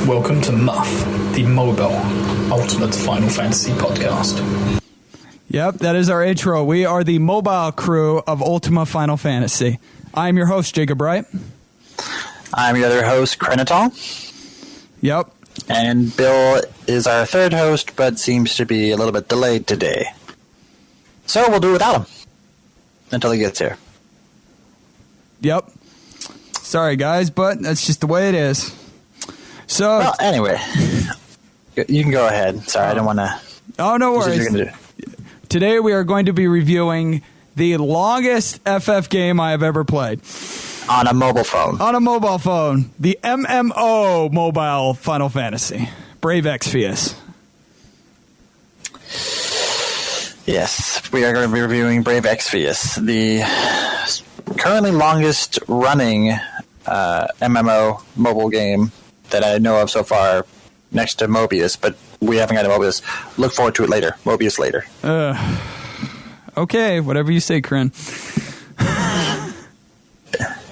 Welcome to Muff, the mobile ultimate Final Fantasy podcast. Yep, that is our intro. We are the mobile crew of Ultima Final Fantasy. I'm your host, Jacob Wright. I'm your other host, Krenatol. Yep. And Bill is our third host, but seems to be a little bit delayed today. So we'll do it without him until he gets here. Yep. Sorry, guys, but that's just the way it is. So, well, anyway, you can go ahead. Sorry, I don't want to... Oh, no worries. Today we are going to be reviewing the longest FF game I have ever played. On a mobile phone. On a mobile phone. The MMO mobile Final Fantasy. Brave Exvius. Yes, we are going to be reviewing Brave Exvius, the currently longest running MMO mobile game that I know of so far, next to Mobius, but we haven't got a Mobius. Look forward to it later. Mobius later. Okay, whatever you say, Kren.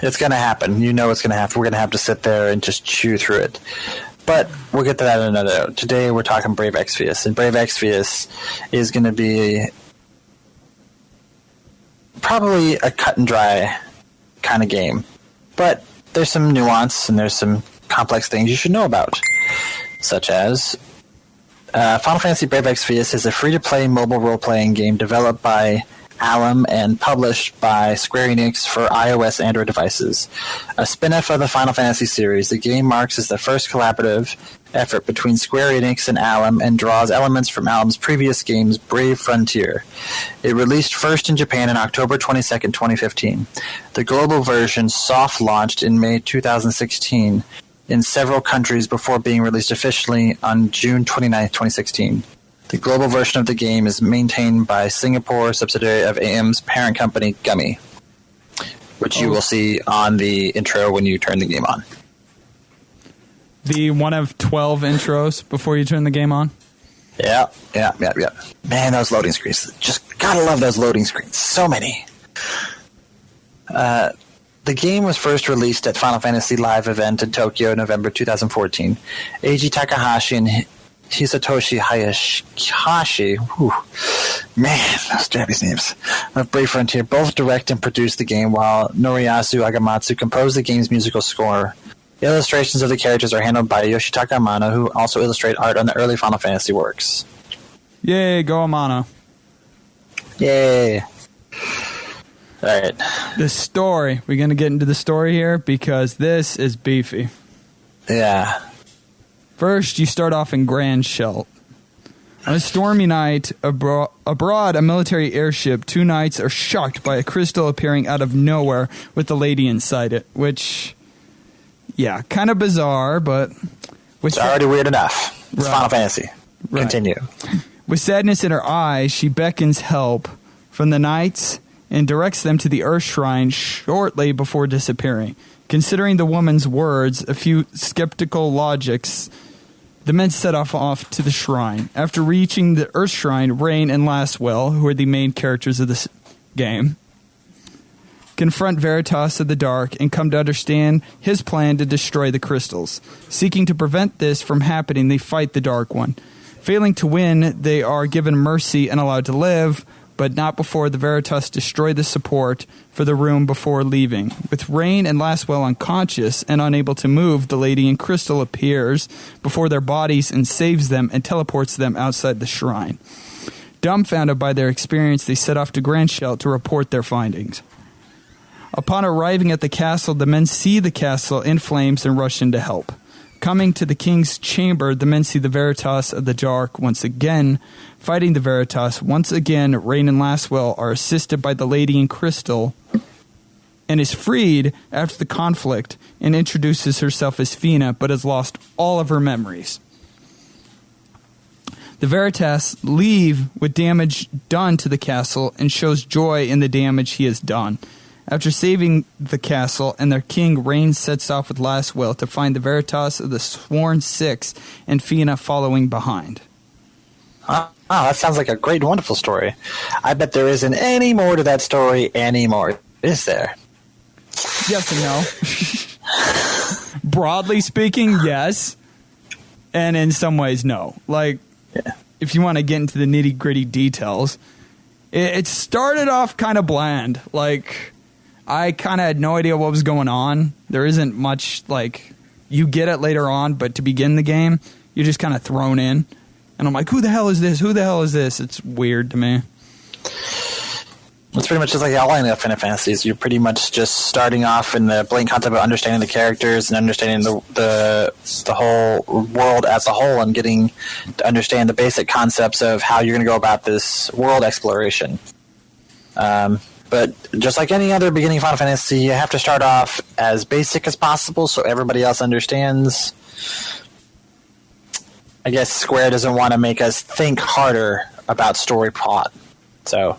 It's going to happen. You know it's going to happen. We're going to have to sit there and just chew through it. But we'll get to that in another note. Today we're talking Brave Exvius, and Brave Exvius is going to be probably a cut and dry kind of game. But there's some nuance and there's some complex things you should know about, such as Final Fantasy Brave Exvius is a free-to-play mobile role-playing game developed by Alum and published by Square Enix for iOS and Android devices. A spin-off of the Final Fantasy series, the game marks as the first collaborative effort between Square Enix and Alum and draws elements from Alum's previous games, Brave Frontier. It released first in Japan on October 22nd, 2015. The global version soft-launched in May 2016 in several countries before being released officially on June 29, 2016. The global version of the game is maintained by Singapore subsidiary of AM's parent company, Gummy, which you will see on the intro when you turn the game on. The one of 12 intros before you turn the game on? Yeah. Man, those loading screens. Just gotta love those loading screens. So many. The game was first released at Final Fantasy Live event in Tokyo in November 2014. Eiji Takahashi and Hisatoshi Hayashi, man, those Japanese names, of Brave Frontier both direct and produce the game, while Noriyasu Agamatsu composed the game's musical score. The illustrations of the characters are handled by Yoshitaka Amano, who also illustrate art on the early Final Fantasy works. Yay, go Amano. Yay. Alright. The story. We're going to get into the story here because this is beefy. Yeah. First, you start off in Grand Shelt. On a stormy night, aboard a military airship, two knights are shocked by a crystal appearing out of nowhere with a lady inside it, which, yeah, kind of bizarre, but... It's already weird enough. It's Final Fantasy. Right. Continue. With sadness in her eyes, she beckons help from the knights and directs them to the Earth Shrine shortly before disappearing. Considering the woman's words, a few skeptical logics, the men set off to the shrine. After reaching the Earth Shrine, Rain and Lastwell, who are the main characters of this game, confront Veritas of the Dark and come to understand his plan to destroy the crystals. Seeking to prevent this from happening, they fight the Dark One. Failing to win, they are given mercy and allowed to live, but not before the Veritas destroy the support for the room before leaving. With Rain and Lastwell unconscious and unable to move, the Lady in Crystal appears before their bodies and saves them and teleports them outside the shrine. Dumbfounded by their experience, they set off to Grand Shelt to report their findings. Upon arriving at the castle, the men see the castle in flames and rush in to help. Coming to the king's chamber, the men see the Veritas of the Dark once again. Fighting the Veritas, once again, Rain and Lastwell are assisted by the Lady in Crystal and is freed after the conflict and introduces herself as Fina, but has lost all of her memories. The Veritas leave with damage done to the castle and shows joy in the damage he has done. After saving the castle and their king, Rain sets off with Lastwell to find the Veritas of the Sworn Six and Fina following behind. Wow, that sounds like a great, wonderful story. I bet there isn't any more to that story anymore, is there? Yes and no. Broadly speaking, yes. and in some ways, no. Like, if you want to get into the nitty-gritty details, it started off kind of bland. Like, I kind of had no idea what was going on. There isn't much, like, you get it later on, but to begin the game, you're just kind of thrown in. And I'm like, who the hell is this? Who the hell is this? It's weird to me. It's pretty much just like the outline of Final Fantasies. You're pretty much just starting off in the blatant concept of understanding the characters and understanding the whole world as a whole, and getting to understand the basic concepts of how you're going to go about this world exploration. But just like any other beginning Final Fantasy, you have to start off as basic as possible so everybody else understands. I guess Square doesn't want to make us think harder about story plot, so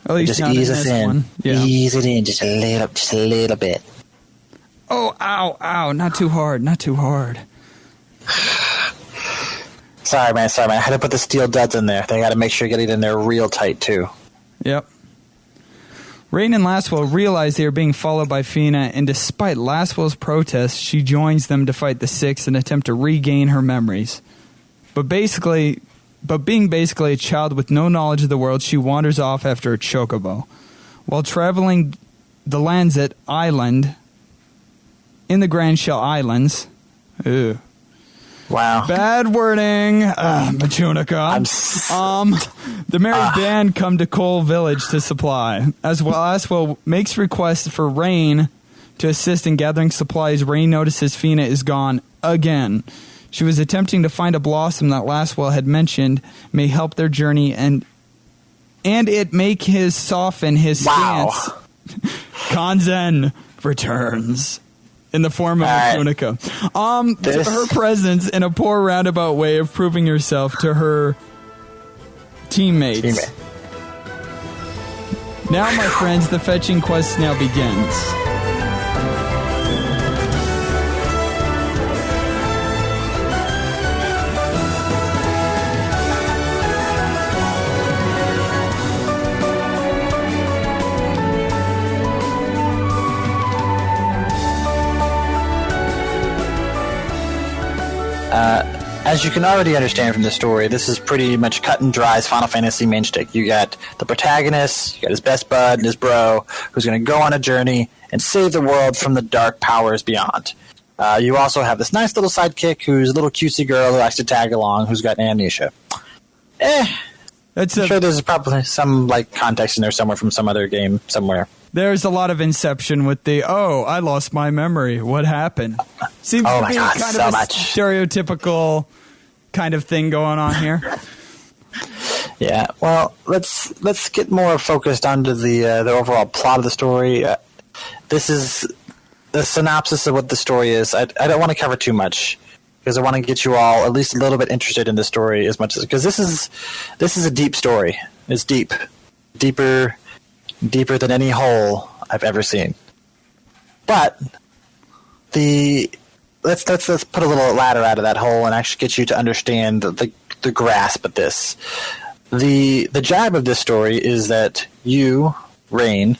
at least just ease us in. One. Yeah. Ease it in just a little bit. Oh, ow, not too hard. Sorry, man. I had to put the steel duds in there. They got to make sure you get it in there real tight, too. Yep. Rain and Lastwell realize they are being followed by Fina, and despite Lastwell's protests, she joins them to fight the Six and attempt to regain her memories. But being basically a child with no knowledge of the world, she wanders off after a chocobo. While traveling the Lanzet Island in the Grand Shell Islands... Ew. Wow. Bad wording. Metunnica. The merry band come to Cole Village to supply. As Lastwell makes requests for Rain to assist in gathering supplies, Rain notices Fina is gone again. She was attempting to find a blossom that Lastwell had mentioned may help their journey, and it make his soften his stance. Kanzen returns in the form of Metunnica. Her presence in a poor roundabout way of proving herself to her teammates. Now, my friends, the fetching quest now begins. As you can already understand from the story, this is pretty much cut and dry as Final Fantasy main stick. You got the protagonist, you got his best bud and his bro, who's going to go on a journey and save the world from the dark powers beyond. You also have this nice little sidekick who's a little cutesy girl who likes to tag along, who's got amnesia. I'm sure there's probably some context in there somewhere from some other game somewhere. There's a lot of Inception with the, I lost my memory. What happened? Seems to be kind of a stereotypical kind of thing going on here. Yeah, well, let's get more focused onto the overall plot of the story. This is the synopsis of what the story is. I don't want to cover too much because I want to get you all at least a little bit interested in the story as much as, because this is a deep story. It's deeper than any hole I've ever seen. But let's put a little ladder out of that hole and actually get you to understand the grasp of this. The jibe of this story is that you, Rain,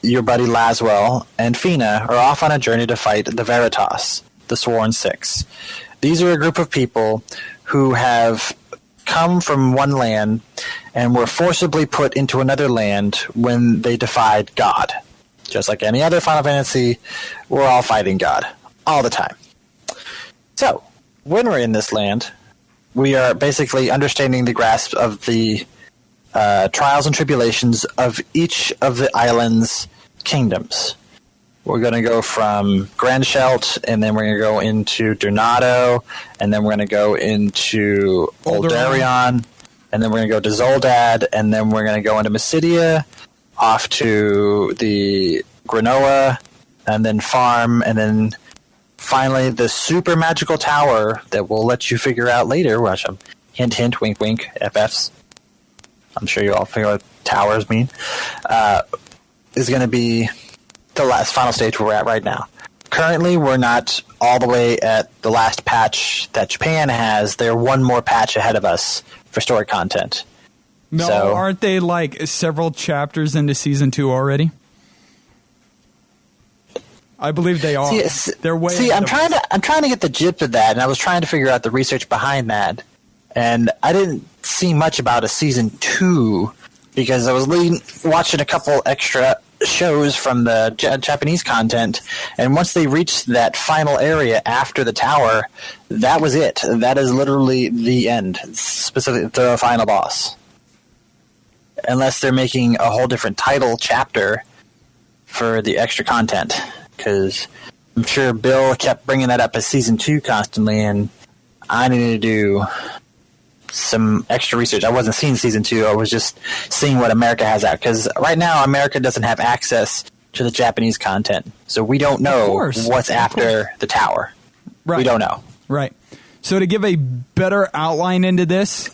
your buddy Laswell, and Fina are off on a journey to fight the Veritas, the Sworn Six. These are a group of people who have come from one land and were forcibly put into another land when they defied God. Just like any other Final Fantasy, we're all fighting God all the time. So, when we're in this land, we are basically understanding the grasp of the trials and tribulations of each of the island's kingdoms. We're going to go from Grand Shelt, and then we're going to go into Dornado, and then we're going to go into Oldarion, and then we're going to go to Zoldad, and then we're going to go into Mysidia, off to the Granoa, and then Farm, and then finally the super magical tower that we'll let you figure out later. Watch them. Hint, hint, wink, wink, FFs. I'm sure you all figure out what towers mean. Is going to be the final stage where we're at right now. Currently, we're not all the way at the last patch that Japan has. They're one more patch ahead of us for story content. No, aren't they several chapters into Season 2 already? I believe they are. They're way. See, I'm trying to get the gist of that, and I was trying to figure out the research behind that, and I didn't see much about a season 2 because I was watching a couple extra shows from the Japanese content, and once they reached that final area after the tower, that was it. That is literally the end, specifically the final boss. Unless they're making a whole different title chapter for the extra content, because I'm sure Bill kept bringing that up as season 2 constantly, and I needed to do some extra research. I wasn't seeing season 2. I was just seeing what America has out, because right now America doesn't have access to the Japanese content, so we don't know what's after the tower. Right. We don't know. Right. So to give a better outline into this,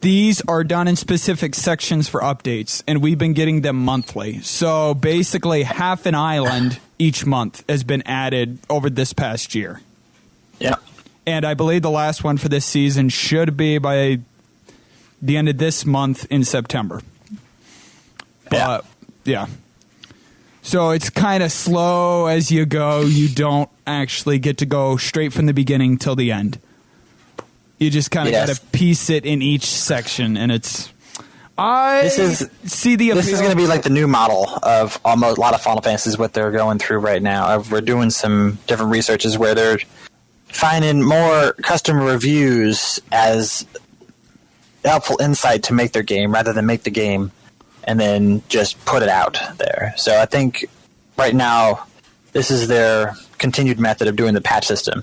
these are done in specific sections for updates, and we've been getting them monthly. So basically, half an island each month has been added over this past year. Yeah. And I believe the last one for this season should be by the end of this month in September. Yeah. So it's kind of slow as you go. You don't actually get to go straight from the beginning till the end. You just kind of got to piece it in each section, and it's. This is going to be like the new model of almost a lot of Final Fantasies. What they're going through right now. We're doing some different researches where they're finding more customer reviews as helpful insight to make their game, rather than make the game and then just put it out there. So I think right now this is their continued method of doing the patch system.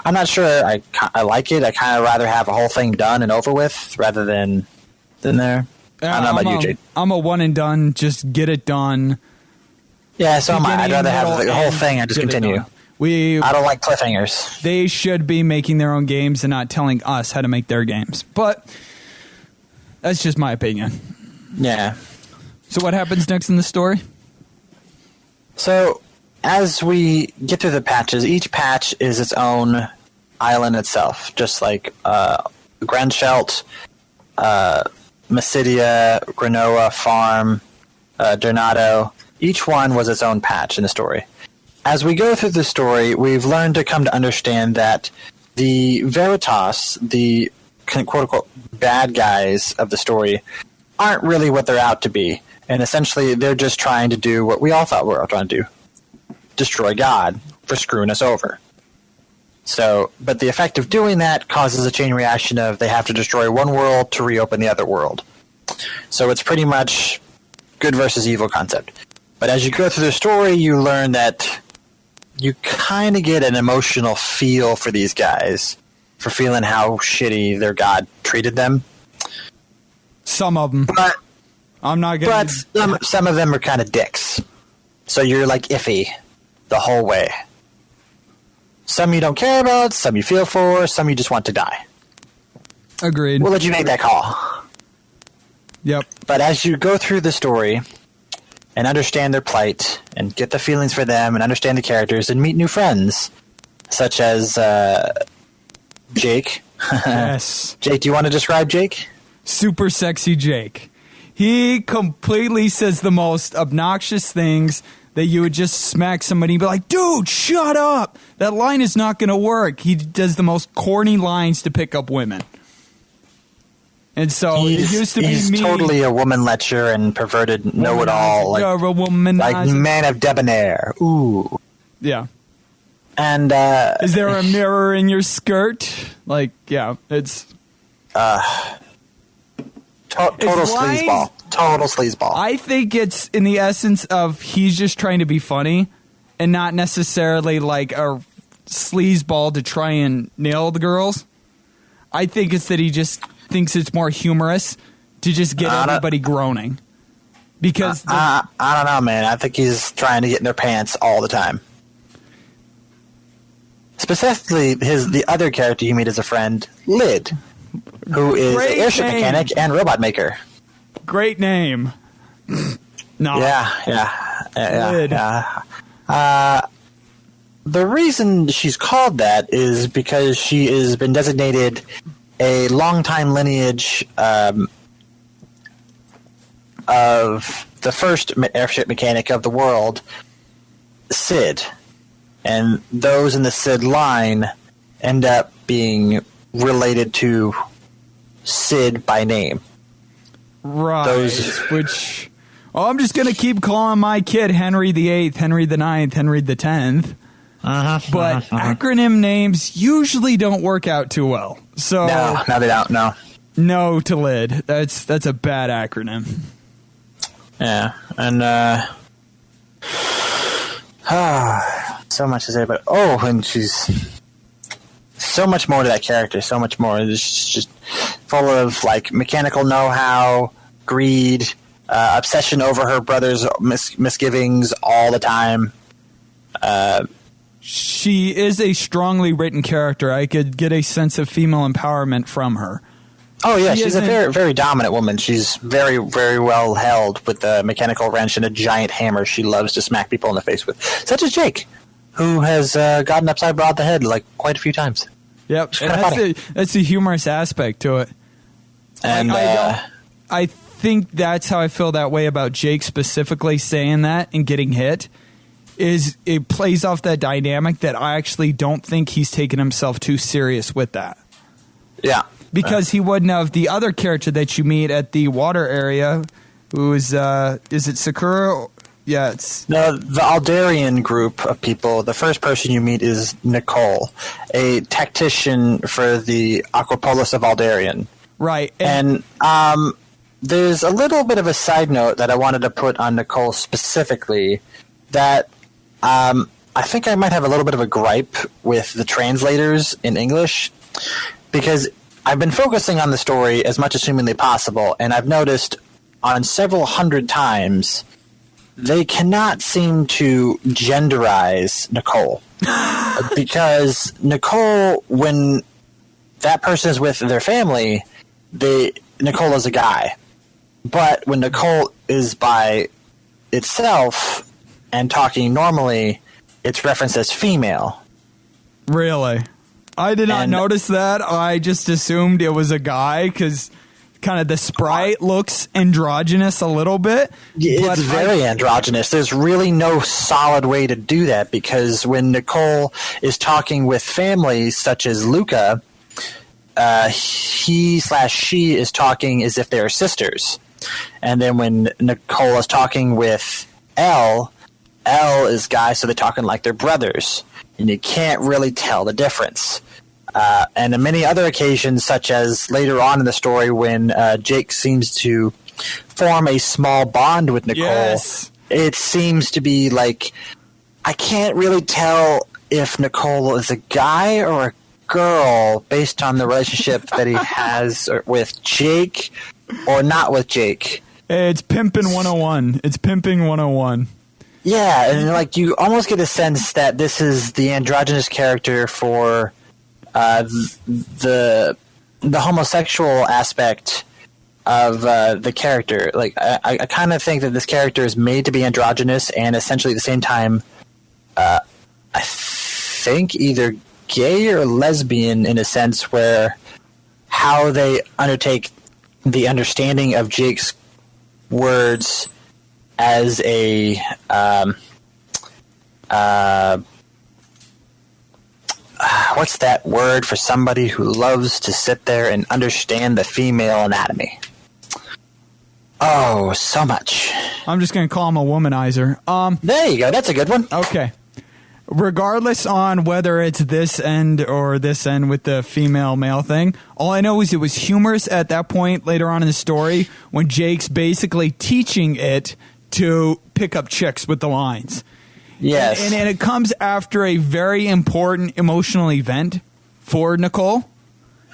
I'm not sure I like it. I kind of rather have a whole thing done and over with rather than there. I don't know about you, Jake. I'm a one and done. Just get it done. Yeah, so am I. I'd rather have the whole thing and just continue. I don't like cliffhangers. They should be making their own games and not telling us how to make their games. But that's just my opinion. Yeah. So what happens next in the story? So as we get through the patches, each patch is its own island itself, just like Granschelt, Massidia, Granoa, Farm, Donato. Each one was its own patch in the story. As we go through the story, we've learned to come to understand that the Veritas, the quote-unquote bad guys of the story, aren't really what they're out to be. And essentially, they're just trying to do what we all thought we were trying to do. Destroy God for screwing us over. So, but the effect of doing that causes a chain reaction of they have to destroy one world to reopen the other world. So it's pretty much good versus evil concept. But as you go through the story, you learn that you kind of get an emotional feel for these guys, for feeling how shitty their God treated them. Some of them. But I'm not gonna. But some of them are kind of dicks. So you're like iffy the whole way. Some you don't care about, some you feel for, some you just want to die. Agreed. We'll let you make that call. Yep. But as you go through the story and understand their plight and get the feelings for them and understand the characters and meet new friends, such as Jake. Yes. Jake, do you want to describe Jake? Super sexy Jake. He completely says the most obnoxious things that you would just smack somebody and be like, dude, shut up. That line is not going to work. He does the most corny lines to pick up women. And so it used to be me. He's totally a woman lecher and perverted know-it-all. Like man of debonair. Ooh. Yeah. And is there a mirror in your skirt? Like, yeah, it's total sleazeball. Total sleazeball. I think it's in the essence of he's just trying to be funny and not necessarily like a sleazeball to try and nail the girls. I think it's that he just thinks it's more humorous to just get everybody groaning. Because I don't know, man. I think he's trying to get in their pants all the time. Specifically, the other character you meet as a friend, Lid, who is an airship mechanic and robot maker. Great name. No. Yeah. The reason she's called that is because she has been designated a long-time lineage of the first airship mechanic of the world, Sid. And those in the Sid line end up being related to Sid by name. Right. Which, I'm just going to keep calling my kid Henry VIII, Henry IX, Henry X. But acronym names usually don't work out too well. So No, they don't. No. No to Lid. That's a bad acronym. Yeah, and so much to say about. And she's so much more to that character. So much more. It's just full of like mechanical know-how, greed, obsession over her brother's misgivings all the time. She is a strongly written character. I could get a sense of female empowerment from her. Oh, yeah, she's a very, very dominant woman. She's very, very well held with a mechanical wrench and a giant hammer she loves to smack people in the face with. Such as Jake, who has gotten upside the head like quite a few times. Yep, and that's the humorous aspect to it. And I think that's how I feel that way about Jake specifically saying that and getting hit. Is it plays off that dynamic that I actually don't think he's taking himself too serious with that. Yeah. Because he wouldn't have the other character that you meet at the water area, who is it Sakura? Yeah, it's... No, the Aldarian group of people, the first person you meet is Nicole, a tactician for the Aquapolis of Aldarian. Right. And there's a little bit of a side note that I wanted to put on Nicole specifically, that I think I might have a little bit of a gripe with the translators in English, because I've been focusing on the story as much as humanly possible, and I've noticed on several hundred times they cannot seem to genderize Nicole. Because Nicole, when that person is with their family, Nicole is a guy. But when Nicole is by itself and talking normally, it's referenced as female. Really? I did not notice that. I just assumed it was a guy because kind of the sprite looks androgynous a little bit. It's very androgynous. There's really no solid way to do that, because when Nicole is talking with families such as Luca, he/she is talking as if they're sisters. And then when Nicole is talking with L is guy, so they're talking like they're brothers. And you can't really tell the difference. And on many other occasions, such as later on in the story when Jake seems to form a small bond with Nicole, it seems to be like, I can't really tell if Nicole is a guy or a girl based on the relationship that he has with Jake or not with Jake. It's Pimpin' 101. It's Pimping 101. Yeah, and like you almost get a sense that this is the androgynous character for the homosexual aspect of the character. Like I kind of think that this character is made to be androgynous and essentially at the same time, I think either gay or lesbian in a sense, where how they undertake the understanding of Jake's words as a what's that word for somebody who loves to sit there and understand the female anatomy? Oh, so much. I'm just going to call him a womanizer. There you go. That's a good one. Okay. Regardless on whether it's this end or this end with the female-male thing, all I know is it was humorous at that point later on in the story when Jake's basically teaching it to pick up chicks with the lines. Yes. And it comes after a very important emotional event for Nicole.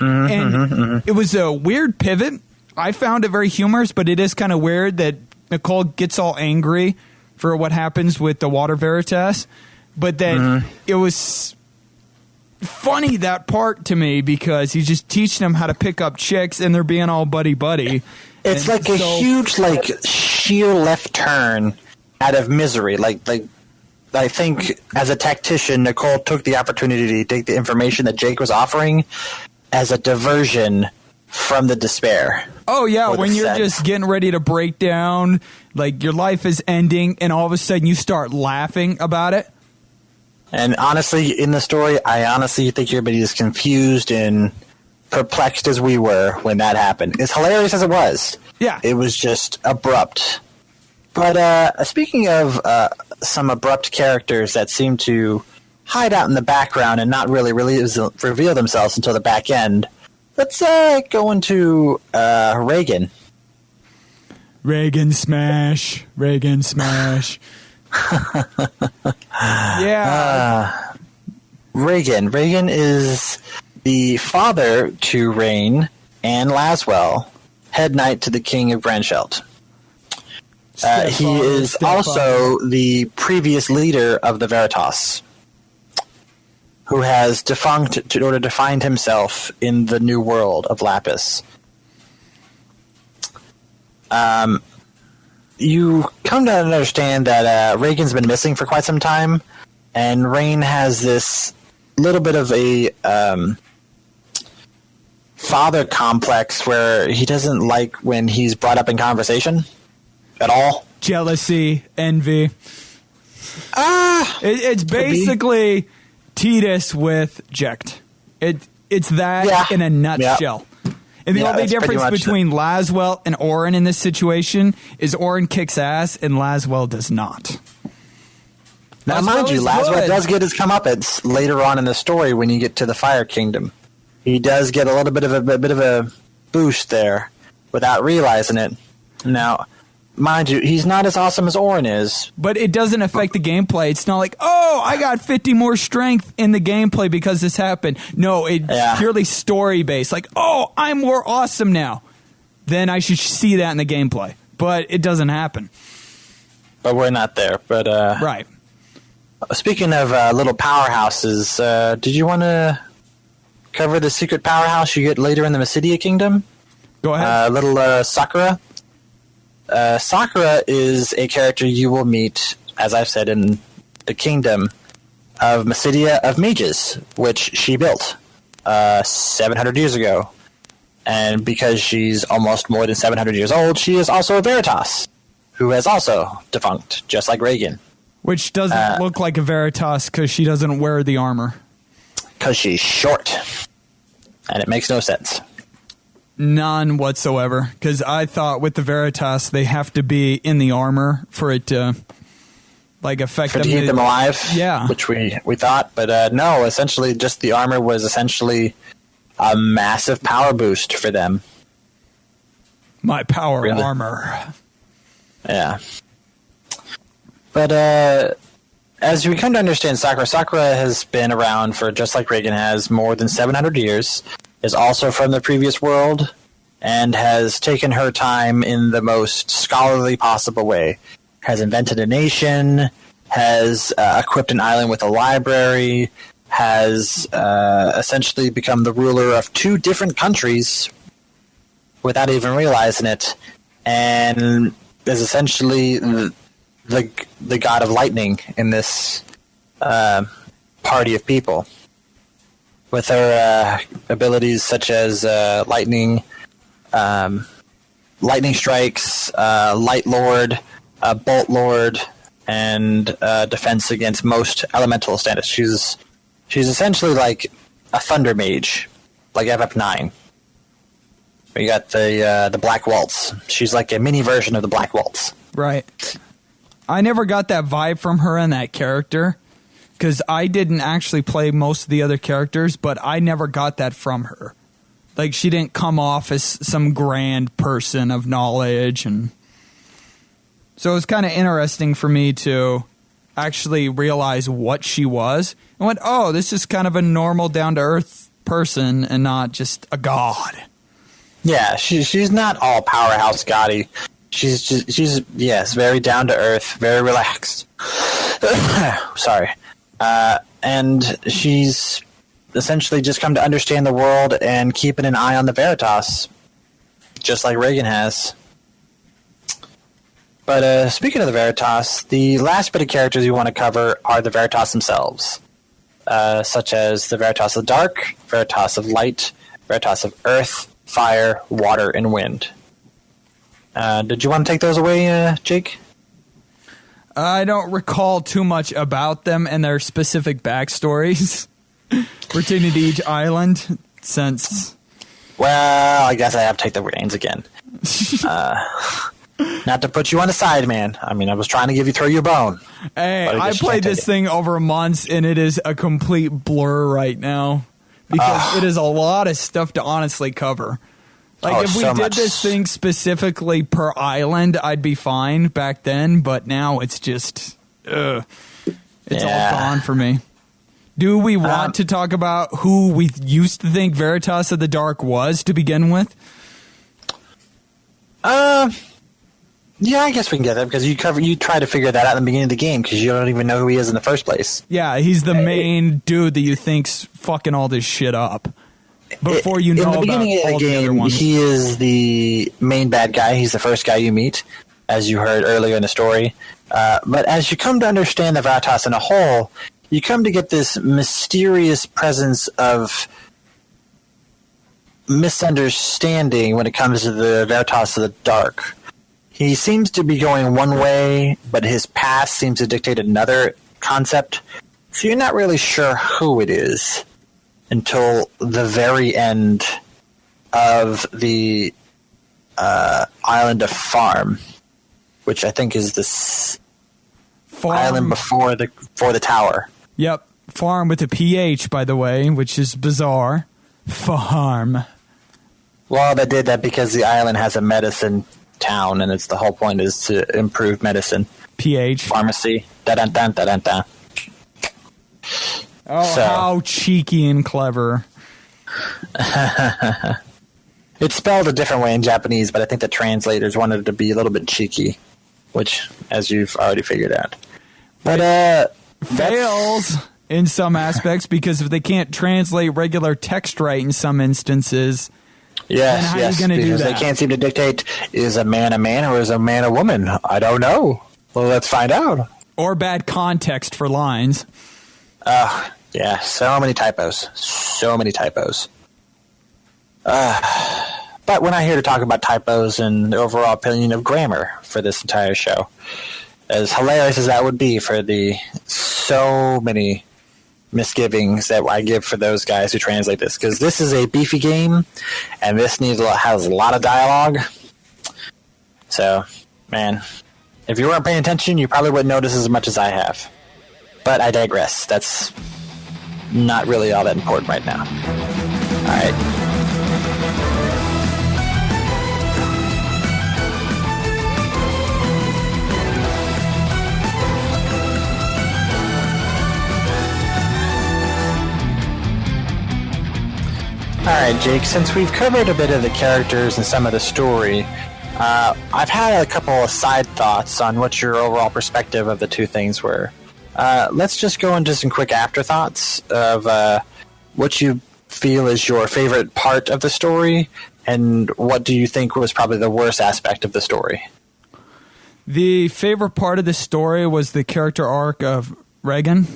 It was a weird pivot. I found it very humorous, but it is kind of weird that Nicole gets all angry for what happens with the Water Veritas. But then it was funny, that part to me, because he's just teaching them how to pick up chicks and they're being all buddy-buddy. It's like a huge, like, sheer left turn out of misery. Like I think as a tactician, Nicole took the opportunity to take the information that Jake was offering as a diversion from the despair. Oh, yeah, Or the when you're set. just getting ready to break down, like your life is ending, and all of a sudden you start laughing about it. And honestly, in the story, I honestly think everybody is confused and perplexed as we were when that happened. As hilarious as it was, Yeah. it was just abrupt. But speaking of some abrupt characters that seem to hide out in the background and not really reveal themselves until the back end, let's go into Reagan. Reagan smash. Reagan smash. Yeah. Reagan. Reagan is the father to Rain and Laswell, head knight to the king of Branchelt. He is also the previous leader of the Veritas, who has defunct in order to find himself in the new world of Lapis. You come to understand that Reagan's been missing for quite some time, and Rain has this little bit of a father complex where he doesn't like when he's brought up in conversation at all. Jealousy, envy. It's basically Tidus with Jecht. It's that in a nutshell. And the only difference between Laswell and Orin in this situation is Orin kicks ass and Laswell does not. Now, mind you, Laswell does get his comeuppance later on in the story when you get to the Fire Kingdom. He does get a little bit of a boost there without realizing it. Now, mind you, he's not as awesome as Orin is. But it doesn't affect the gameplay. It's not like, oh, I got 50 more strength in the gameplay because this happened. No, it's purely story-based. Like, oh, I'm more awesome now. Then I should see that in the gameplay. But it doesn't happen. But we're not there. But right. Speaking of little powerhouses, did you want to cover the secret powerhouse you get later in the Mysidia Kingdom? Go ahead. Little Sakura. Sakura is a character you will meet, as I've said, in the kingdom of Mysidia of Mages, which she built 700 years ago. And because she's almost more than 700 years old, she is also a Veritas, who has also defunct, just like Reagan. Which doesn't look like a Veritas because she doesn't wear the armor. Because she's short. And it makes no sense. None whatsoever, because I thought with the Veritas they have to be in the armor for it to affect them. To keep them alive, yeah. Which we thought, but no. Essentially, just the armor was essentially a massive power boost for them. My power armor. Yeah. But as we come to understand Sakura has been around for, just like Reagan has, more than 700 years. Is also from the previous world and has taken her time in the most scholarly possible way. Has invented a nation, has equipped an island with a library, has essentially become the ruler of 2 different countries without even realizing it, and is essentially the god of lightning in this party of people. With her abilities such as lightning strikes, light lord, bolt lord, and defense against most elemental status. She's essentially like a thunder mage, like FF9. You got the Black Waltz. She's like a mini version of the Black Waltz. Right. I never got that vibe from her and that character. Because I didn't actually play most of the other characters, but I never got that from her. Like, she didn't come off as some grand person of knowledge. And so it was kind of interesting for me to actually realize what she was. And went, oh, this is kind of a normal, down-to-earth person and not just a god. Yeah, she's not all powerhouse gaudy. She's very down-to-earth, very relaxed. Sorry. And she's essentially just come to understand the world and keeping an eye on the Veritas, just like Reagan has. But speaking of the Veritas, the last bit of characters you want to cover are the Veritas themselves, such as the Veritas of Dark, Veritas of Light, Veritas of Earth, fire, water, and wind. Did you want to take those away, Jake? I don't recall too much about them and their specific backstories pertaining to each island, since... Well, I guess I have to take the reins again. Not to put you on the side, man. I mean, I was trying to throw you a bone. Hey, I played this thing over months, and it is a complete blur right now. Because it is a lot of stuff to honestly cover. Like, if we did this thing specifically per island, I'd be fine back then. But now it's just, it's all gone for me. Do we want to talk about who we used to think Veritas of the Dark was to begin with? Yeah, I guess we can get that because you try to figure that out in the beginning of the game because you don't even know who he is in the first place. Yeah, he's the main dude that you think's fucking all this shit up. Before you know in the about beginning of the all game, the other ones. he is the main bad guy. He's the first guy you meet, as you heard earlier in the story. But as you come to understand the Veritas in a whole, you come to get this mysterious presence of misunderstanding when it comes to the Veritas of the Dark. He seems to be going one way, but his past seems to dictate another concept. So you're not really sure who it is until the very end of the island of Farm, which I think is this island before the tower. Yep, Farm with a PH, by the way, which is bizarre. Farm. Well, they did that because the island has a medicine town, and the whole point is to improve medicine. PH. Pharmacy. Da-dun-dun-da-dun-dun. Oh, how cheeky and clever. It's spelled a different way in Japanese, but I think the translators wanted it to be a little bit cheeky, which, as you've already figured out. But, fails in some aspects because if they can't translate regular text right in some instances... Yes, how are you gonna do that? They can't seem to dictate, is a man or is a man a woman? I don't know. Well, let's find out. Or bad context for lines. Yeah, so many typos. So many typos. But we're not here to talk about typos and the overall opinion of grammar for this entire show. As hilarious as that would be for the so many misgivings that I give for those guys who translate this, because this is a beefy game and this has a lot of dialogue. So, man, if you weren't paying attention, you probably wouldn't notice as much as I have. But I digress. That's not really all that important right now. All right. Alright, Jake, since we've covered a bit of the characters and some of the story, I've had a couple of side thoughts on what your overall perspective of the two things were. Let's just go into some quick afterthoughts of what you feel is your favorite part of the story, and what do you think was probably the worst aspect of the story? The favorite part of the story was the character arc of Reagan,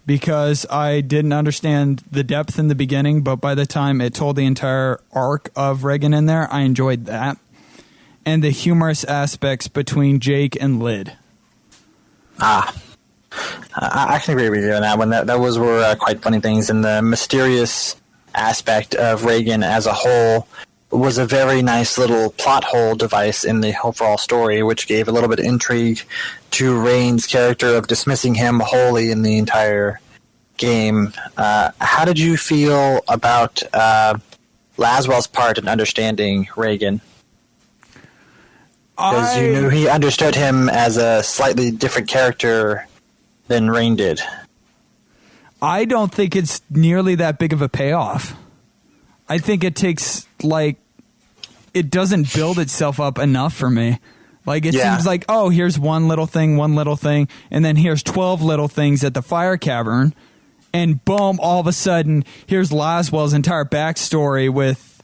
because I didn't understand the depth in the beginning, but by the time it told the entire arc of Reagan in there, I enjoyed that. And the humorous aspects between Jake and Lyd. I can agree with you on that one. Those were quite funny things, and the mysterious aspect of Reagan as a whole was a very nice little plot hole device in the overall story, which gave a little bit of intrigue to Rain's character of dismissing him wholly in the entire game. How did you feel about Laswell's part in understanding Reagan? Because you knew he understood him as a slightly different character than Rain did. I don't think it's nearly that big of a payoff. I think it takes, it doesn't build itself up enough for me. It seems like, oh, here's one little thing, and then here's 12 little things at the fire cavern, and boom, all of a sudden, here's Laswell's entire backstory with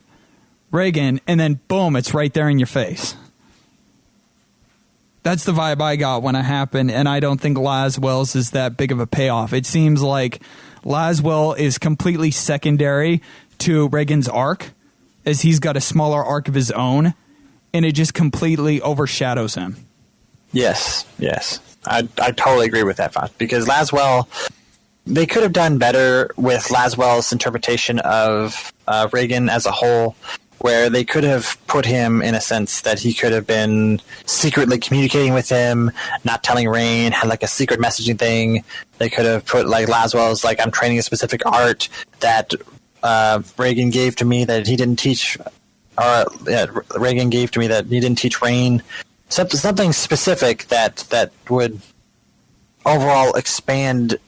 Reagan, and then boom, it's right there in your face. That's the vibe I got when it happened, and I don't think Laswell's is that big of a payoff. It seems like Laswell is completely secondary to Reagan's arc, as he's got a smaller arc of his own, and it just completely overshadows him. Yes. I totally agree with that, Fox, because Laswell, they could have done better with Laswell's interpretation of Reagan as a whole, where they could have put him in a sense that he could have been secretly communicating with him, not telling Rain, had like a secret messaging thing. They could have put like Laswell's like, I'm training a specific art that Reagan gave to me that he didn't teach, Reagan gave to me that he didn't teach Rain. Something specific that would overall expand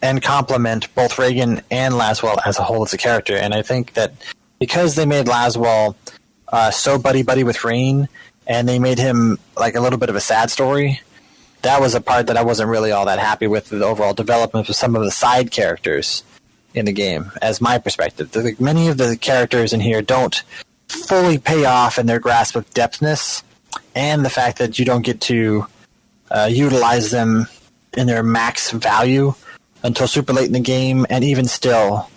and complement both Reagan and Laswell as a whole as a character. And I think that because they made Laswell so buddy-buddy with Rain, and they made him like a little bit of a sad story, that was a part that I wasn't really all that happy with the overall development of some of the side characters in the game, as my perspective. Many of the characters in here don't fully pay off in their grasp of depthness, and the fact that you don't get to utilize them in their max value until super late in the game, and even still,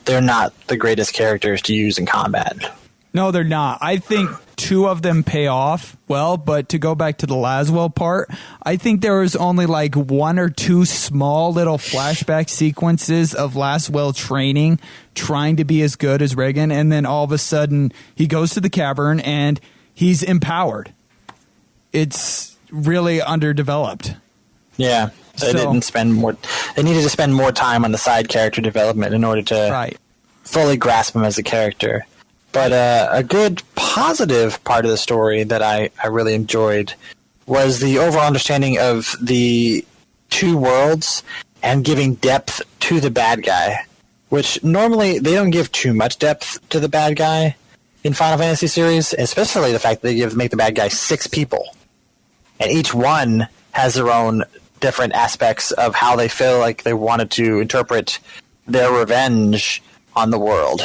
they're not the greatest characters to use in combat. No, they're not. I think two of them pay off well, but to go back to the Laswell part, I think there was only like one or two small little flashback sequences of Laswell training, trying to be as good as Reagan, and then all of a sudden he goes to the cavern and he's empowered. It's really underdeveloped. Yeah. They didn't spend more. They needed to spend more time on the side character development in order to fully grasp him as a character. But a good positive part of the story that I really enjoyed was the overall understanding of the two worlds and giving depth to the bad guy, which normally they don't give too much depth to the bad guy in Final Fantasy series, especially the fact that they make the bad guy 6 people, and each one has their own different aspects of how they feel like they wanted to interpret their revenge on the world.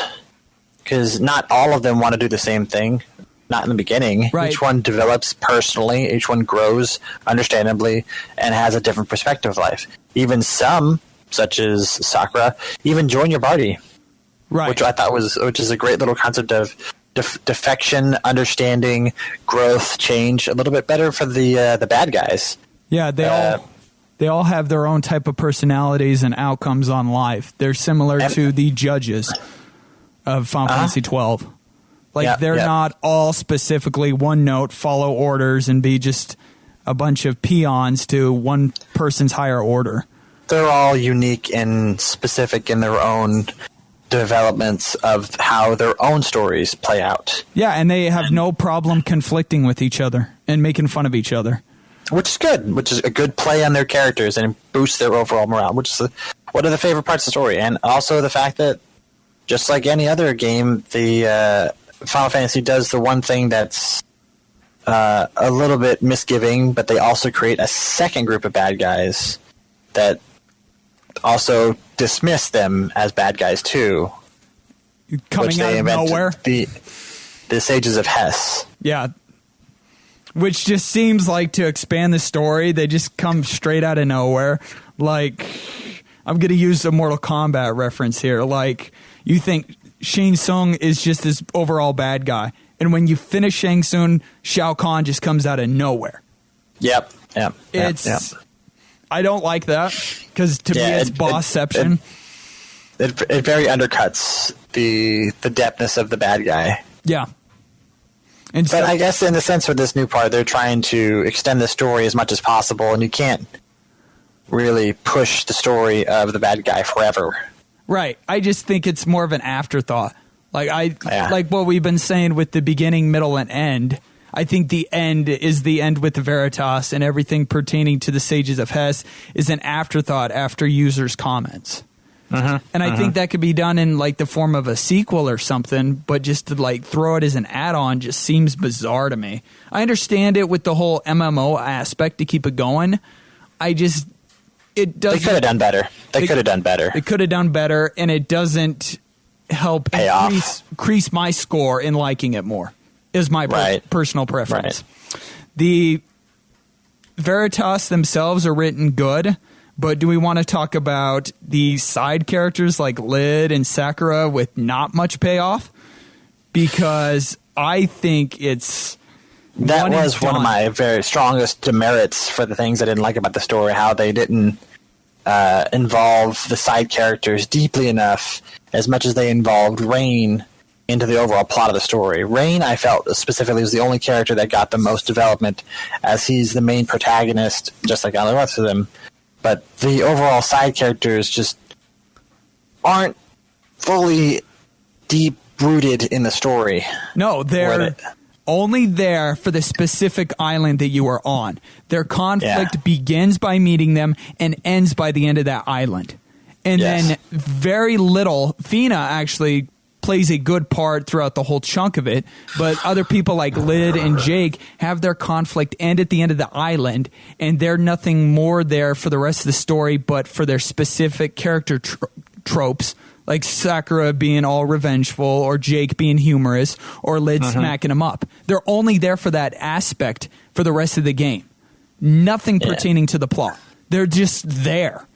Because not all of them want to do the same thing, not in the beginning. Right. Each one develops personally, each one grows understandably, and has a different perspective of life. Even some, such as Sakura, even join your party. Right. Which I thought which is a great little concept of defection, understanding, growth, change, a little bit better for the bad guys. Yeah, they all have their own type of personalities and outcomes on life. They're similar to the judges of Final Fantasy 12. Like, they're not all specifically one note, follow orders, and be just a bunch of peons to one person's higher order. They're all unique and specific in their own developments of how their own stories play out. Yeah, and they have no problem conflicting with each other and making fun of each other. Which is good, which is a good play on their characters and boosts their overall morale, which is one of the favorite parts of the story. And also the fact that, just like any other game, the Final Fantasy does the one thing that's a little bit misgiving, but they also create a second group of bad guys that also dismiss them as bad guys too. Coming out of nowhere. The Sages of Hess. Yeah. Which just seems like, to expand the story, they just come straight out of nowhere. Like, I'm going to use a Mortal Kombat reference here. Like, you think Shang Tsung is just this overall bad guy. And when you finish Shang Tsung, Shao Kahn just comes out of nowhere. Yep. I don't like that, because to me it's bossception. It very undercuts the depthness of the bad guy. Yeah. And but I guess in the sense of this new part, they're trying to extend the story as much as possible, and you can't really push the story of the bad guy forever. Right. I just think it's more of an afterthought. Like what we've been saying with the beginning, middle, and end. I think the end is the end with the Veritas, and everything pertaining to the Sages of Hess is an afterthought after users' comments. And I think that could be done in like the form of a sequel or something, but just to like throw it as an add-on just seems bizarre to me. I understand it with the whole MMO aspect to keep it going. It doesn't. They could have done better. They could have done better. They could have done better, and it doesn't help increase my score in liking it more. Is my personal preference. Right. The Veritas themselves are written good. But do we want to talk about the side characters like Lid and Sakura with not much payoff? because I think that was one of my very strongest demerits for the things I didn't like about the story, how they didn't involve the side characters deeply enough as much as they involved Rain into the overall plot of the story. Rain, I felt specifically, was the only character that got the most development, as he's the main protagonist, just like all the rest of them. But the overall side characters just aren't fully deep-rooted in the story. No, they're only there for the specific island that you are on. Their conflict begins by meeting them and ends by the end of that island. And then very little. Fina actually plays a good part throughout the whole chunk of it, but other people like Lyd and Jake have their conflict end at the end of the island, and they're nothing more there for the rest of the story but for their specific character tropes, like Sakura being all revengeful, or Jake being humorous, or Lyd smacking him up. They're only there for that aspect for the rest of the game. Nothing pertaining to the plot. They're just there.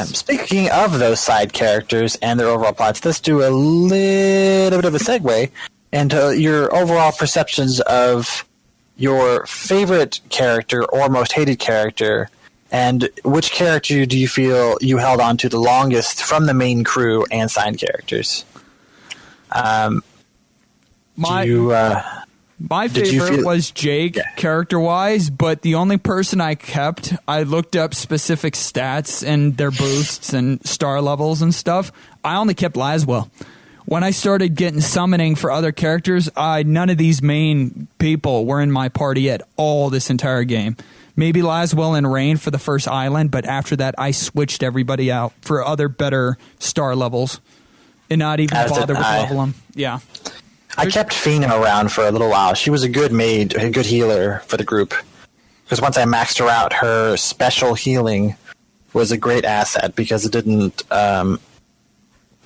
Speaking of those side characters and their overall plots, let's do a little bit of a segue into your overall perceptions of your favorite character or most hated character, and which character do you feel you held on to the longest from the main crew and side characters? My favorite was Jake, character-wise, but the only person I kept, I looked up specific stats and their boosts and star levels and stuff. I only kept Laswell. When I started getting summoning for other characters, none of these main people were in my party at all this entire game. Maybe Laswell and Rain for the first island, but after that, I switched everybody out for other better star levels and not even bother with level them. Yeah. I kept Fina around for a little while. She was a good maid, a good healer for the group. Because once I maxed her out, her special healing was a great asset because it didn't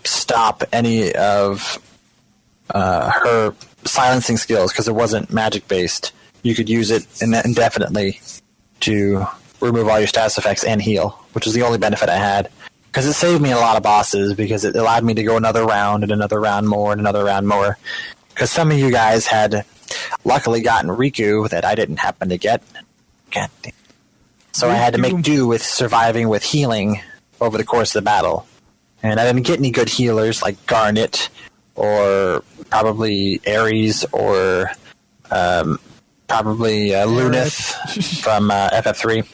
stop any of her silencing skills because it wasn't magic-based. You could use it indefinitely to remove all your status effects and heal, which is the only benefit I had. Because it saved me a lot of bosses because it allowed me to go another round and another round more and another round more. Because some of you guys had luckily gotten Riku that I didn't happen to get. God damn. So I had to make do with surviving with healing over the course of the battle. And I didn't get any good healers like Garnet or probably Ares or probably Lunith from FF3.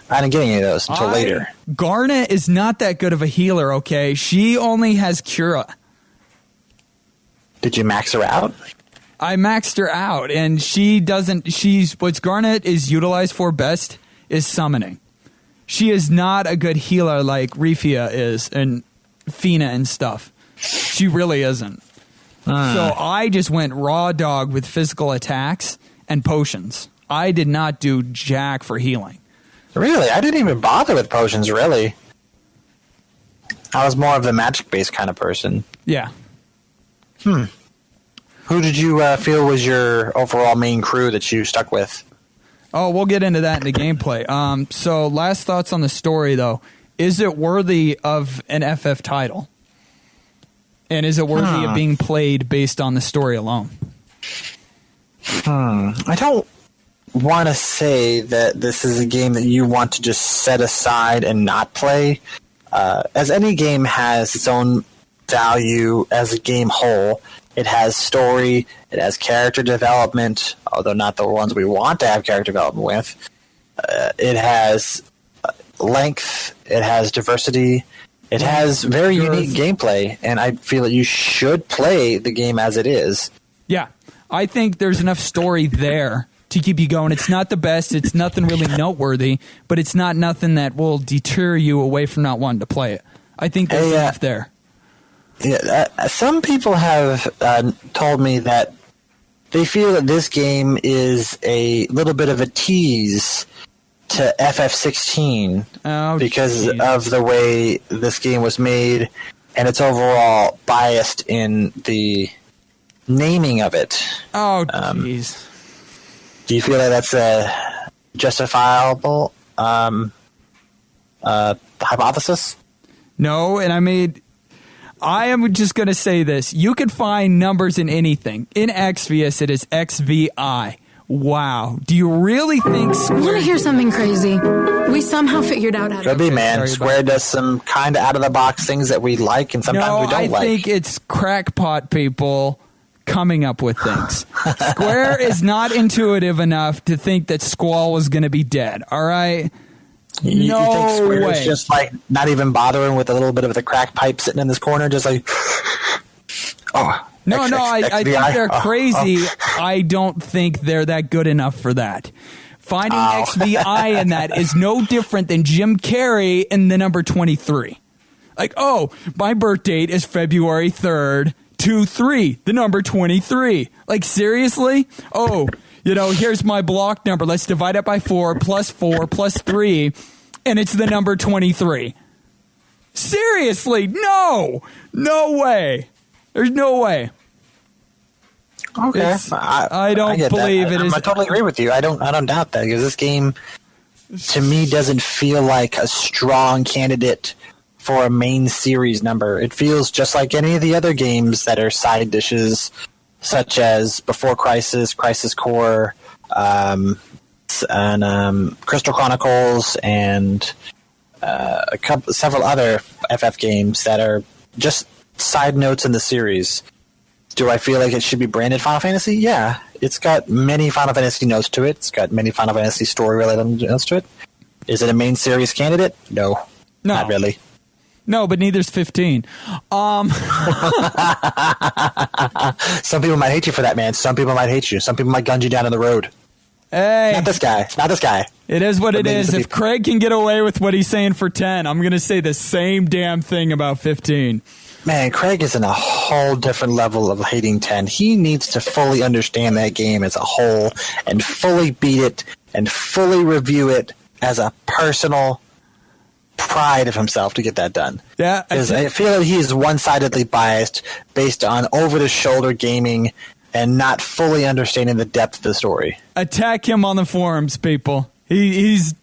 I didn't get any of those until later. Garnet is not that good of a healer, okay? She only has Cura. Did you max her out? I maxed her out, and she doesn't... What Garnet is utilized for best is summoning. She is not a good healer like Rifia is, and Fina and stuff. She really isn't. So I just went raw dog with physical attacks and potions. I did not do jack for healing. Really? I didn't even bother with potions, really. I was more of the magic-based kind of person. Yeah. Who did you feel was your overall main crew that you stuck with? Oh, we'll get into that in the gameplay. So last thoughts on the story, though. Is it worthy of an FF title? And is it worthy of being played based on the story alone? I don't want to say that this is a game that you want to just set aside and not play. As any game has its own value as a game whole, it has story, it has character development, although not the ones we want to have character development with. It has length, it has diversity, it has very unique gameplay, and I feel that you should play the game as it is. Yeah, I think there's enough story there to keep you going. It's not the best, it's nothing really noteworthy, but it's not nothing that will deter you away from not wanting to play it. I think there's enough there. Yeah, some people have told me that they feel that this game is a little bit of a tease to FF16 because of the way this game was made, and it's overall biased in the naming of it. Oh, jeez. Do you feel that that's a justifiable hypothesis? No, and I am just going to say this. You can find numbers in anything. In Exvius, it is XVI. Wow. Do you really think Square... Want to hear something crazy? We somehow figured out how to... Could be, man. Square does some kind of out-of-the-box things that we like, and sometimes we don't like. I think it's crackpot people coming up with things. Square is not intuitive enough to think that Squall was going to be dead, all right? You think Square is just like not even bothering with a little bit of the crack pipe sitting in this corner, just like, oh. I think they're crazy. I don't think they're that good enough for that. Finding XVI in that is no different than Jim Carrey in the number 23. Like, oh, my birth date is February 3rd, 23, the number 23. Like, seriously? Oh, here's my block number. Let's divide it by 4 plus 3, and it's the number 23. Seriously? No way. There's no way. Okay, I don't believe it is. I totally agree with you. I don't doubt that, because this game, to me, doesn't feel like a strong candidate for a main series number. It feels just like any of the other games that are side dishes, such as Before Crisis, Crisis Core, and Crystal Chronicles, and several other FF games that are just side notes in the series. Do I feel like it should be branded Final Fantasy? Yeah. It's got many Final Fantasy notes to it. It's got many Final Fantasy story-related notes to it. Is it a main series candidate? No. Not really. No, but neither's 15. Some people might hate you for that, man. Some people might hate you. Some people might gun you down on the road. Hey. Not this guy. It is what it is. If Craig can get away with what he's saying for 10, I'm going to say the same damn thing about 15. Man, Craig is in a whole different level of hating 10. He needs to fully understand that game as a whole and fully beat it and fully review it as a personal pride of himself to get that done. Yeah. I feel like he is one-sidedly biased based on over-the-shoulder gaming and not fully understanding the depth of the story. Attack him on the forums, people. He's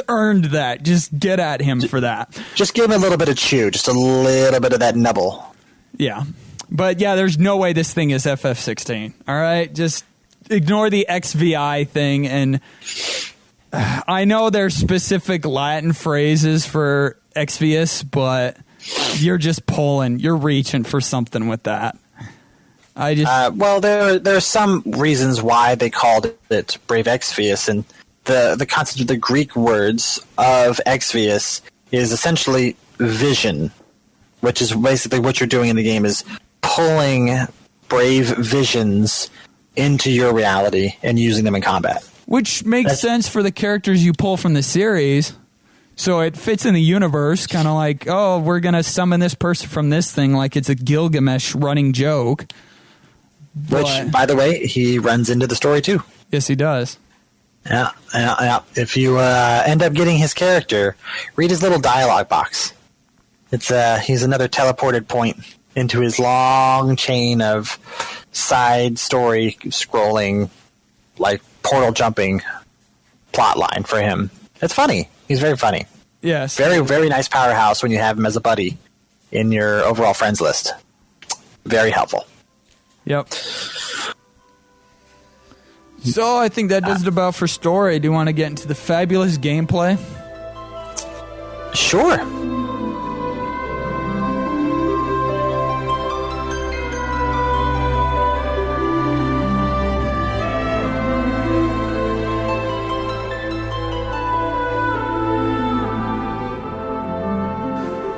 earned that. Just get at him for that. Just give him a little bit of chew. Just a little bit of that nubble. Yeah. But yeah, there's no way this thing is FF16. All right? Just ignore the XVI thing. And I know there's specific Latin phrases for Exvius, but you're just pulling. You're reaching for something with that. Well, there are some reasons why they called it Brave Exvius, and the concept of the Greek words of Exvius is essentially vision, which is basically what you're doing in the game is pulling brave visions into your reality and using them in combat. Which makes sense for the characters you pull from the series. So it fits in the universe, kind of like, oh, we're going to summon this person from this thing like it's a Gilgamesh running joke. Which, by the way, he runs into the story too. Yes, he does. Yeah. If you end up getting his character, read his little dialogue box. He's another teleported point into his long chain of side story scrolling, like portal jumping plot line for him. It's funny. He's very funny. Yes. Very, very nice powerhouse when you have him as a buddy in your overall friends list. Very helpful. Yep. So I think that does it about for story. Do you want to get into the fabulous gameplay? Sure.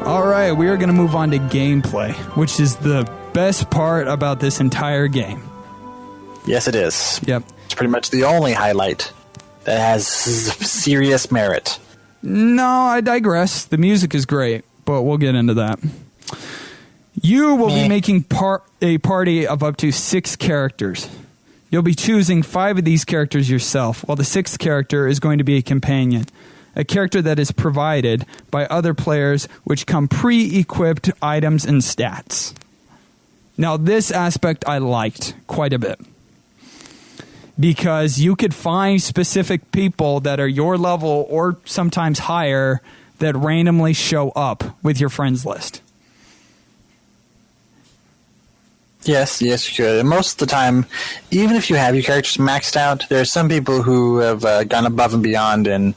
All right, we are going to move on to gameplay, which is the best part about this entire game. Yes, it is. Yep. It's pretty much the only highlight that has serious merit. No, I digress. The music is great, but we'll get into that. You will be making a party of up to 6 characters. You'll be choosing 5 of these characters yourself, while the 6th character is going to be a companion. A character that is provided by other players, which come pre-equipped items and stats. Now, this aspect I liked quite a bit. Because you could find specific people that are your level or sometimes higher that randomly show up with your friends list. Yes, you could. And most of the time, even if you have your characters maxed out, there are some people who have gone above and beyond and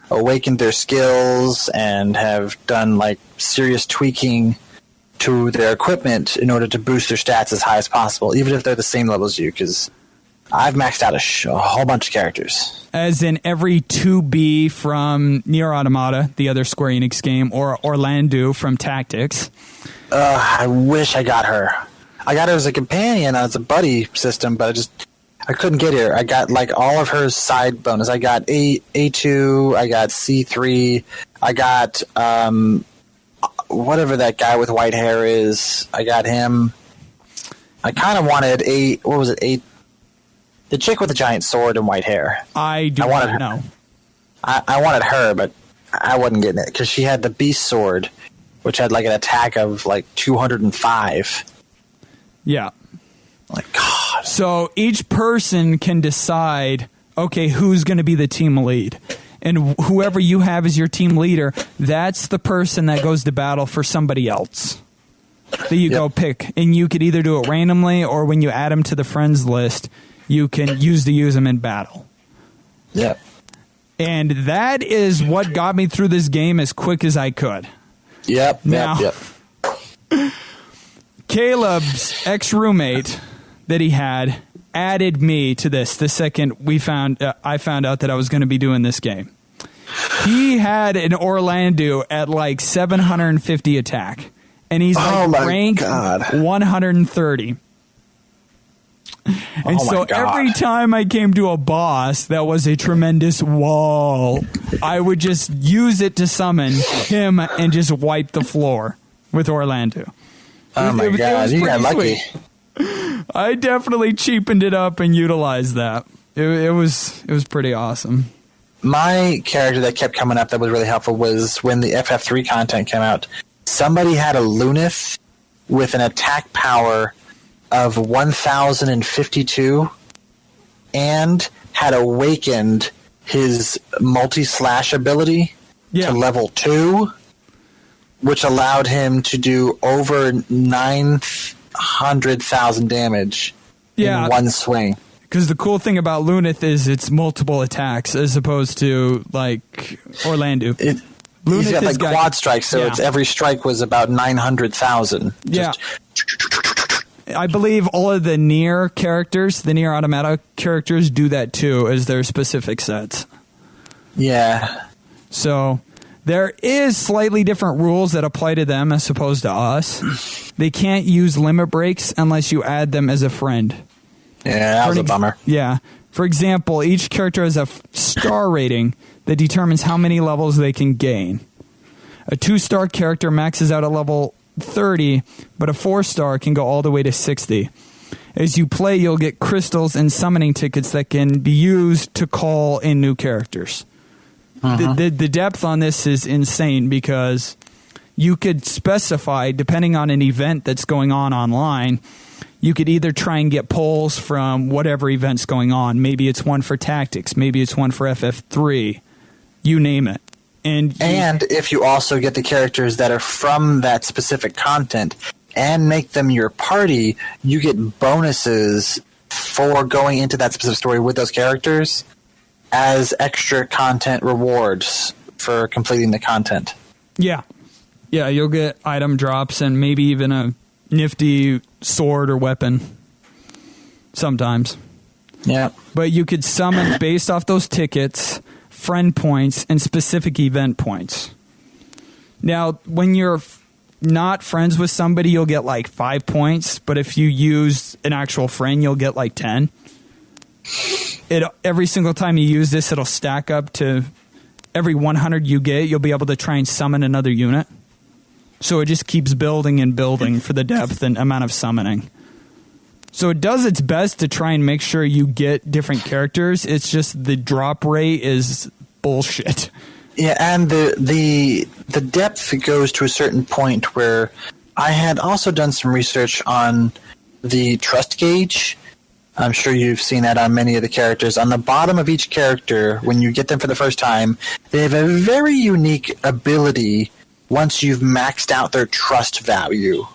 awakened their skills and have done like serious tweaking to their equipment in order to boost their stats as high as possible, even if they're the same level as you, because I've maxed out a whole bunch of characters. As in every 2B from Nier Automata, the other Square Enix game, or Orlando from Tactics. I wish I got her. I got her as a companion, as a buddy system, but I couldn't get her. I got like all of her side bonus. I got A2, I got C3, I got whatever that guy with white hair is. I got him. I kind of wanted the chick with the giant sword and white hair. I wanted know. I wanted her, but I wasn't getting it because she had the beast sword, which had like an attack of like 205. Yeah. Like, God. So each person can decide, okay, who's going to be the team lead. And whoever you have as your team leader, that's the person that goes to battle for somebody else that you go pick. And you could either do it randomly, or when you add them to the friends list, you can use them in battle. Yep. And that is what got me through this game as quick as I could. Yep. Now, Caleb's ex-roommate that he had added me to this the second I found out that I was going to be doing this game. He had an Orlando at like 750 attack, and he's like ranked 130. And so every time I came to a boss that was a tremendous wall, I would just use it to summon him and just wipe the floor with Orlando. Oh my God, you got lucky. I definitely cheapened it up and utilized that. It was pretty awesome. My character that kept coming up that was really helpful was when the FF3 content came out. Somebody had a Lunith with an attack power of 1052 and had awakened his multi-slash ability to level 2, which allowed him to do over 900,000 damage in one swing. Because the cool thing about Lunith is it's multiple attacks as opposed to like Orlando. He's got like quad strikes, so it's every strike was about 900,000. Yeah. I believe all of the Nier characters, the Nier Automata characters, do that too as their specific sets. Yeah. So there is slightly different rules that apply to them as opposed to us. They can't use limit breaks unless you add them as a friend. Yeah, that was a bummer. Yeah. For example, each character has a star rating that determines how many levels they can gain. A 2-star character maxes out at level 30, but a 4-star can go all the way to 60. As you play, you'll get crystals and summoning tickets that can be used to call in new characters. The depth on this is insane because you could specify, depending on an event that's going on online, you could either try and get polls from whatever event's going on. Maybe it's one for Tactics. Maybe it's one for FF3. You name it. And if you also get the characters that are from that specific content and make them your party, you get bonuses for going into that specific story with those characters as extra content rewards for completing the content. Yeah. Yeah, you'll get item drops and maybe even a nifty sword or weapon sometimes. Yeah. But you could summon based off those tickets, friend points, and specific event points. Now, when you're not friends with somebody, you'll get like 5 points, but if you use an actual friend, you'll get like 10. Every single time you use this, it'll stack up to every 100 you get, you'll be able to try and summon another unit. So it just keeps building and building for the depth and amount of summoning. So it does its best to try and make sure you get different characters. It's just the drop rate is bullshit. Yeah, and the depth goes to a certain point where I had also done some research on the trust gauge. I'm sure you've seen that on many of the characters. On the bottom of each character, when you get them for the first time, they have a very unique ability once you've maxed out their trust value.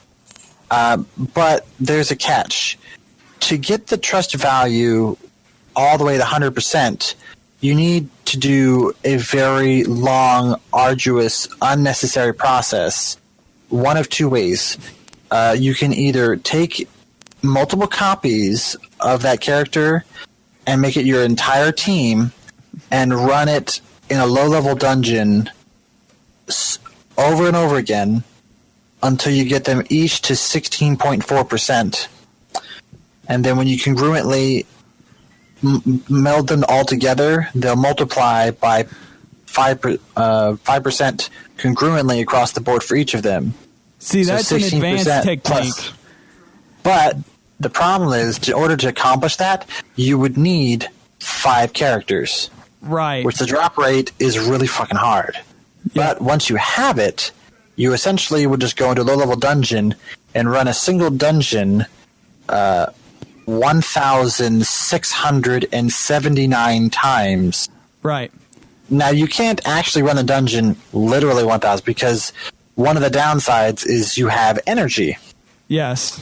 But there's a catch. To get the trust value all the way to 100%, you need to do a very long, arduous, unnecessary process. One of two ways. You can either take multiple copies of that character and make it your entire team and run it in a low-level dungeon over and over again until you get them each to 16.4%. And then when you congruently meld them all together, they'll multiply by 5% congruently across the board for each of them. See, that's an advanced technique. Plus. But the problem is, in order to accomplish that, you would need 5 characters. Right. Which the drop rate is really fucking hard. Yeah. But once you have it, you essentially would just go into a low-level dungeon and run a single dungeon 1,679 times. Right. Now, you can't actually run a dungeon literally 1,000 because one of the downsides is you have energy. Yes.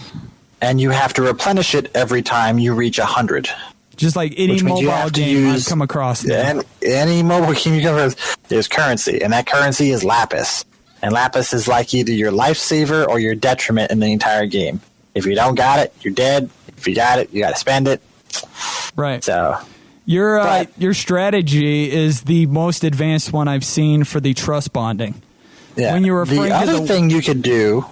And you have to replenish it every time you reach 100. Just like any mobile game I've come across. Any mobile game you come across, there's currency, and that currency is lapis. And lapis is like either your lifesaver or your detriment in the entire game. If you don't got it, you're dead. If you got it, you got to spend it. Right. So your strategy is the most advanced one I've seen for the trust bonding. Yeah. When you're the other thing you could do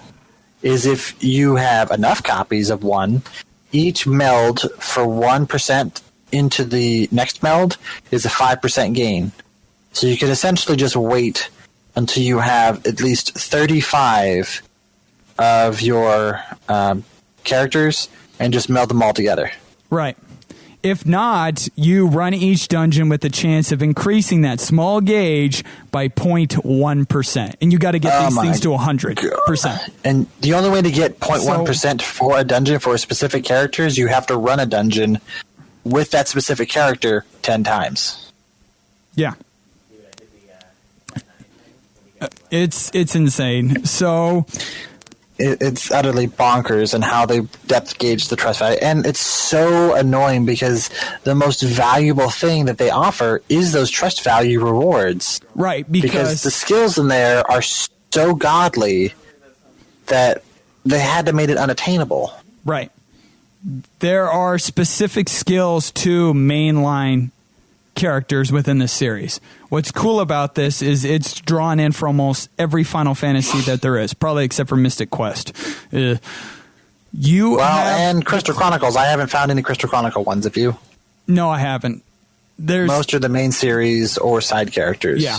is if you have enough copies of one, each meld for 1% into the next meld is a 5% gain. So you can essentially just wait until you have at least 35 of your characters and just meld them all together. Right. If not, you run each dungeon with the chance of increasing that small gauge by 0.1%. And you got to get these things to 100%. And the only way to get 0.1% for a dungeon for a specific character is you have to run a dungeon with that specific character 10 times. Yeah. It's insane. So it's utterly bonkers and how they depth gauge the trust value. And it's so annoying because the most valuable thing that they offer is those trust value rewards. Right, because the skills in there are so godly that they had to make it unattainable. Right. There are specific skills to mainline characters within this series. What's cool about this is it's drawn in for almost every Final Fantasy that there is, probably except for Mystic Quest. And Crystal Chronicles. I haven't found any Crystal Chronicle ones. Have you? No, I haven't. Most are the main series or side characters. Yeah.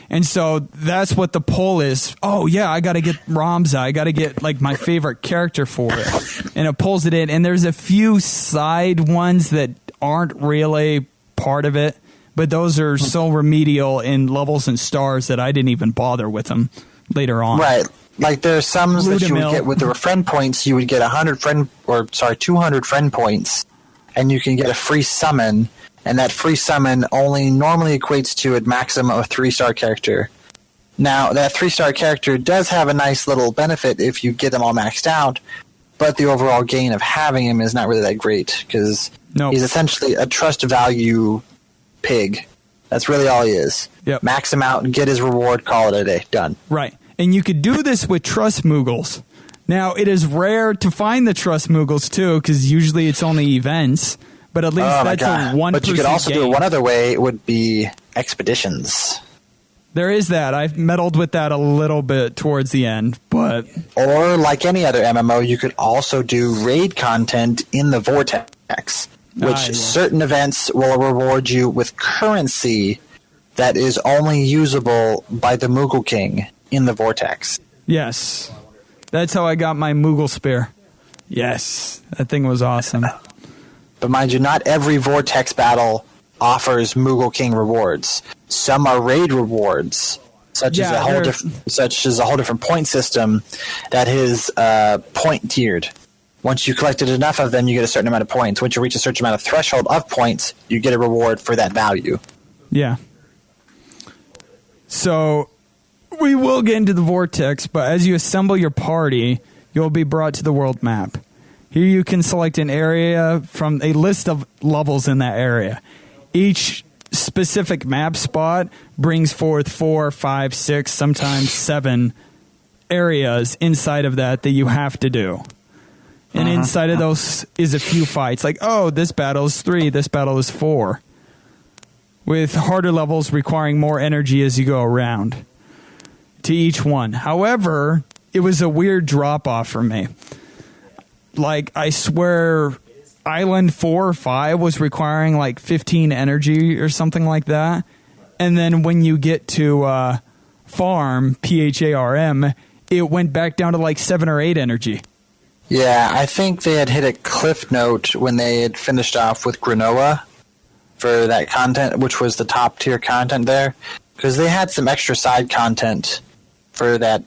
And so that's what the poll is. Oh, yeah, I got to get Ramza. I got to get like my favorite character for it. And it pulls it in. And there's a few side ones that aren't really part of it, but those are so remedial in levels and stars that I didn't even bother with them later on. Right. Like there's some that you would get with the friend points, you would get 200 friend points, and you can get a free summon, and that free summon only normally equates to a maximum of 3-star character. Now, that 3-star character does have a nice little benefit if you get them all maxed out, but the overall gain of having him is not really that great, because he's essentially a trust value pig. That's really all he is. Yep. Max him out and get his reward, call it a day. Done. Right. And you could do this with trust Moogles. Now, it is rare to find the trust Moogles, too, because usually it's only events, but at least that's a 1% But you could also do it gain. one other way, it would be expeditions. There is that. I've meddled with that a little bit towards the end, but... Or, like any other MMO, you could also do raid content in the Vortex, which certain events will reward you with currency that is only usable by the Moogle King in the Vortex. Yes. That's how I got my Moogle Spear. Yes. That thing was awesome. But mind you, not every Vortex battle offers Moogle King rewards. Some are raid rewards, such as a whole different point system that is point tiered. Once you collected enough of them, you get a certain amount of points. Once you reach a certain amount of threshold of points, you get a reward for that value. Yeah. So We will get into the vortex, but as you assemble your party, you'll be brought to the world map. Here you can select an area from a list of levels in that area. Each specific map spot brings forth 4, 5, 6, sometimes 7 areas inside of that you have to do. And inside of those is a few fights. Like, oh, this battle is 3, this battle is 4. With harder levels requiring more energy as you go around to each one. However, it was a weird drop-off for me. Like, I swear, Island 4 or 5 was requiring like 15 energy or something like that. And then when you get to Farm, P-H-A-R-M, it went back down to like 7 or 8 energy. Yeah, I think they had hit a cliff note when they had finished off with Granoa for that content, which was the top tier content there. Because they had some extra side content for that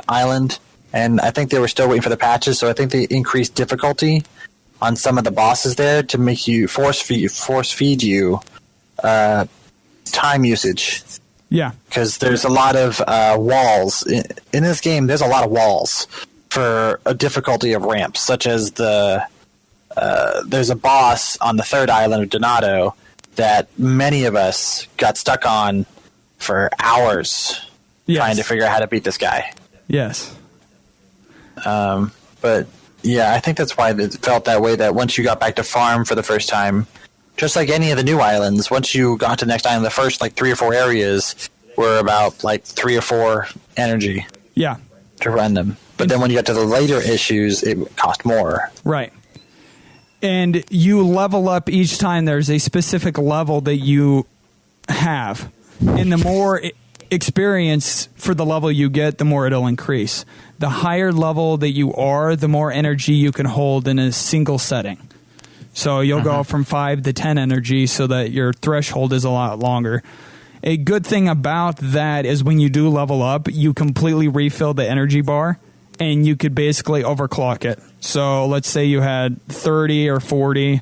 island. And I think they were still waiting for the patches, so I think they increased difficulty on some of the bosses there to make you force feed you time usage. Yeah, because there's a lot of walls in this game. There's a lot of walls for a difficulty of ramps, such as there's a boss on the 3rd island of Donato that many of us got stuck on for hours trying to figure out how to beat this guy. Yes. But yeah, I think that's why it felt that way, that once you got back to Farm for the first time, just like any of the new islands, once you got to the next island, the first like 3 or 4 areas were about like 3 or 4 energy. Yeah. To run them. But then when you got to the later issues, it cost more. Right. And you level up each time. There's a specific level that you have. And the more experience for the level you get, the more it'll increase. The higher level that you are, the more energy you can hold in a single setting. So you'll go from 5 to 10 energy so that your threshold is a lot longer. A good thing about that is when you do level up, you completely refill the energy bar, and you could basically overclock it. So let's say you had 30 or 40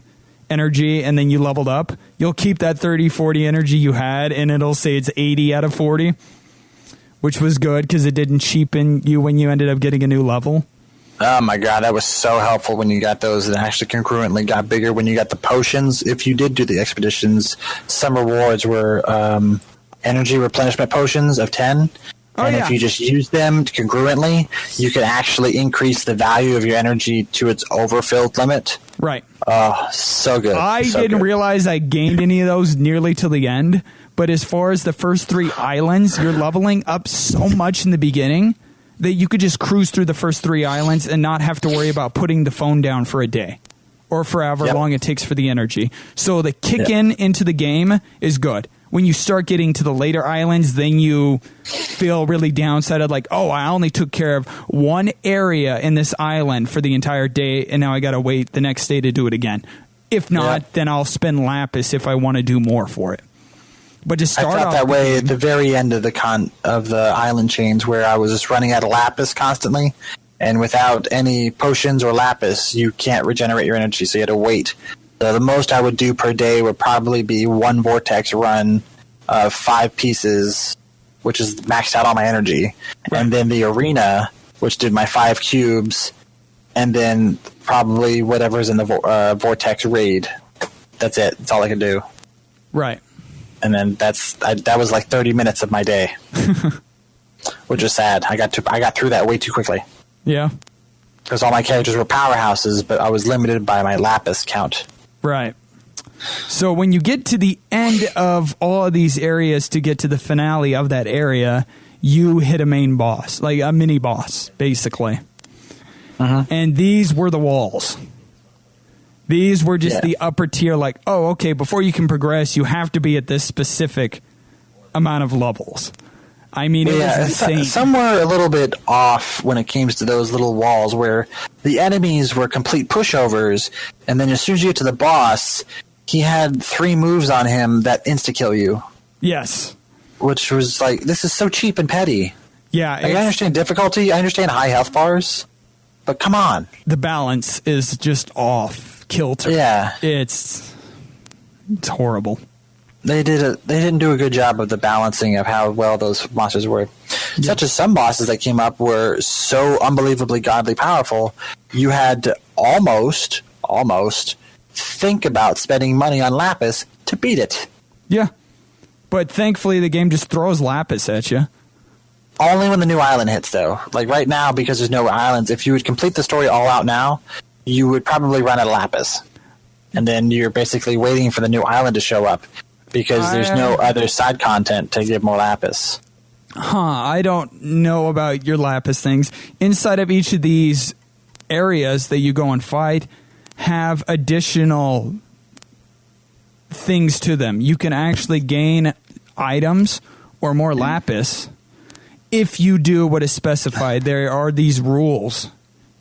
energy, and then you leveled up. You'll keep that 30, 40 energy you had, and it'll say it's 80 out of 40, which was good because it didn't cheapen you when you ended up getting a new level. Oh my god, that was so helpful when you got those, and actually concurrently got bigger when you got the potions. If you did do the expeditions, some rewards were energy replenishment potions of 10. If you just use them congruently, you can actually increase the value of your energy to its overfilled limit. Right. Oh, so good. I didn't realize I gained any of those nearly till the end, but as far as the first 3 islands, you're leveling up so much in the beginning that you could just cruise through the first 3 islands and not have to worry about putting the phone down for a day or for however long it takes for the energy. So the kick into the game is good. When you start getting to the later islands, then you feel really downsided, like, oh, I only took care of 1 area in this island for the entire day, and now I got to wait the next day to do it again. If not, then I'll spend lapis if I want to do more for it. But to start I felt that way at the very end of the island chains, where I was just running out of lapis constantly, and without any potions or lapis, you can't regenerate your energy, so you had to wait. So the most I would do per day would probably be 1 vortex run of 5 pieces, which is maxed out all my energy, and then the arena, which did my 5 cubes, and then probably whatever's in the vortex raid. That's it. That's all I could do. Right. And then that was like 30 minutes of my day, which is sad. I got through that way too quickly. Yeah. Because all my characters were powerhouses, but I was limited by my lapis count. Right. So when you get to the end of all of these areas to get to the finale of that area, you hit a main boss, like a mini boss, basically. And these were the walls. These were just the upper tier, like, oh, okay, before you can progress, you have to be at this specific amount of levels. I mean, it was insane. Some were a little bit off when it came to those little walls where the enemies were complete pushovers, and then as soon as you get to the boss, he had 3 moves on him that insta-kill you. Yes. Which was like, this is so cheap and petty. Yeah. Like, I understand difficulty, I understand high health bars, but come on. The balance is just off kilter. Yeah. It's horrible. They didn't do a good job of the balancing of how well those monsters were. Such as some bosses that came up were so unbelievably godly powerful, you had to almost think about spending money on Lapis to beat it. Yeah. But thankfully, the game just throws Lapis at you. Only when the new island hits, though. Like right now, because there's no islands, if you would complete the story all out now, you would probably run out of Lapis. And then you're basically waiting for the new island to show up because there's no other side content to give more Lapis. I don't know about your Lapis things. Inside of each of these areas that you go and fight have additional things to them. You can actually gain items or more Lapis if you do what is specified. There are these rules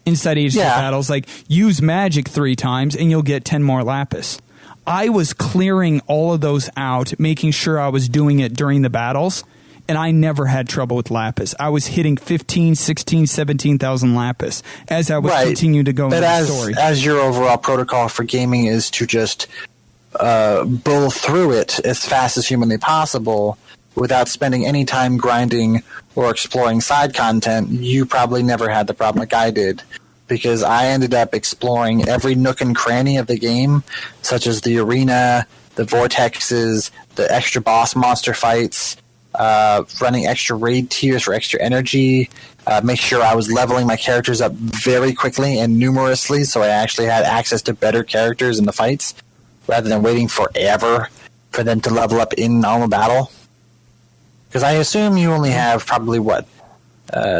inside each of the battles, like use magic 3 times and you'll get 10 more Lapis. I was clearing all of those out, making sure I was doing it during the battles, and I never had trouble with Lapis. I was hitting 15, 16, 17,000 Lapis as I was continuing to go into the story. As your overall protocol for gaming is to just bull through it as fast as humanly possible without spending any time grinding or exploring side content, you probably never had the problem like I did, because I ended up exploring every nook and cranny of the game, such as the arena, the vortexes, the extra boss monster fights, running extra raid tiers for extra energy, make sure I was leveling my characters up very quickly and numerously so I actually had access to better characters in the fights, rather than waiting forever for them to level up in normal battle. Because I assume you only have probably,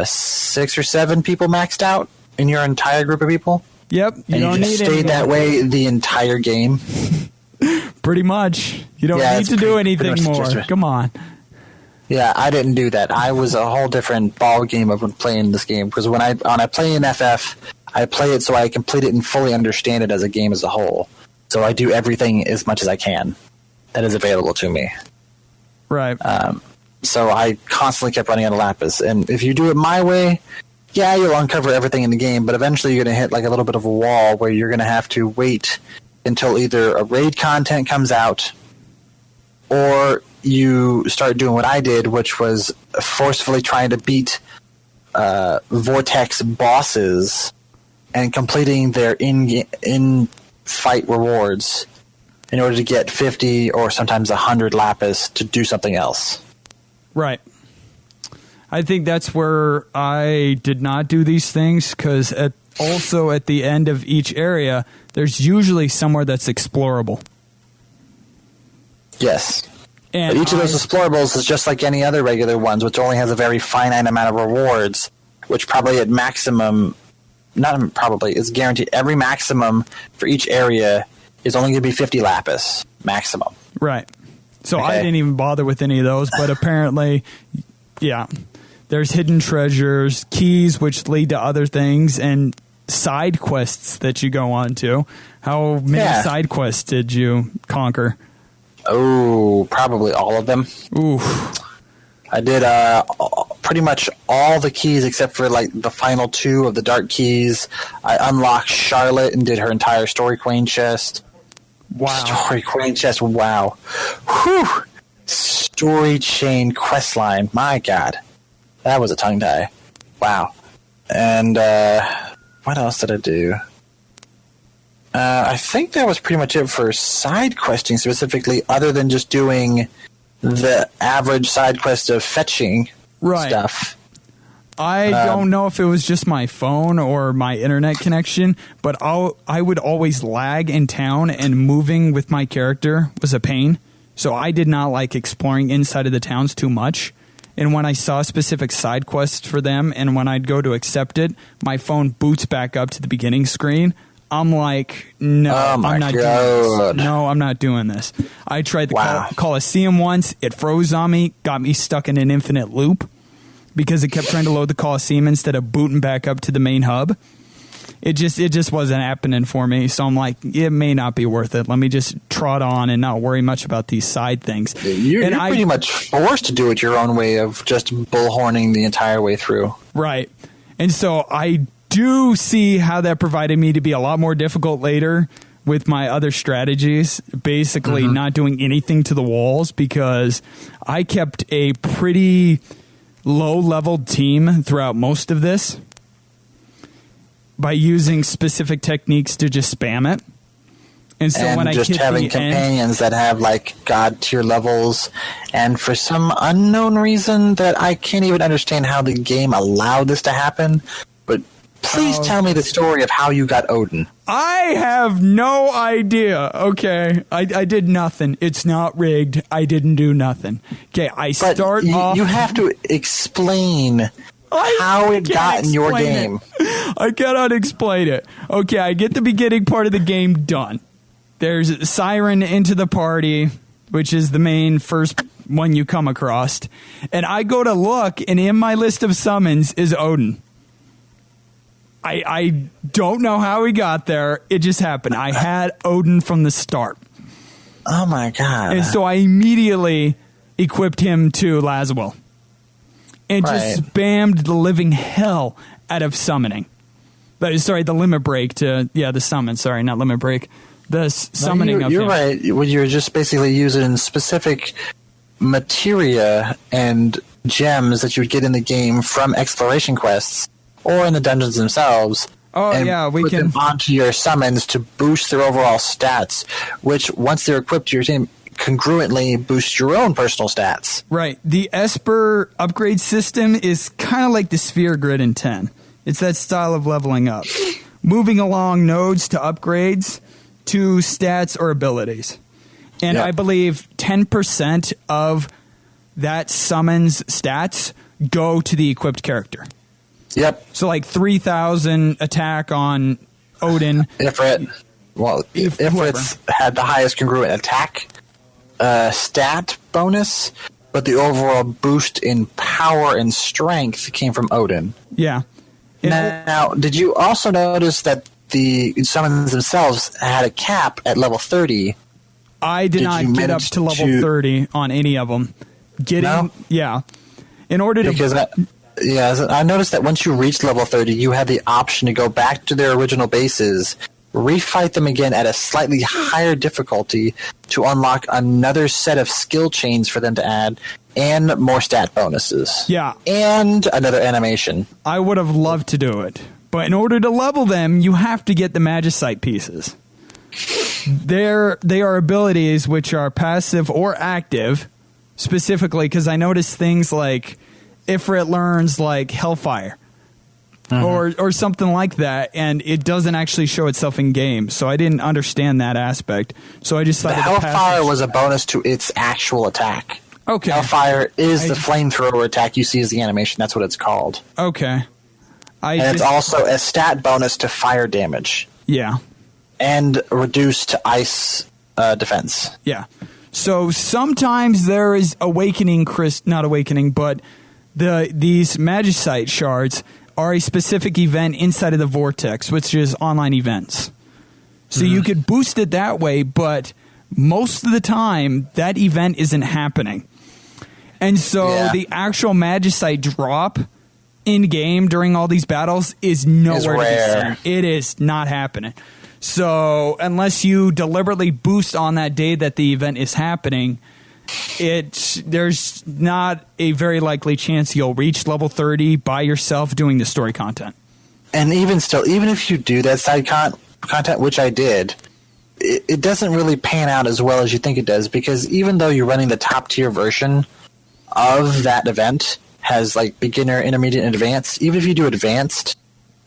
6 or 7 people maxed out in your entire group of people? Yep. And you just stayed that way the entire game? Pretty much. You don't need to do anything more. Come on. Yeah, I didn't do that. I was a whole different ball game of playing this game. Because when I play in FF, I play it so I complete it and fully understand it as a game as a whole. So I do everything as much as I can that is available to me. Right. So I constantly kept running out of Lapis. And if you do it my way, yeah, you'll uncover everything in the game, but eventually you're going to hit like a little bit of a wall where you're going to have to wait until either a raid content comes out or you start doing what I did, which was forcefully trying to beat Vortex bosses and completing their in-fight rewards in order to get 50 or sometimes 100 Lapis to do something else. Right. I think that's where I did not do these things, because also at the end of each area, there's usually somewhere that's explorable. Yes. And but each of those explorables is just like any other regular ones, which only has a very finite amount of rewards, which probably at maximum, not probably, it's guaranteed. Every maximum for each area is only going to be 50 Lapis, maximum. Right. So I didn't even bother with any of those, but apparently, yeah, there's hidden treasures, keys which lead to other things, and side quests that you go on to. How many side quests did you conquer? Oh, probably all of them. Oof. I did pretty much all the keys except for like the final 2 of the dark keys. I unlocked Charlotte and did her entire Story Queen chest. Wow. Story Queen chest, wow. Whew. Story chain quest line, my God. That was a tongue tie. Wow. And what else did I do? I think that was pretty much it for side questing specifically, other than just doing the average side quest of fetching stuff. I don't know if it was just my phone or my internet connection, but I would always lag in town, and moving with my character was a pain. So I did not like exploring inside of the towns too much. And when I saw specific side quests for them, and when I'd go to accept it, my phone boots back up to the beginning screen. I'm like, no, I'm not doing this. No, I'm not doing this. I tried the Coliseum once. It froze on me, got me stuck in an infinite loop because it kept trying to load the Coliseum instead of booting back up to the main hub. It just wasn't happening for me. So I'm like, it may not be worth it. Let me just trot on and not worry much about these side things. You're pretty much forced to do it your own way of just bullhorning the entire way through. Right. And so I do see how that provided me to be a lot more difficult later with my other strategies, basically not doing anything to the walls, because I kept a pretty low-level team throughout most of this by using specific techniques to just spam it. And so and when I just hit having the companions that have like god tier levels, and for some unknown reason that I can't even understand how the game allowed this to happen, but please tell me the story of how you got Odin. I have no idea. Okay, I did nothing. It's not rigged. I didn't do nothing. Okay, But you have to explain how it got in your game. I cannot explain it. Okay, I get the beginning part of the game done. There's Siren into the party, which is the main first one you come across. And I go to look, and in my list of summons is Odin. I don't know how he got there. It just happened. I had Odin from the start. Oh, my God. And so I immediately equipped him to Laswell. And just spammed the living hell out of summoning. Sorry, the limit break to... Yeah, the summon. Sorry, not limit break. The summoning of him. You're right. When you're just basically using specific materia and gems that you would get in the game from exploration quests or in the dungeons themselves. Oh, and yeah, we put can... them onto your summons to boost their overall stats, which, once they're equipped to your team, congruently boost your own personal stats. Right. The Esper upgrade system is kind of like the Sphere Grid in 10. It's that style of leveling up. Moving along nodes to upgrades to stats or abilities. And I believe 10% of that summon's stats go to the equipped character. Yep. So like 3,000 attack on Odin. Ifrit. Well, Ifrit's had the highest congruent attack stat bonus, but the overall boost in power and strength came from Odin. Yeah. Now, did you also notice that the summons themselves had a cap at level 30? I did not get up to level 30 on any of them. In order to... Because I noticed that once you reach level 30, you have the option to go back to their original bases, refight them again at a slightly higher difficulty to unlock another set of skill chains for them to add, and more stat bonuses. Yeah. And another animation. I would have loved to do it. But in order to level them, you have to get the Magicite pieces. They are abilities which are passive or active, specifically, because I noticed things like Ifrit learns like Hellfire. Or something like that, and it doesn't actually show itself in game. So I didn't understand that aspect. So I just thought the Hellfire was a bonus to its actual attack. Okay. Hellfire is the flamethrower attack you see as the animation. That's what it's called. Okay. It's also a stat bonus to fire damage. Yeah. And reduced ice defense. Yeah. So sometimes there is not awakening, but these Magicite shards are a specific event inside of the Vortex, which is online events. So you could boost it that way, but most of the time, that event isn't happening. And so the actual Magicite drop in-game during all these battles is nowhere to be seen. It is not happening. So unless you deliberately boost on that day that the event is happening, there's not a very likely chance you'll reach level 30 by yourself doing the story content. And even still, even if you do that side content, which I did, it doesn't really pan out as well as you think it does, because even though you're running the top tier version of that event, has like beginner, intermediate, and advanced, even if you do advanced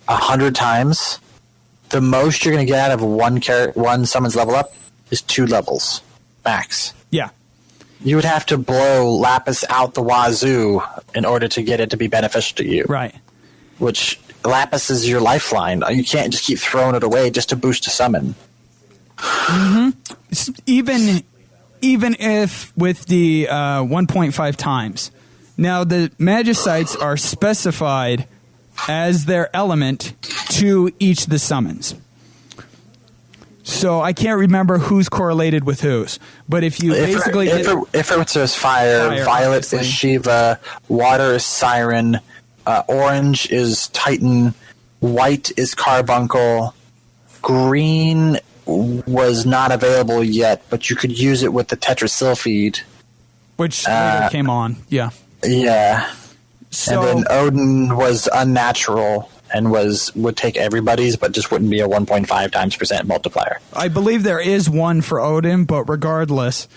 100 times, the most you're going to get out of one summons level up is 2 levels max. Yeah. You would have to blow Lapis out the wazoo in order to get it to be beneficial to you. Right. Which, Lapis is your lifeline. You can't just keep throwing it away just to boost a summon. Even if with the 1.5 times. Now, the Magicites are specified as their element to each of the summons. So I can't remember who's correlated with whose, but if you basically... If it was fire, Violet obviously is Shiva, Water is Siren, Orange is Titan, White is Carbuncle, Green was not available yet, but you could use it with the Tetrasylphide. Which later came on, yeah. Yeah. So, and then Odin was unnatural and would take everybody's, but just wouldn't be a 1.5 times percent multiplier. I believe there is one for Odin, but regardless,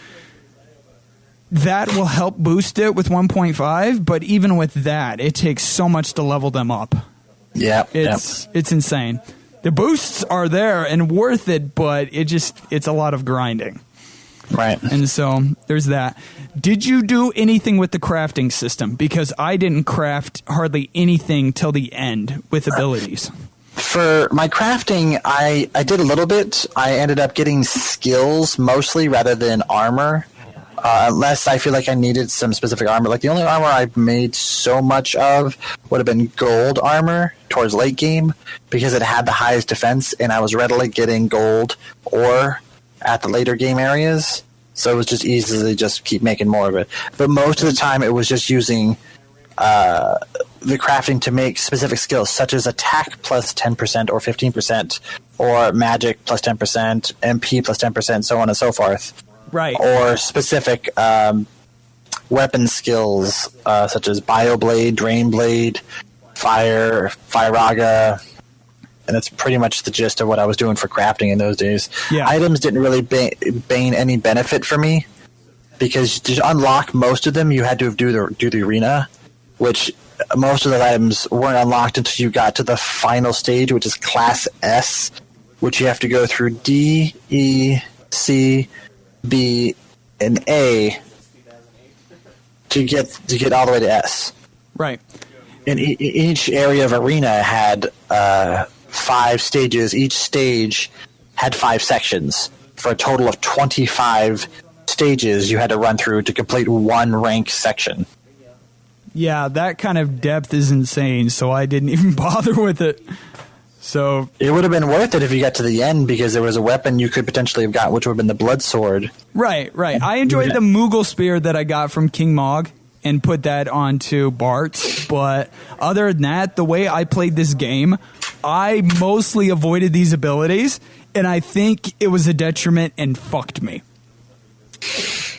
that will help boost it with 1.5. But even with that, it takes so much to level them up. Yeah, it's insane. The boosts are there and worth it, but it's a lot of grinding. Right. And so there's that. Did you do anything with the crafting system? Because I didn't craft hardly anything till the end with abilities. For my crafting, I did a little bit. I ended up getting skills mostly rather than armor. Unless I feel like I needed some specific armor. Like the only armor I've made so much of would have been gold armor towards late game because it had the highest defense, and I was readily getting gold ore at the later game areas. So it was just easy to just keep making more of it. But most of the time it was just using the crafting to make specific skills, such as attack plus 10% or 15%, or magic plus 10%, MP plus 10%, so on and so forth. Right. Or specific weapon skills, such as Bioblade, Drainblade, Firaga, and that's pretty much the gist of what I was doing for crafting in those days. Yeah. Items didn't really bane any benefit for me, because to unlock most of them, you had to do the arena, which most of the items weren't unlocked until you got to the final stage, which is Class S, which you have to go through D, E, C, B, and A to get all the way to S. Right. And each area of arena had 5 stages. Each stage had 5 sections for a total of 25 stages you had to run through to complete one rank section. Yeah, that kind of depth is insane, so I didn't even bother with it. So it would have been worth it if you got to the end, because there was a weapon you could potentially have got, which would have been the blood sword. Right. I enjoyed the Moogle spear that I got from King Mog and put that onto Bart's, but other than that, the way I played this game, I mostly avoided these abilities, and I think it was a detriment and fucked me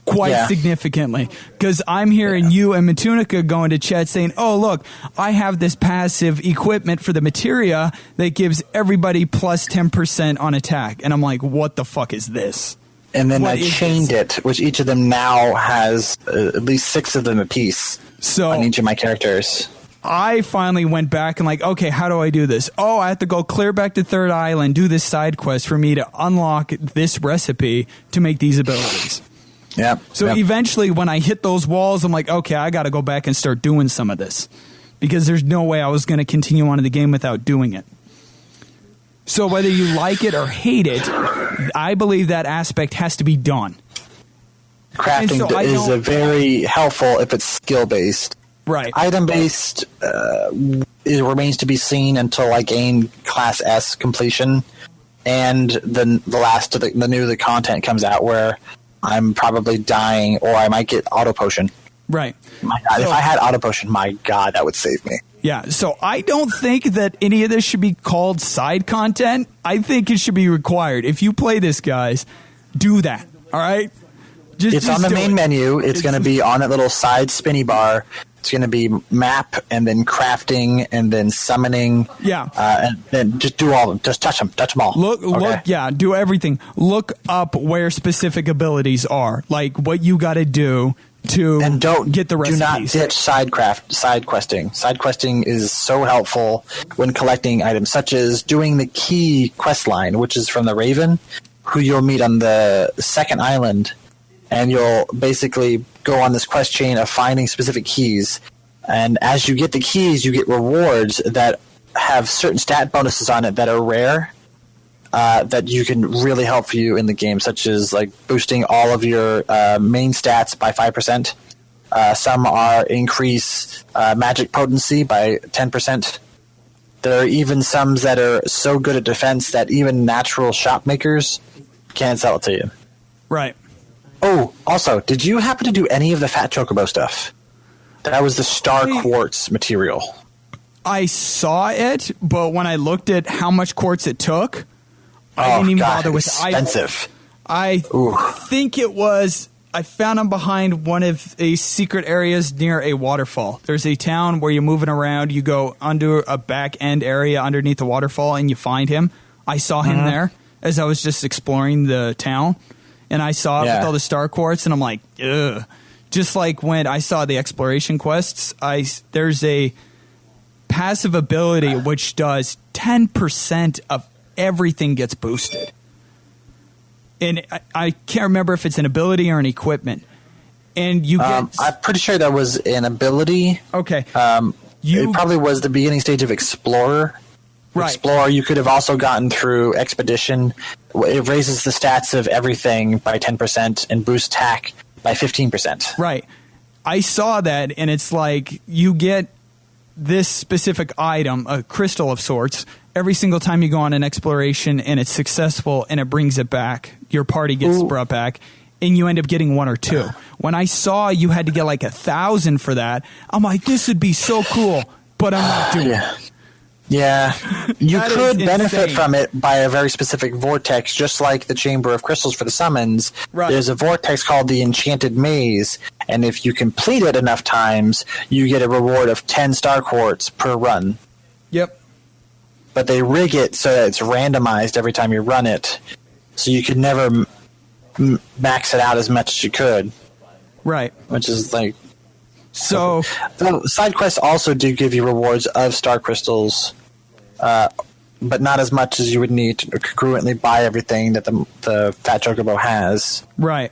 quite significantly, because I'm hearing you and Metunnica going to chat saying, oh, look, I have this passive equipment for the materia that gives everybody plus 10% on attack. And I'm like, what the fuck is this? And then I chained it, which each of them now has at least 6 of them apiece on each of my characters. I finally went back and like, okay, how do I do this? Oh, I have to go clear back to Third Island, do this side quest for me to unlock this recipe to make these abilities. Yeah. So eventually when I hit those walls, I'm like, okay, I got to go back and start doing some of this, because there's no way I was going to continue on in the game without doing it. So whether you like it or hate it, I believe that aspect has to be done. Crafting is a very helpful if it's skill-based. Right. Item-based it remains to be seen until I gain Class S completion, and then the new content comes out where I'm probably dying, or I might get auto potion. Right. My God, if I had auto potion, my God, that would save me. Yeah, so I don't think that any of this should be called side content. I think it should be required. If you play this, guys, do that. All right? It's on the main menu. It's going to be on that little side spinny bar. It's going to be map, and then crafting, and then summoning. Yeah. And then just do all of them. Just touch them all. Look, yeah, do everything. Look up where specific abilities are, like what you got to do to get the recipes. Do not ditch side questing. Side questing is so helpful when collecting items, such as doing the key quest line, which is from the Raven, who you'll meet on the second island. And you'll basically go on this quest chain of finding specific keys. And as you get the keys, you get rewards that have certain stat bonuses on it that are rare, that you can really help for you in the game, such as like boosting all of your main stats by 5%. Some are increase magic potency by 10%. There are even some that are so good at defense that even natural shopmakers can't sell it to you. Right. Oh, also, did you happen to do any of the Fat Chocobo stuff? That was the Star Quartz material. I saw it, but when I looked at how much quartz it took, I didn't even bother with it. Expensive. I think it was I found them behind one of the secret areas near a waterfall. There's a town where you're moving around. You go under a back end area underneath the waterfall, and you find him. I saw him there as I was just exploring the town, and I saw it with all the star quartz, and I'm like, ugh. Just like when I saw the exploration quests, there's a passive ability which does 10% of everything gets boosted. And I can't remember if it's an ability or an equipment. And you get... I'm pretty sure that was an ability. Okay. It probably was the beginning stage of Explorer. Right. Explorer, you could have also gotten through Expedition. It raises the stats of everything by 10% and boosts attack by 15%. Right. I saw that, and it's like you get this specific item, a crystal of sorts, every single time you go on an exploration and it's successful and it brings it back. Your party gets brought back, and you end up getting one or two. When I saw you had to get like 1,000 for that, I'm like, this would be so cool, but I'm not doing it. Yeah, you could benefit insane. from it by a very specific vortex, just like the Chamber of Crystals for the summons. Right. There's a vortex called the Enchanted Maze, and if you complete it enough times, you get a reward of 10 star quartz per run. Yep. But they rig it so that it's randomized every time you run it, so you could never max it out as much as you could. Right. Which is like... So side quests also do give you rewards of star crystals, but not as much as you would need to congruently buy everything that the Fat Chocobo has. Right.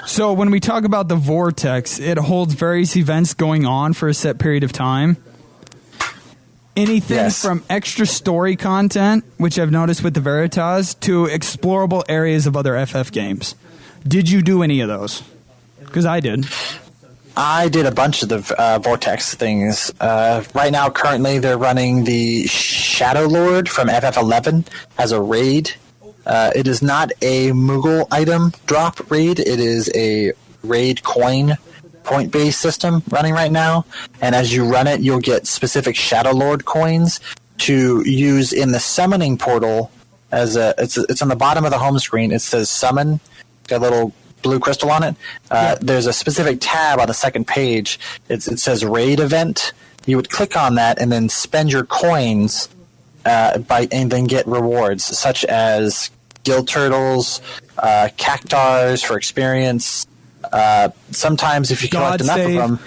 So when we talk about the vortex, it holds various events going on for a set period of time. Anything from extra story content, which I've noticed with the Veritas, to explorable areas of other FF games. Did you do any of those? Because I did. I did a bunch of the Vortex things. Right now, currently, they're running the Shadow Lord from FF11 as a raid. It is not a Moogle item drop raid. It is a raid coin point-based system running right now. And as you run it, you'll get specific Shadow Lord coins to use in the summoning portal. It's on the bottom of the home screen. It says summon. Got a little blue crystal on it. There's a specific tab on the second page. It says raid event. You would click on that and then spend your coins and then get rewards such as guild turtles, cactars for experience. Sometimes if you collect enough of them,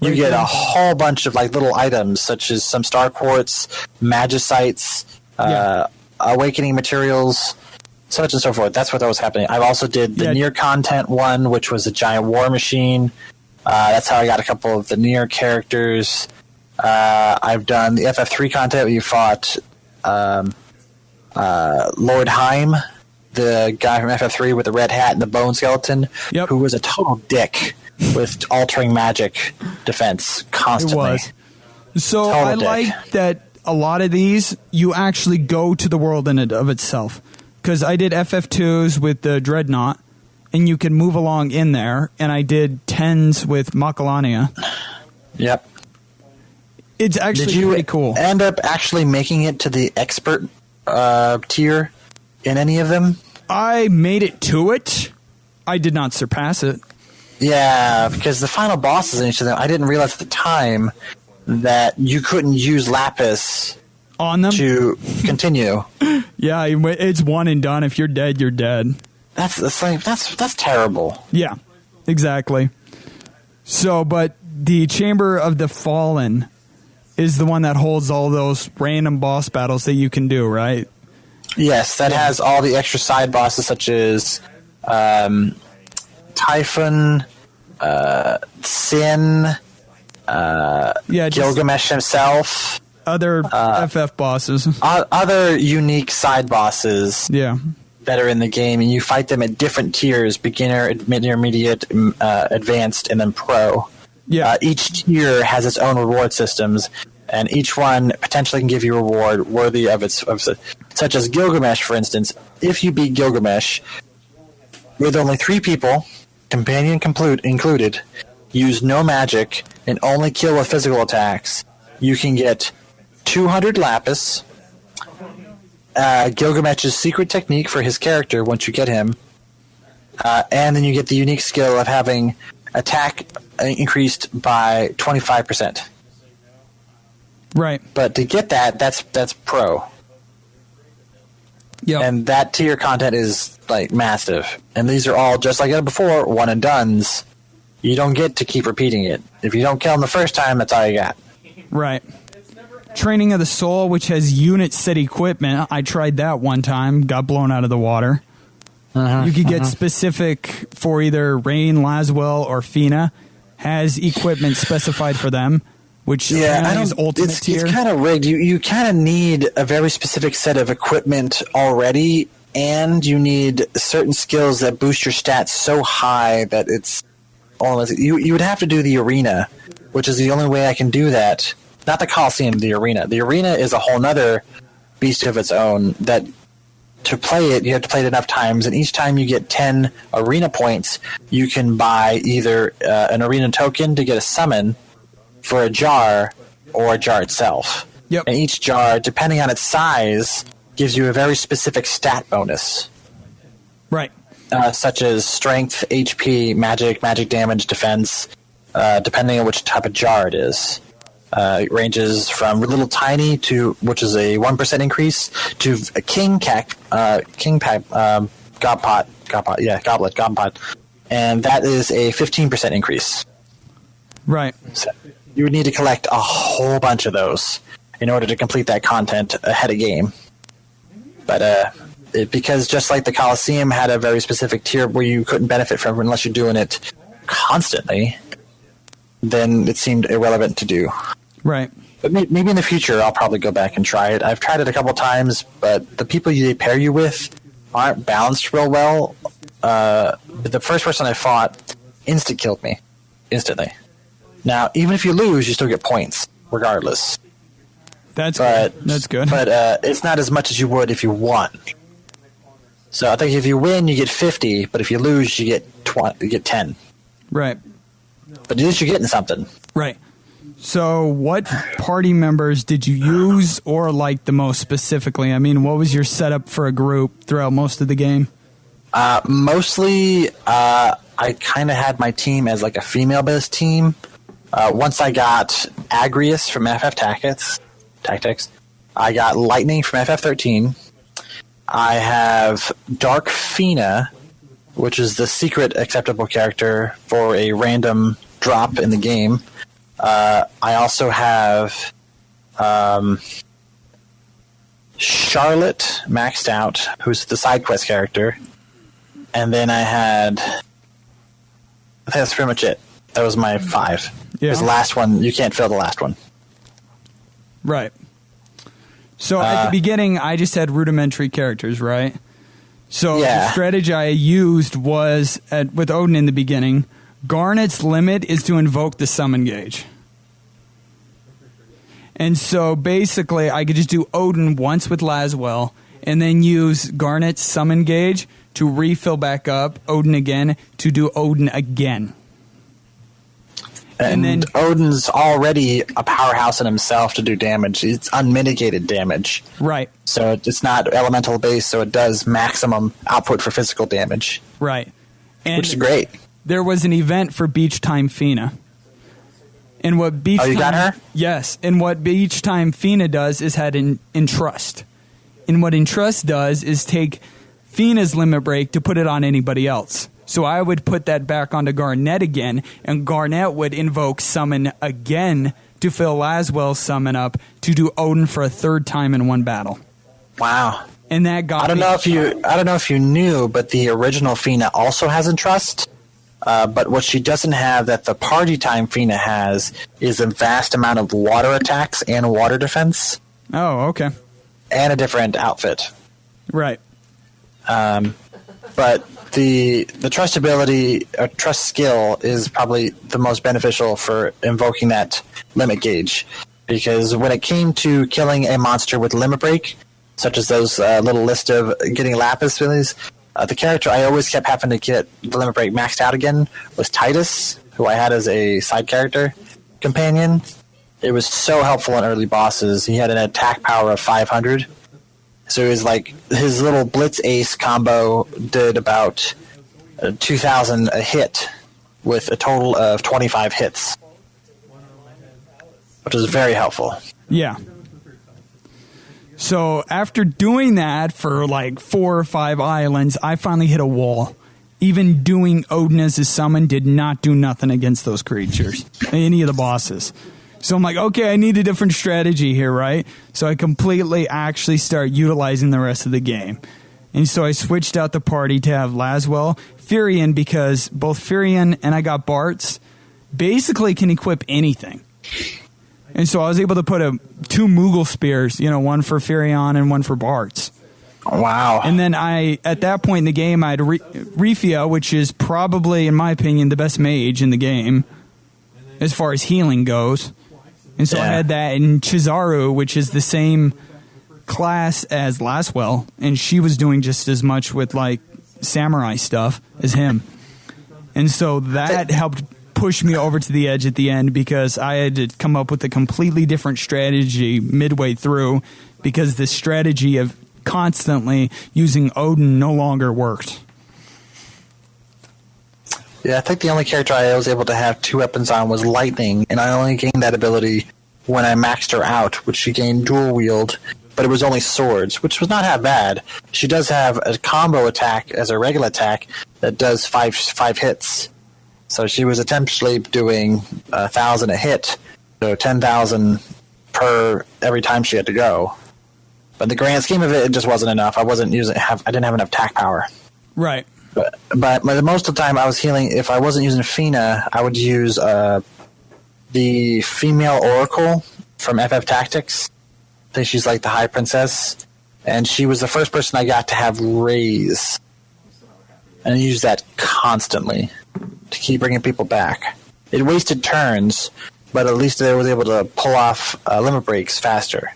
you get a whole bunch of like little items such as some star quartz, magicites, awakening materials, such and so forth. That's what was happening. I also did the Nier content one, which was a giant war machine. That's how I got a couple of the Nier characters. I've done the FF3 content where you fought Lord Heim, the guy from FF3 with the red hat and the bone skeleton, who was a total dick with altering magic defense constantly. It was. So I like that a lot of these, you actually go to the world in and of itself. Because I did FF2s with the Dreadnought, and you can move along in there, and I did 10s with Macalania. Yep. It's actually pretty cool. Did you end up actually making it to the expert tier in any of them? I made it to it. I did not surpass it. Yeah, because the final bosses in each of them, I didn't realize at the time that you couldn't use Lapis on them to continue. Yeah, it's one and done. If you're dead, you're dead. That's terrible. Yeah, exactly. So, but the Chamber of the Fallen is the one that holds all those random boss battles that you can do, right? Yes, that has all the extra side bosses such as Typhon, Sin, Gilgamesh himself. Other FF bosses. Other unique side bosses that are in the game, and you fight them at different tiers: beginner, intermediate, advanced, and then pro. Yeah. Each tier has its own reward systems, and each one potentially can give you a reward worthy of such as Gilgamesh, for instance. If you beat Gilgamesh with only 3 people, companion included, use no magic, and only kill with physical attacks, you can get 200 Lapis, Gilgamesh's secret technique for his character once you get him, And then you get the unique skill of having attack increased by 25%. Right. But to get that's pro. Yep. And that tier content is like massive. And these are all, just like I said before, one and dones. You don't get to keep repeating it. If you don't kill them the first time, that's all you got. Right. Training of the Soul, which has unit set equipment. I tried that one time, got blown out of the water. You could get specific for either Rain, Laswell, or Fina. Has equipment specified for them, which is ultimate tier. It's kind of rigged. You kind of need a very specific set of equipment already, and you need certain skills that boost your stats so high that it's almost you would have to do the arena, which is the only way I can do that. Not the Coliseum, the arena. The arena is a whole nother beast of its own that to play it, you have to play it enough times, and each time you get 10 arena points, you can buy either an arena token to get a summon for a jar or a jar itself. Yep. And each jar, depending on its size, gives you a very specific stat bonus. Right. Such as strength, HP, magic damage, defense, depending on which type of jar it is. It ranges from little tiny to, which is a 1% increase, to a goblet, and that is a 15% increase. Right. So you would need to collect a whole bunch of those in order to complete that content ahead of game. But because just like the Coliseum had a very specific tier where you couldn't benefit from it unless you're doing it constantly, then it seemed irrelevant to do. Right. But maybe in the future I'll probably go back and try it. I've tried it a couple times, but the people they pair you with aren't balanced real well. But the first person I fought killed me instantly. Now, even if you lose, you still get points, regardless. That's good. But it's not as much as you would if you won. So I think if you win, you get 50, but if you lose, you get 10. Right. But at least you're getting something. Right. So what party members did you use or like the most specifically? I mean, what was your setup for a group throughout most of the game? Mostly, I kind of had my team as like a female-based team. Once I got Agrius from FF Tactics, I got Lightning from FF13. I have Dark Fina, which is the secret acceptable character for a random drop in the game. I also have Charlotte maxed out, who's the side quest character. And then I think that's pretty much it. That was my 5. Yeah. Because the last one, you can't fill the last one. Right. So at the beginning, I just had rudimentary characters, right? So the strategy I used was, with Odin in the beginning, Garnet's limit is to invoke the summon gauge. And so basically, I could just do Odin once with Laswell, and then use Garnet's summon gauge to refill back up Odin again to do Odin again. And then Odin's already a powerhouse in himself to do damage. It's unmitigated damage. Right. So it's not elemental based, so it does maximum output for physical damage. Right. And which is great. There was an event for Beach Time Fina. And what Beach you Time, got her? Yes. And what Beach Time Fina does is had Entrust. And what Entrust does is take Fina's limit break to put it on anybody else. So I would put that back onto Garnet again, and Garnet would invoke summon again to fill Laswell's summon up to do Odin for a third time in one battle. Wow. And that got I don't know if you knew, but the original Fina also has Entrust. But what she doesn't have that the party time Fina has is a vast amount of water attacks and water defense. Oh, okay. And a different outfit. Right. But the trust ability, or trust skill, is probably the most beneficial for invoking that limit gauge. Because when it came to killing a monster with limit break, such as those little list of getting lapis abilities, the character I always kept having to get the limit break maxed out again was Titus, who I had as a side character companion. It was so helpful in early bosses. He had an attack power of 500. So it was like his little Blitz Ace combo did about 2,000 a hit with a total of 25 hits, which is very helpful. Yeah. So after doing that for like 4 or 5 islands, I finally hit a wall. Even doing Odin as a summon did not do nothing against those creatures, any of the bosses. So I'm like, okay, I need a different strategy here, right? So I completely actually start utilizing the rest of the game. And so I switched out the party to have Laswell, Furion, because both Furion and I got Bart's basically can equip anything. And so I was able to put 2 Moogle spears, one for Furion and one for Bart's. Wow. And then at that point in the game, I had Rifia, which is probably, in my opinion, the best mage in the game as far as healing goes. And so I had that, and Chizaru, which is the same class as Laswell, and she was doing just as much with like samurai stuff as him. And so that helped push me over to the edge at the end, because I had to come up with a completely different strategy midway through, because the strategy of constantly using Odin no longer worked. Yeah, I think the only character I was able to have 2 weapons on was Lightning, and I only gained that ability when I maxed her out, which she gained dual wield, but it was only swords, which was not that bad. She does have a combo attack as a regular attack that does 5 hits. So she was essentially doing 1,000 a hit, so 10,000 per every time she had to go. But in the grand scheme of it, it just wasn't enough. I didn't have enough attack power. Right. But most of the time I was healing. If I wasn't using Fina, I would use the female Oracle from FF Tactics. I think she's like the High Princess. And she was the first person I got to have Raise. And I used that constantly to keep bringing people back. It wasted turns, but at least I was able to pull off limit breaks faster.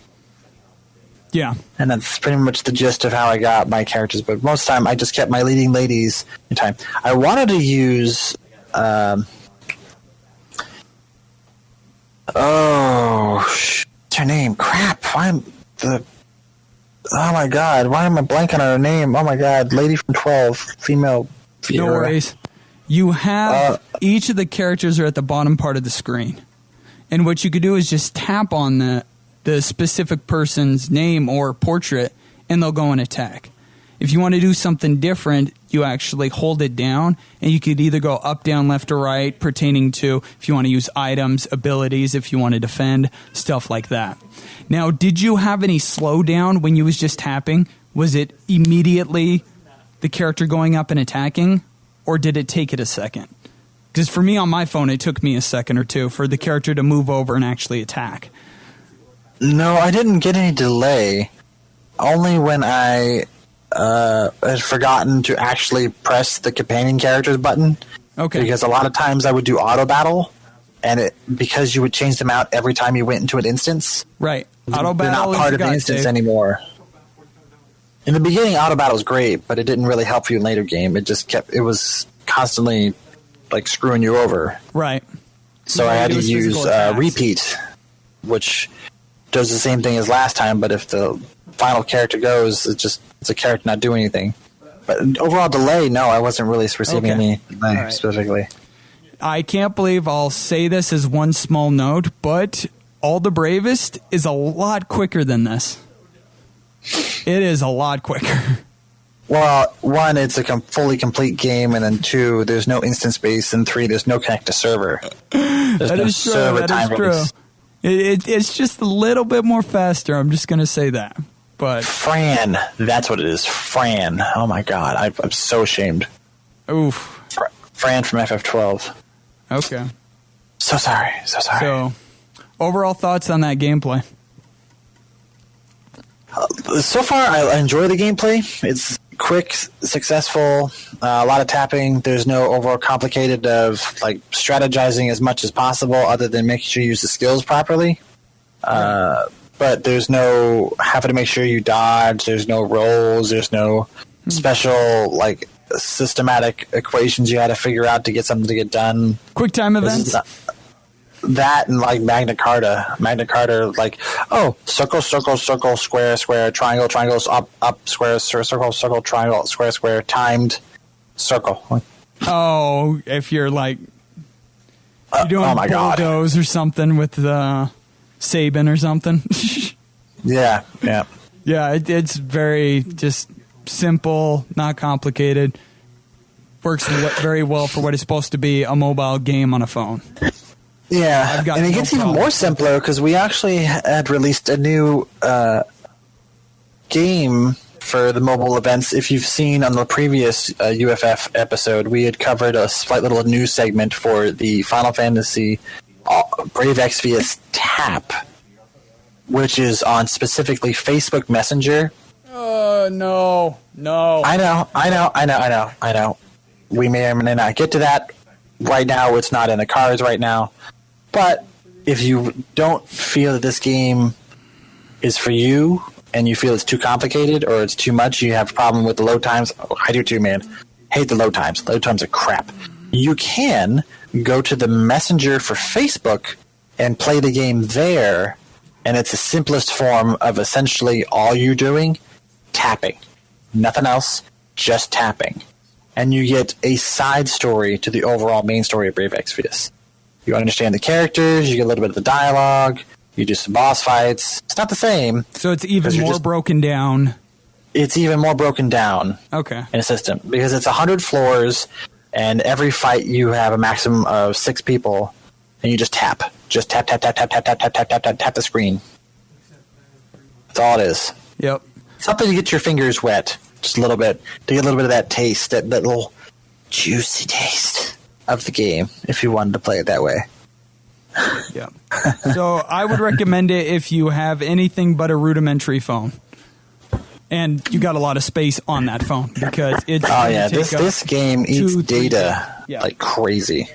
Yeah. And that's pretty much the gist of how I got my characters. But most of the time, I just kept my leading ladies in time. I wanted to use... what's her name? Crap. Oh my god. Why am I blanking on her name? Oh my god. Lady from 12. Female. No worries. You have... each of the characters are at the bottom part of the screen. And what you could do is just tap on the specific person's name or portrait, and they'll go and attack. If you want to do something different, you actually hold it down, and you could either go up, down, left, or right, pertaining to if you want to use items, abilities, if you want to defend, stuff like that. Now, did you have any slowdown when you was just tapping? Was it immediately the character going up and attacking, or did it take it a second? Because for me on my phone, it took me a second or two for the character to move over and actually attack. No, I didn't get any delay. Only when I had forgotten to actually press the companion characters button. Okay. Because a lot of times I would do auto battle, and because you would change them out every time you went into an instance. Right. Auto They're battle not part of the instance anymore. In the beginning, auto battle was great, but it didn't really help you in later game. It was constantly like screwing you over. Right. So I had to use repeat, which does the same thing as last time, but if the final character goes, it's a character not doing anything. But overall delay, no, I wasn't really receiving any delay specifically. I can't believe I'll say this as one small note, but All the Bravest is a lot quicker than this. It is a lot quicker. Well, 1, it's a fully complete game, and then 2, there's no instance base, and 3, there's no connect to server. There's that no is true. server That time is true. release. It's just a little bit more faster. I'm just going to say that. But Fran, that's what it is. Fran. Oh my god, I'm so ashamed. Oof. Fran from FF12. Okay. So sorry. So, overall thoughts on that gameplay? So far, I enjoy the gameplay. It's quick, successful, a lot of tapping. There's no overall complicated of like strategizing as much as possible, other than making sure you use the skills properly. But there's no having to make sure you dodge. There's no rolls. There's no special like systematic equations you had to figure out to get something to get done. Quick time events. That and like Magna Carta, like, oh, circle, square, triangle, triangles, up, square, circle, triangle, square, timed circle. Oh, if you're like you're doing oh my God. bulldoze or something with Sabin or something. Yeah. Yeah, it's very just simple, not complicated. Works very well for what is supposed to be a mobile game on a phone. Yeah, I've got and it no gets even problem. more simpler because we actually had released a new game for the mobile events. If you've seen on the previous UFF episode, we had covered a slight little news segment for the Final Fantasy Brave Exvius Tap, which is on specifically Facebook Messenger. No. I know. We may or may not get to that. Right now, it's not in the cards right now. But if you don't feel that this game is for you and you feel it's too complicated or it's too much, you have a problem with the load times. Oh, I do too, man. Hate the load times. Load times are crap. You can go to the Messenger for Facebook and play the game there, and it's the simplest form of essentially all you're doing, tapping. Nothing else, just tapping. And you get a side story to the overall main story of Brave Exvius. You understand the characters, you get a little bit of the dialogue, you do some boss fights. It's not the same. So it's even more broken down. It's even more broken down Okay. in a system because it's 100 floors, and every fight you have a maximum of 6 people, and you just tap. Just tap the screen. That's all it is. Yep. Something to get your fingers wet, just a little bit, to get a little bit of that taste, that little juicy taste of the game, if you wanted to play it that way. Yeah. So I would recommend it if you have anything but a rudimentary phone. And you got a lot of space on that phone because it's Oh yeah, this game eats data like crazy.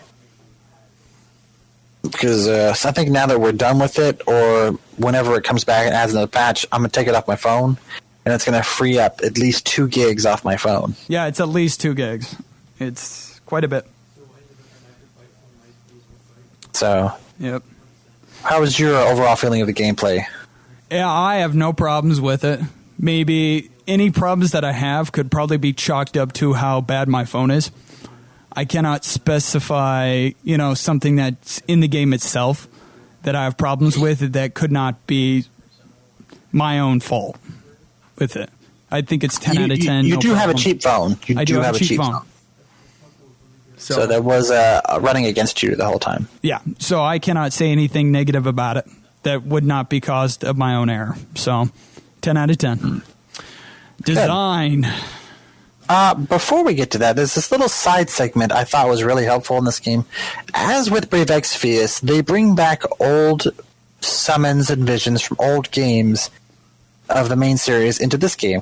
Because I think now that we're done with it, or whenever it comes back and adds another patch, I'm going to take it off my phone, and it's going to free up at least 2 gigs off my phone. Yeah, it's at least 2 gigs. It's quite a bit. So, Yep. how was your overall feeling of the gameplay? Yeah, I have no problems with it. Maybe any problems that I have could probably be chalked up to how bad my phone is. I cannot specify, something that's in the game itself that I have problems with that could not be my own fault with it. I think it's 10 out of 10. You no do have a problem. cheap phone. You I do have a cheap phone. So that was running against you the whole time. Yeah, so I cannot say anything negative about it that would not be caused of my own error. So 10 out of 10. Design. Before we get to that, there's this little side segment I thought was really helpful in this game. As with Brave Exvius, they bring back old summons and visions from old games of the main series into this game.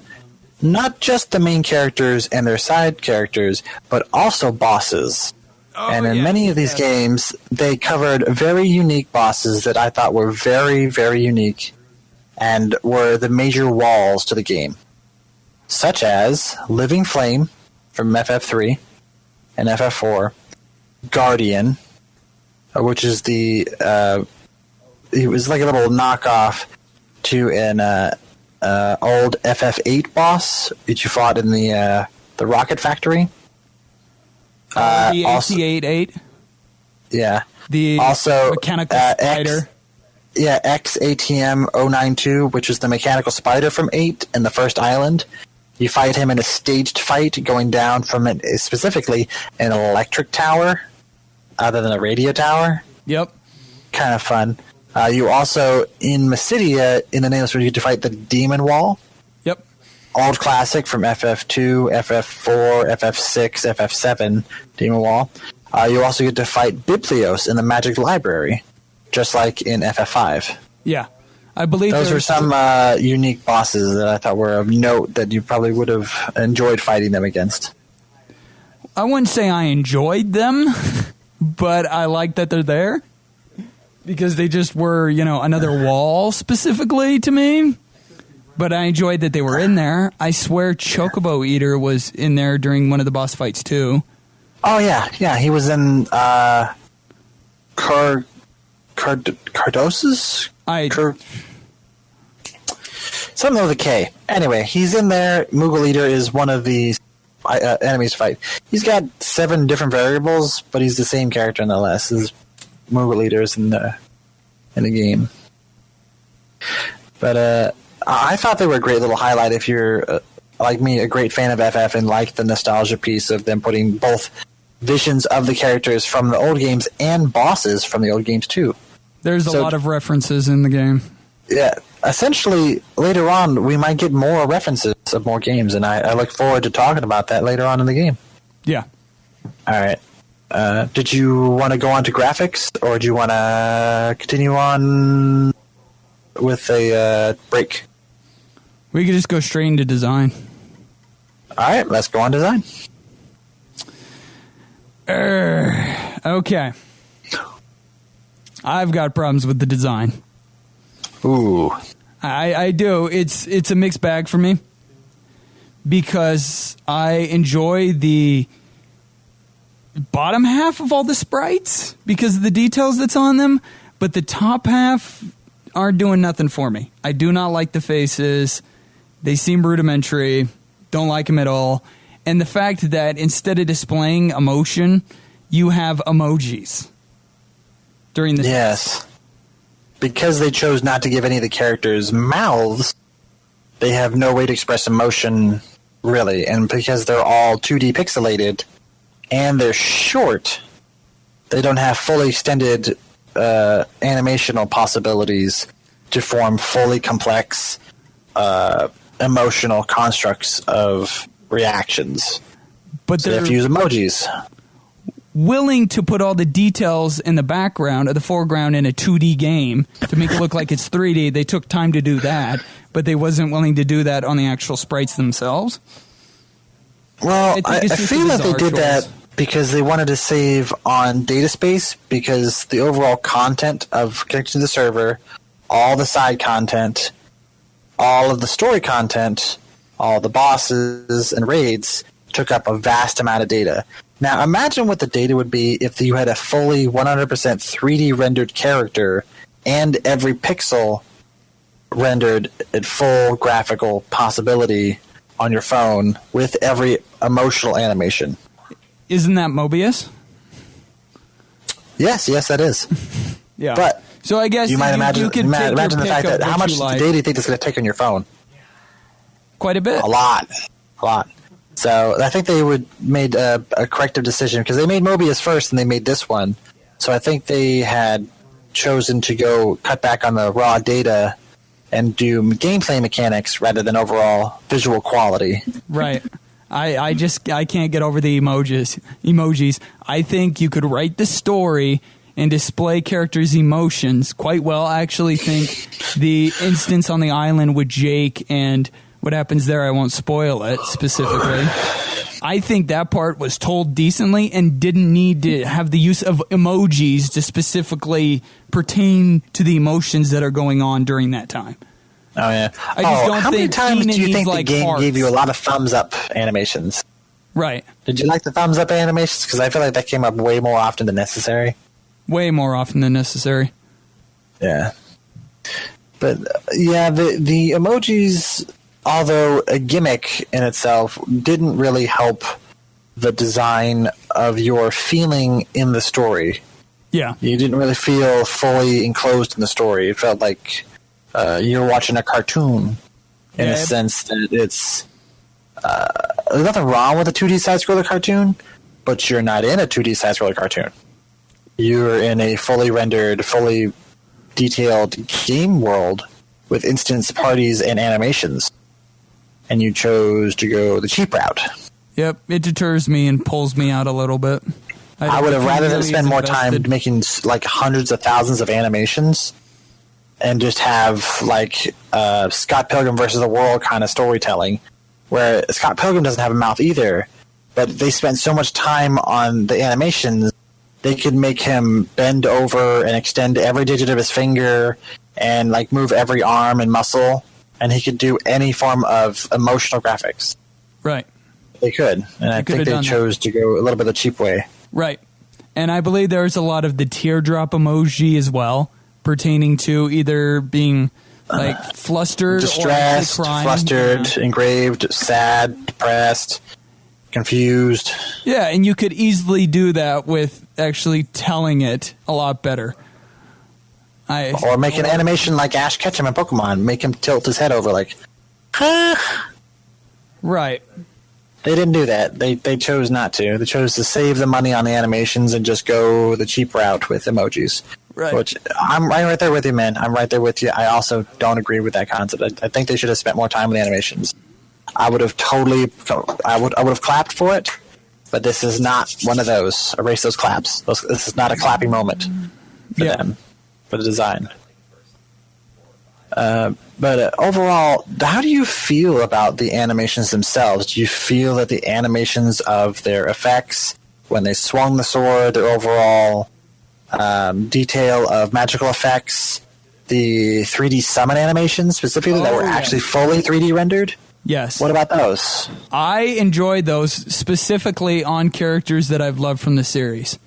Not just the main characters and their side characters, but also bosses. And in many of these games, they covered very unique bosses that I thought were very, very unique and were the major walls to the game. Such as Living Flame from FF3 and FF4, Guardian, which is it was like a little knockoff to an old FF8 boss that you fought in the Rocket Factory. The AT-8. Yeah. The also mechanical spider. XATM 092, which is the mechanical spider from 8 in the first island. You fight him in a staged fight going down from specifically an electric tower other than a radio tower. Yep. Kind of fun. You also, in Mysidia, in the name, you get to fight the Demon Wall. Yep. Old classic from FF2, FF4, FF6, FF7, Demon Wall. You also get to fight Biblios in the Magic Library, just like in FF5. Yeah. I believe those were some unique bosses that I thought were of note that you probably would have enjoyed fighting them against. I wouldn't say I enjoyed them, but I like that they're there because they just were, another wall specifically to me. But I enjoyed that they were in there. I swear Chocobo Eater was in there during one of the boss fights too. Oh yeah, he was in Cardosis? Something with a K. Anyway, he's in there. Moogle Eater is one of the enemies to fight. He's got 7 different variables, but he's the same character nonetheless. As movement leaders in the game. But I thought they were a great little highlight if you're, like me, a great fan of FF and like the nostalgia piece of them putting both visions of the characters from the old games and bosses from the old games too. There's a lot of references in the game. Yeah. Essentially, later on, we might get more references of more games, and I look forward to talking about that later on in the game. Yeah. All right. Did you want to go on to graphics, or do you want to continue on with a break? We could just go straight into design. All right, let's go on design. Okay. I've got problems with the design. Ooh. I do. It's a mixed bag for me because I enjoy the bottom half of all the sprites because of the details that's on them, but the top half aren't doing nothing for me. I do not like the faces. They seem rudimentary. Don't like them at all. And the fact that instead of displaying emotion, you have emojis during the Yes. Because they chose not to give any of the characters mouths, they have no way to express emotion, really. And because they're all 2D pixelated and they're short, they don't have fully extended animational possibilities to form fully complex emotional constructs of reactions. But so they have to use emojis. Willing to put all the details in the background or the foreground in a 2D game to make it look like it's 3D. They took time to do that, but they wasn't willing to do that on the actual sprites themselves. Well, I feel like they did that because they wanted to save on data space, because the overall content of connecting to the server, all the side content, all of the story content, all the bosses and raids took up a vast amount of data. Now, imagine what the data would be if you had a fully 100% 3D rendered character and every pixel rendered at full graphical possibility on your phone with every emotional animation. Isn't that Mobius? Yes, that is. Yeah. But so I guess you might imagine the fact that how much data do you think it's going to take on your phone? Quite a bit. A lot. So I think they made a corrective decision because they made Mobius first and they made this one. So I think they had chosen to go cut back on the raw data and do gameplay mechanics rather than overall visual quality. Right. I can't get over the emojis. I think you could write the story and display characters' emotions quite well. I actually think the instance on the island with Jake and what happens there, I won't spoil it specifically. I think that part was told decently and didn't need to have the use of emojis to specifically pertain to the emotions that are going on during that time. Oh, yeah. I just don't how many think times do you think like the game parts. gave you a lot of thumbs-up animations? Right. Did you like the thumbs-up animations? Because I feel like that came up way more often than necessary. Way more often than necessary. Yeah. But, yeah, the emojis, although a gimmick in itself, didn't really help the design of your feeling in the story. Yeah. You didn't really feel fully enclosed in the story. It felt like you're watching a cartoon in a sense that it's... there's nothing wrong with a 2D side-scroller cartoon, but you're not in a 2D side-scroller cartoon. You're in a fully rendered, fully detailed game world with instance parties and animations. And you chose to go the cheap route. Yep, it deters me and pulls me out a little bit. I would have rather than spend more time making like hundreds of thousands of animations and just have like Scott Pilgrim versus the World kind of storytelling, where Scott Pilgrim doesn't have a mouth either, but they spent so much time on the animations, they could make him bend over and extend every digit of his finger and like move every arm and muscle, and he could do any form of emotional graphics. Right. They could, and I think they chose to go a little bit the cheap way. Right. And I believe there's a lot of the teardrop emoji as well, pertaining to either being like flustered distressed, or crying. flustered, engraved, sad, depressed, confused. Yeah, and you could easily do that with actually telling it a lot better. Or make an animation like Ash Ketchum in Pokemon. Make him tilt his head over like, ah. Right. They didn't do that. They chose not to. They chose to save the money on the animations and just go the cheap route with emojis. Right. Which I'm right there with you, man. I'm right there with you. I also don't agree with that concept. I think they should have spent more time with the animations. I would have clapped for it, but this is not one of those. Erase those claps. This is not a clapping moment for them, for the design. But overall, how do you feel about the animations themselves? Do you feel that the animations of their effects, when they swung the sword, their overall detail of magical effects, the 3D summon animations specifically that were actually fully 3D rendered? Yes. What about those? I enjoyed those specifically on characters that I've loved from the series.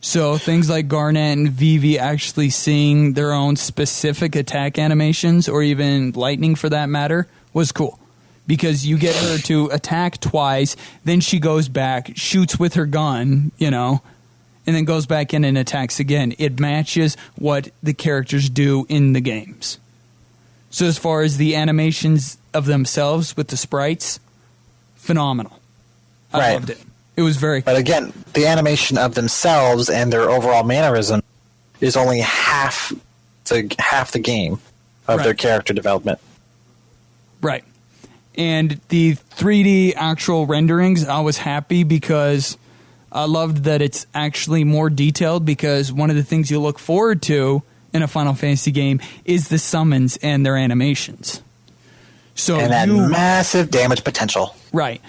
So things like Garnet and Vivi actually seeing their own specific attack animations, or even Lightning for that matter, was cool. Because you get her to attack twice, then she goes back, shoots with her gun, and then goes back in and attacks again. It matches what the characters do in the games. So as far as the animations of themselves with the sprites, phenomenal. I loved it. It was very cool. But again, the animation of themselves and their overall mannerism is only half the game of their character development. Right. And the 3D actual renderings, I was happy because I loved that it's actually more detailed, because one of the things you look forward to in a Final Fantasy game is the summons and their animations. So and that massive damage potential. Right.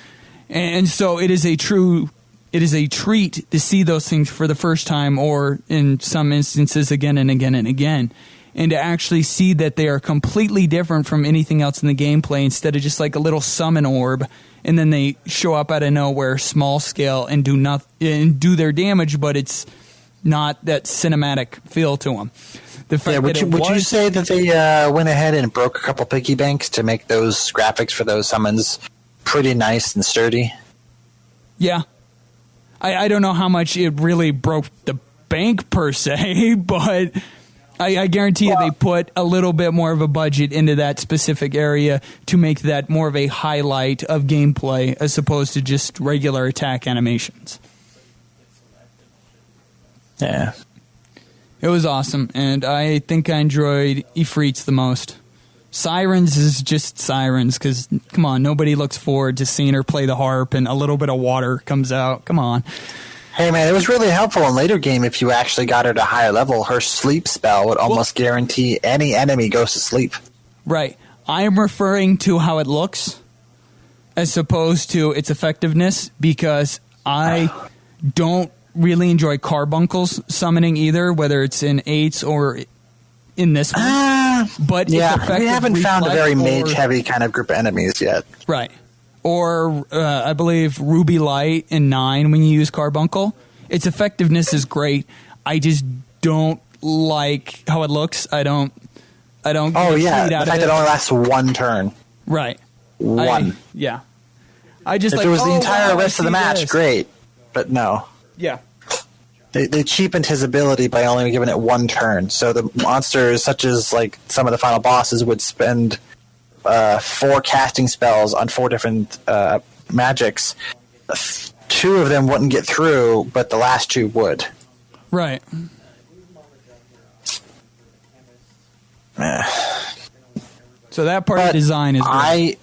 And so it is a treat to see those things for the first time, or in some instances again and again and again, and to actually see that they are completely different from anything else in the gameplay, instead of just like a little summon orb and then they show up out of nowhere, small scale, and do their damage, but it's not that cinematic feel to them. Would you say that they went ahead and broke a couple piggy banks to make those graphics for those summons pretty nice and sturdy? Yeah. I don't know how much it really broke the bank per se, but I guarantee you they put a little bit more of a budget into that specific area to make that more of a highlight of gameplay as opposed to just regular attack animations. Yeah. It was awesome, and I think I enjoyed Ifrits the most. Sirens is just Sirens, because, come on, nobody looks forward to seeing her play the harp and a little bit of water comes out. Come on. Hey, man, it was really helpful in later game if you actually got her to higher level. Her sleep spell would almost guarantee any enemy goes to sleep. Right. I am referring to how it looks as opposed to its effectiveness, because I don't really enjoy carbuncles summoning either, whether it's in 8s or in this one. But yeah, we haven't found a very mage-heavy kind of group of enemies yet. Right. Or I believe Ruby Light in 9 when you use Carbuncle. Its effectiveness is great. I just don't like how it looks. I don't. Oh yeah, the fact that it only lasts one turn. Right. One. Yeah. I just if like. It was the entire rest of the match, this. Great, but no. Yeah. They cheapened his ability by only giving it one turn. So the monsters, such as like some of the final bosses, would spend 4 casting spells on 4 different magics. 2 of them wouldn't get through, but the last 2 would. Right. So that part of design is great.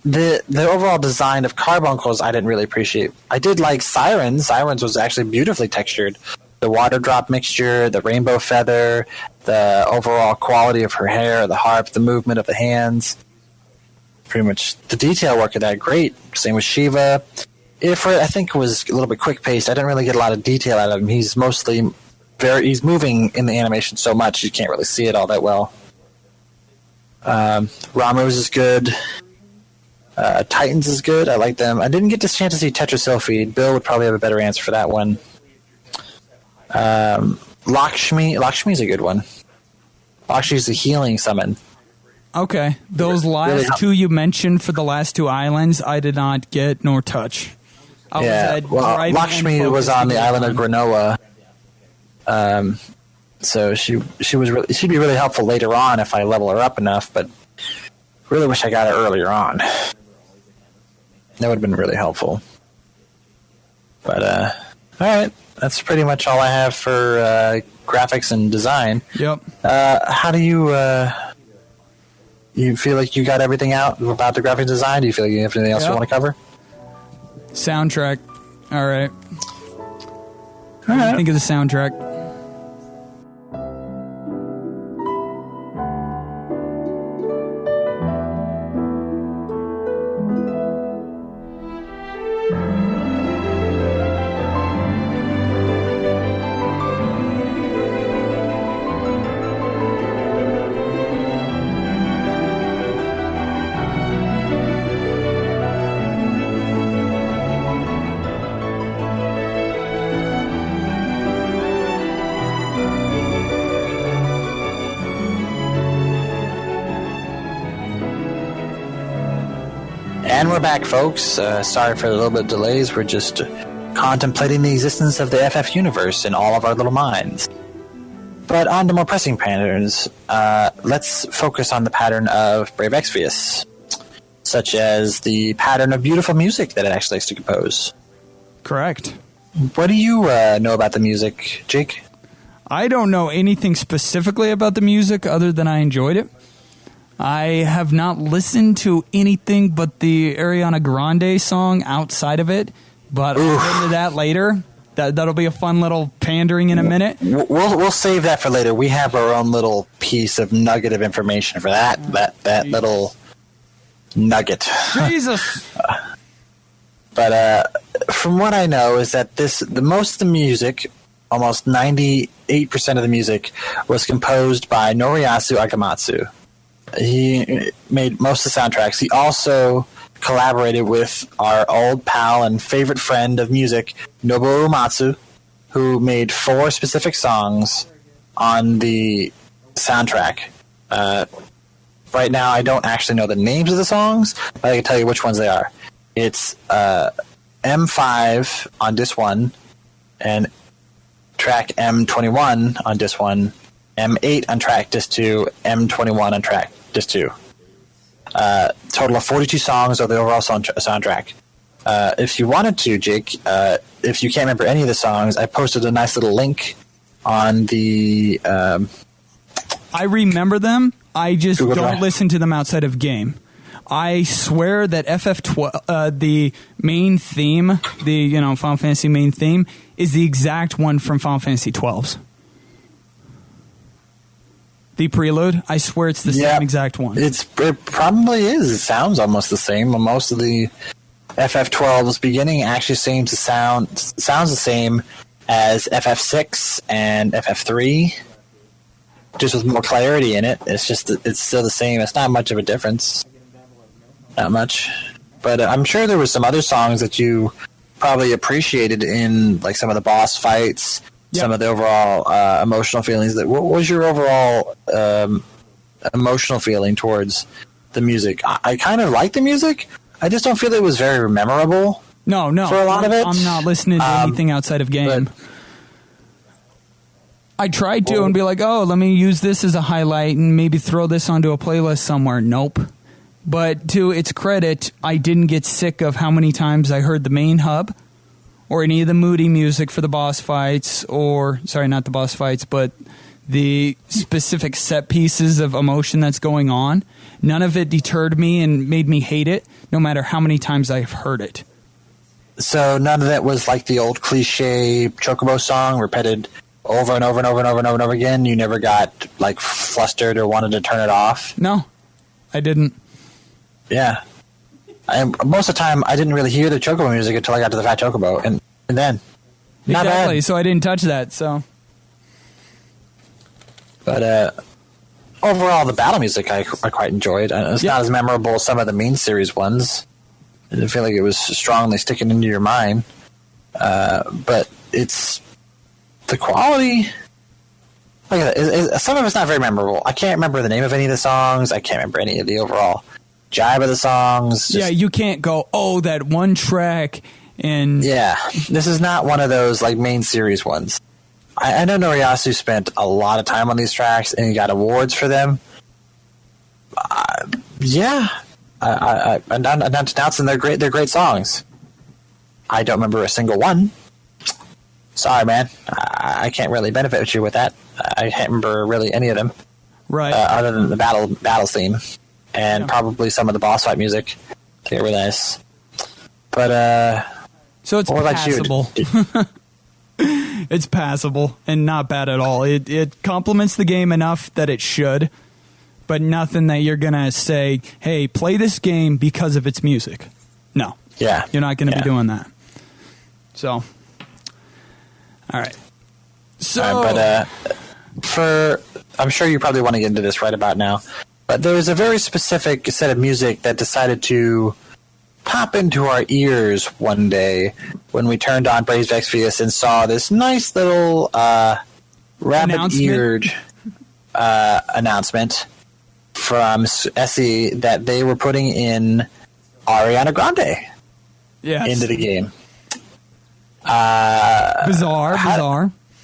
The overall design of carbuncles I didn't really appreciate. I did like Sirens. Sirens was actually beautifully textured. The water drop mixture, the rainbow feather, the overall quality of her hair, the harp, the movement of the hands. Pretty much the detail work of that, great. Same with Shiva. Ifrit, I think, was a little bit quick-paced. I didn't really get a lot of detail out of him. He's mostly he's moving in the animation so much you can't really see it all that well. Ramu's is good. Titans is good. I like them. I didn't get this chance to see Tetrasylphid. Bill would probably have a better answer for that one. Lakshmi's a good one. Lakshmi's a healing summon. Okay. Those last 2 you mentioned for the last 2 islands, I did not get nor touch. Lakshmi was on the island of Granoa. So she'd be really helpful later on if I level her up enough, but really wish I got her earlier on. That would have been really helpful. But alright, that's pretty much all I have for graphics and design. Yep. How do you feel like you got everything out about the graphic design? Do you feel like you have anything else you want to cover? Soundtrack. All right. What do you think of the soundtrack? And we're back, folks. Sorry for the little bit of delays. We're just contemplating the existence of the FF universe in all of our little minds. But on to more pressing patterns. Let's focus on the pattern of Brave Exvius, such as the pattern of beautiful music that it actually likes to compose. Correct. What do you know about the music, Jake? I don't know anything specifically about the music other than I enjoyed it. I have not listened to anything but the Ariana Grande song outside of it, but I'll get into that later. That'll be a fun little pandering in a minute. We'll save that for later. We have our own little piece of nugget of information for that little nugget. Jesus. But from what I know is that most of the music, almost 98% of the music, was composed by Noriyasu Akamatsu. He made most of the soundtracks. He also collaborated with our old pal and favorite friend of music, Nobuo Uematsu, who made 4 specific songs on the soundtrack. Right now, I don't actually know the names of the songs, but I can tell you which ones they are. It's M5 on disc 1, and track M21 on disc 1, M8 on track disc 2, M21 on track disc 2. Total of 42 songs of the overall soundtrack. If you wanted to, Jake, if you can't remember any of the songs, I posted a nice little link on the... I remember them. I just Google don't Drive. listen to them outside of game. I swear that FF12, the main theme, the Final Fantasy main theme, is the exact one from Final Fantasy 12's. The prelude, I swear it's the same exact one. It probably is. It sounds almost the same. Most of the FF12's beginning actually sounds the same as FF6 and FF3, just with more clarity in it. It's still the same. It's not much of a difference. Not much. But I'm sure there were some other songs that you probably appreciated in like some of the boss fights. Some of the overall emotional feelings. What was your overall emotional feeling towards the music? I kind of like the music. I just don't feel it was very memorable. No. For a lot of it, I'm not listening to anything outside of game. I tried to and be like, oh, let me use this as a highlight and maybe throw this onto a playlist somewhere. Nope. But to its credit, I didn't get sick of how many times I heard the main hub or any of the moody music for the boss fights, or, sorry, not the boss fights, but the specific set pieces of emotion that's going on. None of it deterred me and made me hate it, no matter how many times I've heard it. So none of that was like the old cliche Chocobo song, repeated over and over and over and over and over and over again? You never got, like, flustered or wanted to turn it off? No, I didn't. Yeah. Most of the time, I didn't really hear the Chocobo music until I got to the Fat Chocobo, and then, not exactly. bad. So I didn't touch that. So, but overall, the battle music I quite enjoyed. It's not as memorable as some of the main series ones. I didn't feel like it was strongly sticking into your mind, but it's the quality. Look at that. Some of it's not very memorable. I can't remember the name of any of the songs. I can't remember any of the overall jive of the songs. you can't go, oh, that one track And yeah, this is not one of those like main series ones. I know Noriyasu spent a lot of time on these tracks and he got awards for them. Yeah, I'm not denouncing they're great songs. I don't remember a single one. Sorry, man. I can't really benefit you with that. I can't remember really any of them. Right. Other than the battles theme and probably some of the boss fight music. They were nice. But so it's passable. It's passable and not bad at all. It complements the game enough that it should, but nothing that you're gonna say, "Hey, play this game because of its music." No. Yeah. You're not gonna be doing that. So, all right. So, but I'm sure you probably want to get into this right about now, but there was a very specific set of music that decided to pop into our ears one day when we turned on Brave Exvius and saw this nice little rabbit-eared announcement from SE that they were putting in Ariana Grande into the game. Bizarre.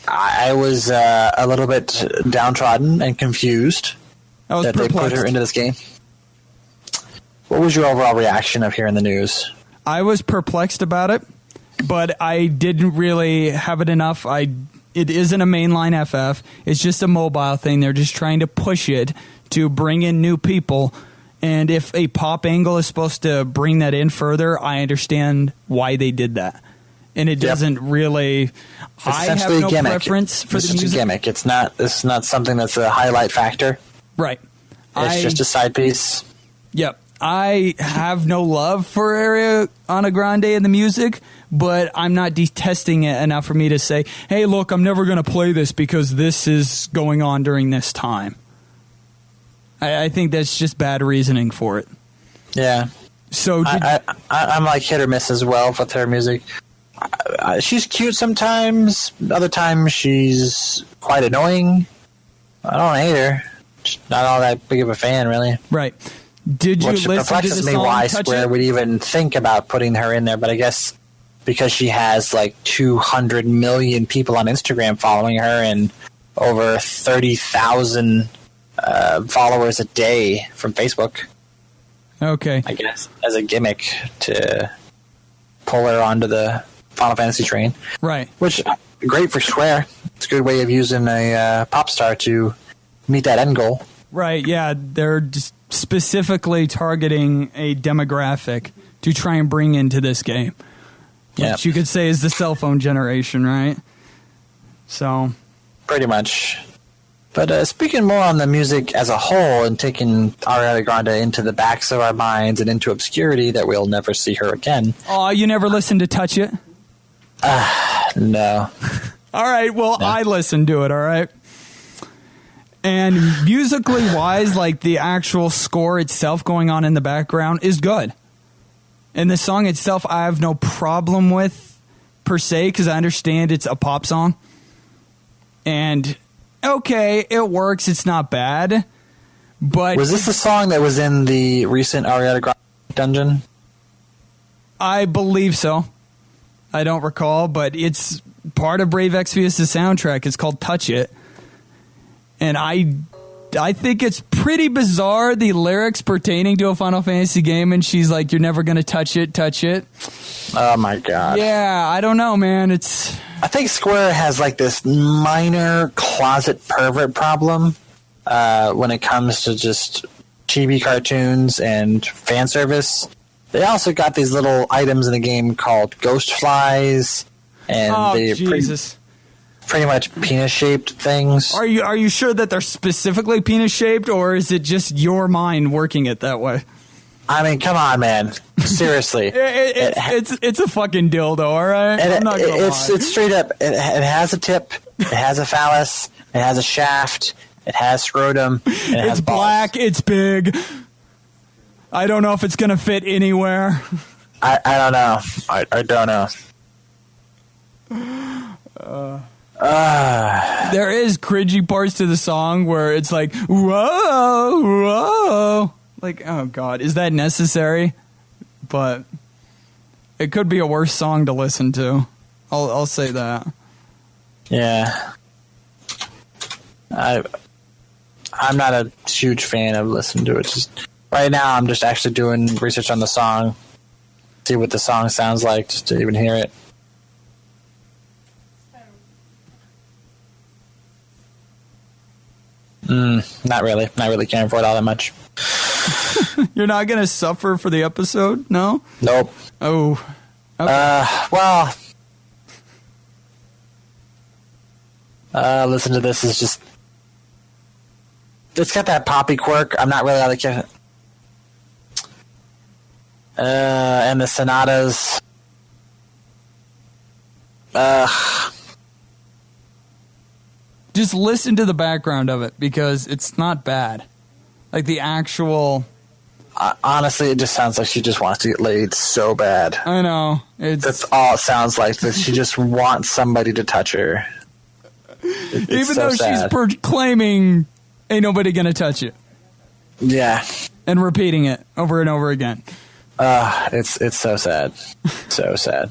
I was a little bit downtrodden and confused that they put her into this game. What was your overall reaction of hearing the news? I was perplexed about it, but I didn't really have it enough. It isn't a mainline FF. It's just a mobile thing. They're just trying to push it to bring in new people. And if a pop angle is supposed to bring that in further, I understand why they did that. And it doesn't really. I have no preference for the music. It's just a gimmick. It's not something that's a highlight factor. Right. It's just a side piece. Yep. I have no love for Ariana Grande and the music, but I'm not detesting it enough for me to say, "Hey, look, I'm never going to play this because this is going on during this time." I think that's just bad reasoning for it. Yeah. So I'm like hit or miss as well with her music. She's cute sometimes. Other times she's quite annoying. I don't hate her. Just not all that big of a fan, really. Right. Did you listen to the song why Touch Square It? would even think about putting her in there, but I guess because she has like 200 million people on Instagram following her and over 30,000 followers a day from Facebook. Okay. I guess as a gimmick to pull her onto the Final Fantasy train. Right. Which, great for Square. It's a good way of using a pop star to meet that end goal. Right, yeah. They're just specifically targeting a demographic to try and bring into this game. Which you could say is the cell phone generation, right? So. Pretty much. But speaking more on the music as a whole and taking Ariana Grande into the backs of our minds and into obscurity that we'll never see her again. Oh, you never listened to Touch It? No. All right, well, no. I listened to it, all right? And musically wise, like the actual score itself going on in the background is good. And the song itself, I have no problem with per se, because I understand it's a pop song. And okay, it works. It's not bad. But was this the song that was in the recent Ariana Grande dungeon? I believe so. I don't recall, but it's part of Brave Exvius' soundtrack. It's called Touch It. And I think it's pretty bizarre, the lyrics pertaining to a Final Fantasy game, and she's like, "You're never going to touch it, touch it." Oh, my God. Yeah, I don't know, man. I think Square has like this minor closet pervert problem when it comes to just chibi cartoons and fan service. They also got these little items in the game called ghost flies, and Jesus. Pretty much penis-shaped things. Are you sure that they're specifically penis-shaped, or is it just your mind working it that way? I mean, come on, man. Seriously. It's a fucking dildo, all right? I'm not gonna lie. It's straight up. It has a tip. It has a phallus. It has a shaft. It has scrotum. And it has balls. Black. It's big. I don't know if it's going to fit anywhere. I don't know. I don't know. There is cringy parts to the song where it's like, whoa, whoa. Like, oh, God, is that necessary? But It could be a worse song to listen to. I'll say that. Yeah. I'm not a huge fan of listening to it. Just right now, I'm just actually doing research on the song, see what the song sounds like, just to even hear it. Not really. Not really caring for it all that much. You're not going to suffer for the episode? No? Nope. Oh. Okay. Well, listen to this. Is just, it's got that poppy quirk. I'm not really like it. And the sonatas. Just listen to the background of it because it's not bad. Like the actual. Honestly, it just sounds like she just wants to get laid so bad. I know. That's all it sounds like. That she just wants somebody to touch her. Even though she's proclaiming, "Ain't nobody gonna touch you." Yeah. And repeating it over and over again. It's so sad. So sad.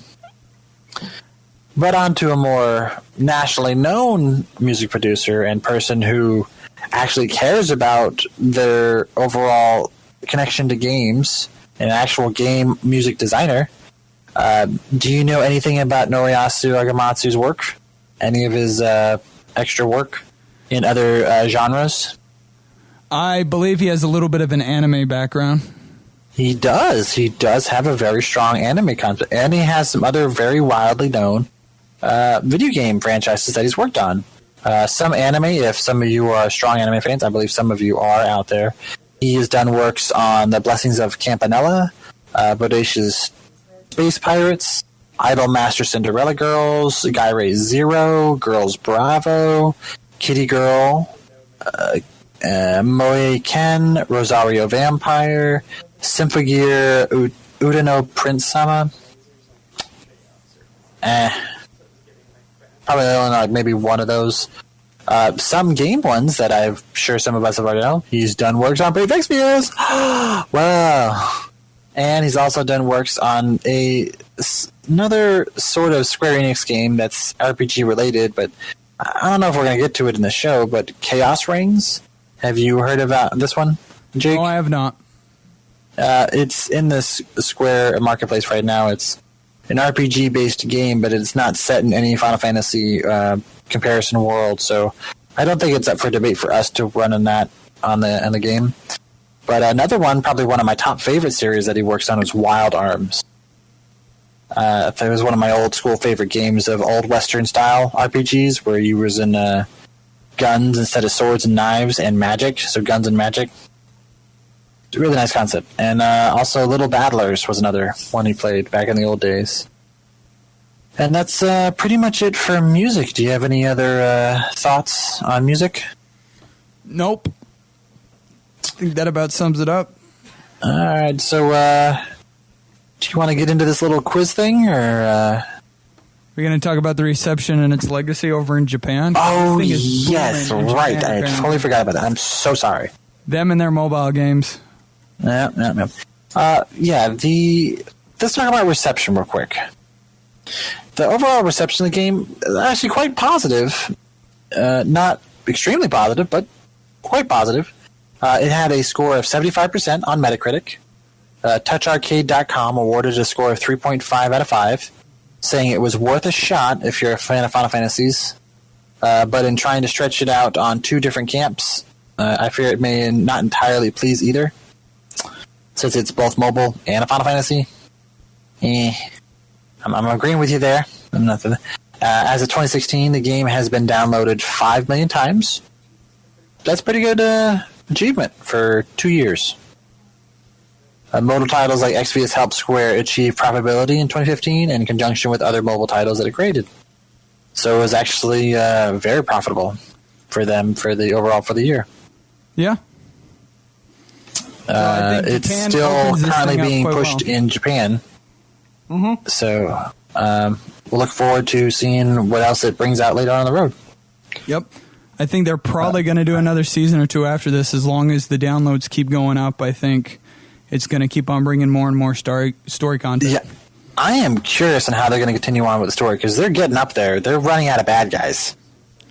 But on to a more nationally known music producer and person who actually cares about their overall connection to games, an actual game music designer. Do you know anything about Noriyasu Agamatsu's work? Any of his extra work in other genres? I believe he has a little bit of an anime background. He does. He does have a very strong anime concept, and he has some other very widely known video game franchises that he's worked on. Some anime, if some of you are strong anime fans, I believe some of you are out there. He has done works on The Blessings of Campanella, Bodacious Space Pirates, Idolmaster Cinderella Girls, Guy Ray Zero, Girls Bravo, Kitty Girl, Moe Ken, Rosario Vampire, Symphogear, Udano Prince Sama. Probably only like maybe one of those. Some game ones that I'm sure some of us have already known. He's done works on Brave Exvius. Wow. And he's also done works on another sort of Square Enix game that's RPG related, but I don't know if we're going to get to it in the show, but Chaos Rings. Have you heard about this one, Jake? No, I have not. It's in this Square marketplace right now. It's an RPG-based game, but it's not set in any Final Fantasy comparison world, so I don't think it's up for debate for us to run on that on the game. But another one, probably one of my top favorite series that he works on, is Wild Arms. It was one of my old school favorite games of old Western style RPGs where you was in guns instead of swords and knives and magic, so guns and magic. It's a really nice concept. And also Little Battlers was another one he played back in the old days. And that's pretty much it for music. Do you have any other thoughts on music? Nope. I think that about sums it up. All right, so do you want to get into this little quiz thing, or we're going to talk about the reception and its legacy over in Japan? Oh, yes, right. I totally forgot about that. I'm so sorry. Them and their mobile games. Yeah. Let's talk about reception real quick. The overall reception of the game is actually quite positive. Not extremely positive, but quite positive. It had a score of 75% on Metacritic. TouchArcade.com awarded a score of 3.5 out of 5, saying it was worth a shot if you're a fan of Final Fantasies. But in trying to stretch it out on two different camps, I fear it may not entirely please either, since it's both mobile and a Final Fantasy. I'm agreeing with you there. As of 2016, the game has been downloaded 5 million times. That's pretty good achievement for 2 years. Mobile titles like Exvius helped Square achieve profitability in 2015 in conjunction with other mobile titles that it created. So it was actually very profitable for them for the year. Yeah. It's still currently being pushed in Japan. Mm-hmm. So we'll look forward to seeing what else it brings out later on the road. Yep. I think they're probably going to do another season or two after this, as long as the downloads keep going up. I think it's going to keep on bringing more and more story content. Yeah, I am curious on how they're going to continue on with the story, because they're getting up there. They're running out of bad guys.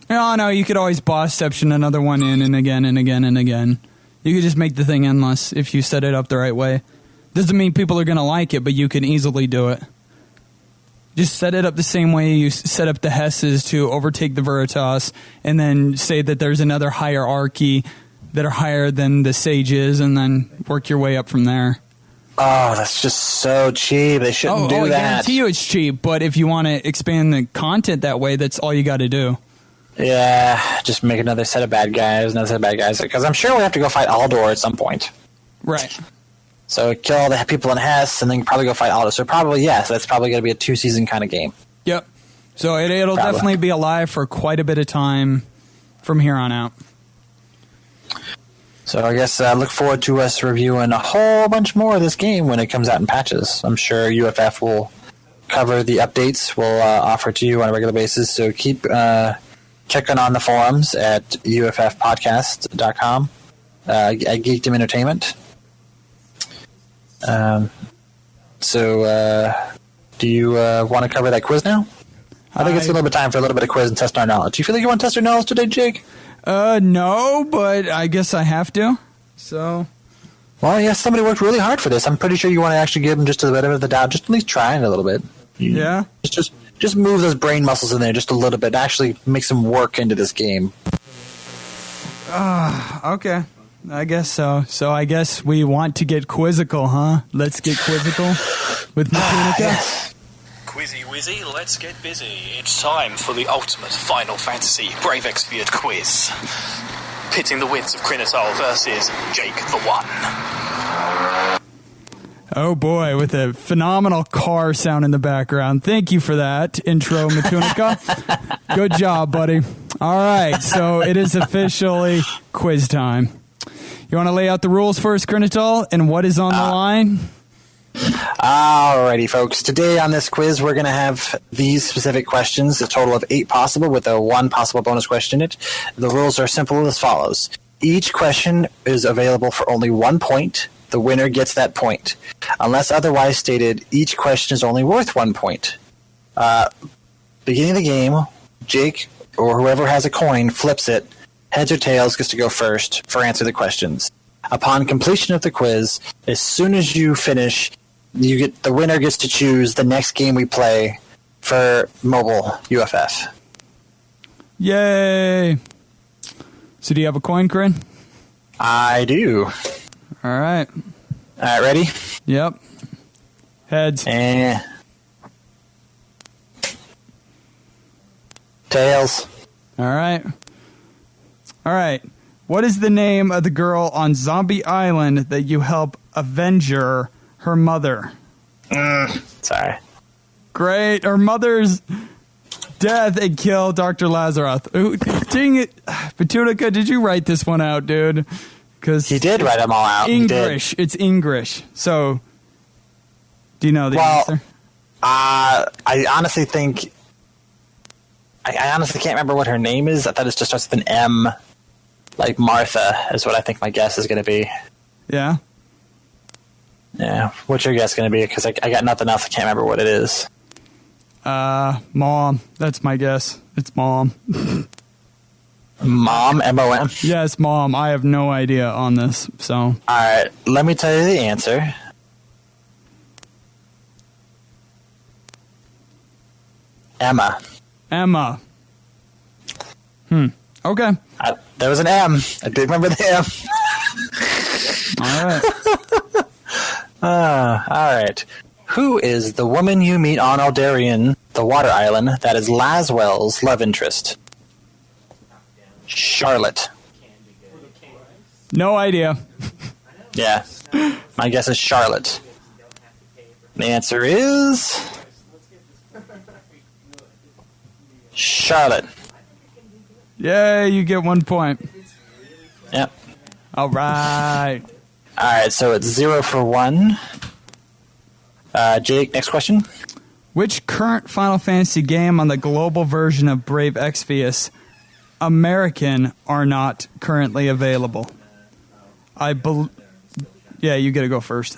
No, you could always bossception another one in and again and again and again. You could just make the thing endless if you set it up the right way. Doesn't mean people are going to like it, but you can easily do it. Just set it up the same way you set up the Hesses to overtake the Veritas, and then say that there's another hierarchy that are higher than the Sages, and then work your way up from there. Oh, that's just so cheap. They shouldn't do that. I guarantee you it's cheap, but if you want to expand the content that way, that's all you got to do. Yeah, just make another set of bad guys, because I'm sure we have to go fight Aldor at some point. Right. So kill all the people in Hess, and then probably go fight Aldor. So probably, yes, that's probably going to be a 2-season kind of game. Yep. So it'll definitely be alive for quite a bit of time from here on out. So I guess look forward to us reviewing a whole bunch more of this game when it comes out in patches. I'm sure UFF will cover the updates we'll offer to you on a regular basis. So keep checking on the forums at uffpodcast.com, at Geekdom Entertainment. Do you want to cover that quiz now? I think it's a little bit time for a little bit of quiz and test our knowledge. Do you feel like you want to test our knowledge today, Jake? No, but I guess I have to. So, well, yeah, somebody worked really hard for this. I'm pretty sure you want to actually give them just a bit of the doubt, just at least try it a little bit. Yeah. Just move those brain muscles in there just a little bit. Actually make some work into this game. Okay. I guess so. So I guess we want to get quizzical, huh? Let's get quizzical with Metunnica. Yes. Quizzy Wizzy, let's get busy. It's time for the ultimate Final Fantasy Brave Exvius quiz. Pitting the wits of Krinital versus Jake the One. Oh boy, with a phenomenal car sound in the background. Thank you for that intro, Metunnica. Good job, buddy. All right, so it is officially quiz time. You want to lay out the rules first, Krinital, and what is on the line? Alrighty, folks. Today on this quiz, we're going to have these specific questions, a total of 8 possible, with a 1 possible bonus question in it. The rules are simple as follows. Each question is available for only 1 point. The winner gets that point. Unless otherwise stated, each question is only worth 1 point. Beginning of the game, Jake, or whoever has a coin, flips it. Heads or tails gets to go first for answer the questions. Upon completion of the quiz, as soon as you finish, the winner gets to choose the next game we play for mobile UFF. Yay! So do you have a coin, Corinne? I do. All right. All right, ready? Yep. Heads. And tails. All right. All right. What is the name of the girl on Zombie Island that you help Avenger, her mother? Sorry. Great. Her mother's death and kill Dr. Lazaroth. Ooh, dang it. Metunnica, did you write this one out, dude? Because he did write them all out. English. It's English. So, do you know the answer? I honestly think... I honestly can't remember what her name is. I thought it just starts with an M. Like Martha is what I think my guess is going to be. Yeah? Yeah. What's your guess going to be? Because I got nothing else. I can't remember what it is. Mom. That's my guess. It's Mom. Mom? M-O-M? Yes, Mom. I have no idea on this, so... All right. Let me tell you the answer. Emma. Okay. There was an M. I did remember the M. All right. Who is the woman you meet on Aldarian, the water island, that is Laswell's love interest? Charlotte. No idea. Yeah. My guess is Charlotte. The answer is... Charlotte. Yay, you get 1 point. Yep. All right. All right, so it's 0 for 1. Jake, next question. Which current Final Fantasy game on the global version of Brave Exvius American are not currently available? Yeah, you get to go first.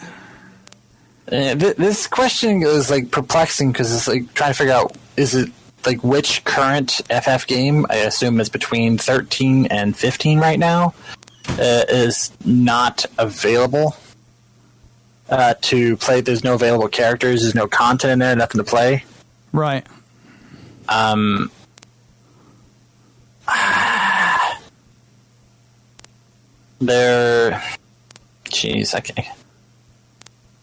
This question is like perplexing because it's like trying to figure out, is it like which current FF game, I assume it's between 13 and 15 right now, is not available to play. There's no available characters, there's no content in there, nothing to play. Right.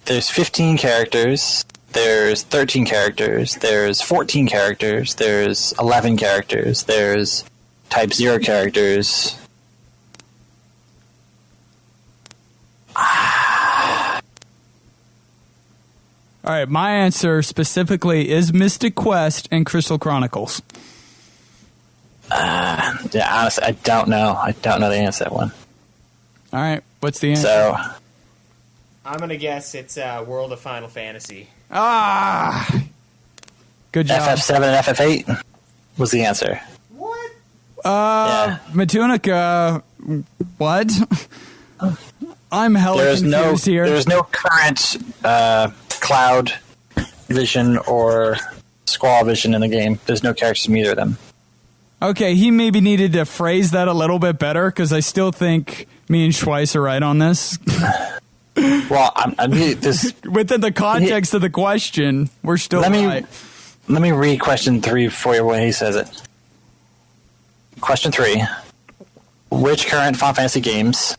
There's 15 characters, there's 13 characters, there's 14 characters, there's 11 characters, there's Type 0 characters. All right, my answer specifically is Mystic Quest and Crystal Chronicles. Yeah, honestly, I don't know. I don't know the answer to that one. All right, what's the answer? So, I'm going to guess it's World of Final Fantasy. Good job. FF7 and FF8 was the answer. What? Yeah. Metunnica, what? I'm hella confused here. There's no current Cloud Vision or Squall Vision in the game. There's no characters from either of them. Okay, he maybe needed to phrase that a little bit better, because I still think me and Schweiss are right on this. Well, this within the context of the question, we're still right. Let me read question 3 for you when he says it. Question 3. Which current Final Fantasy games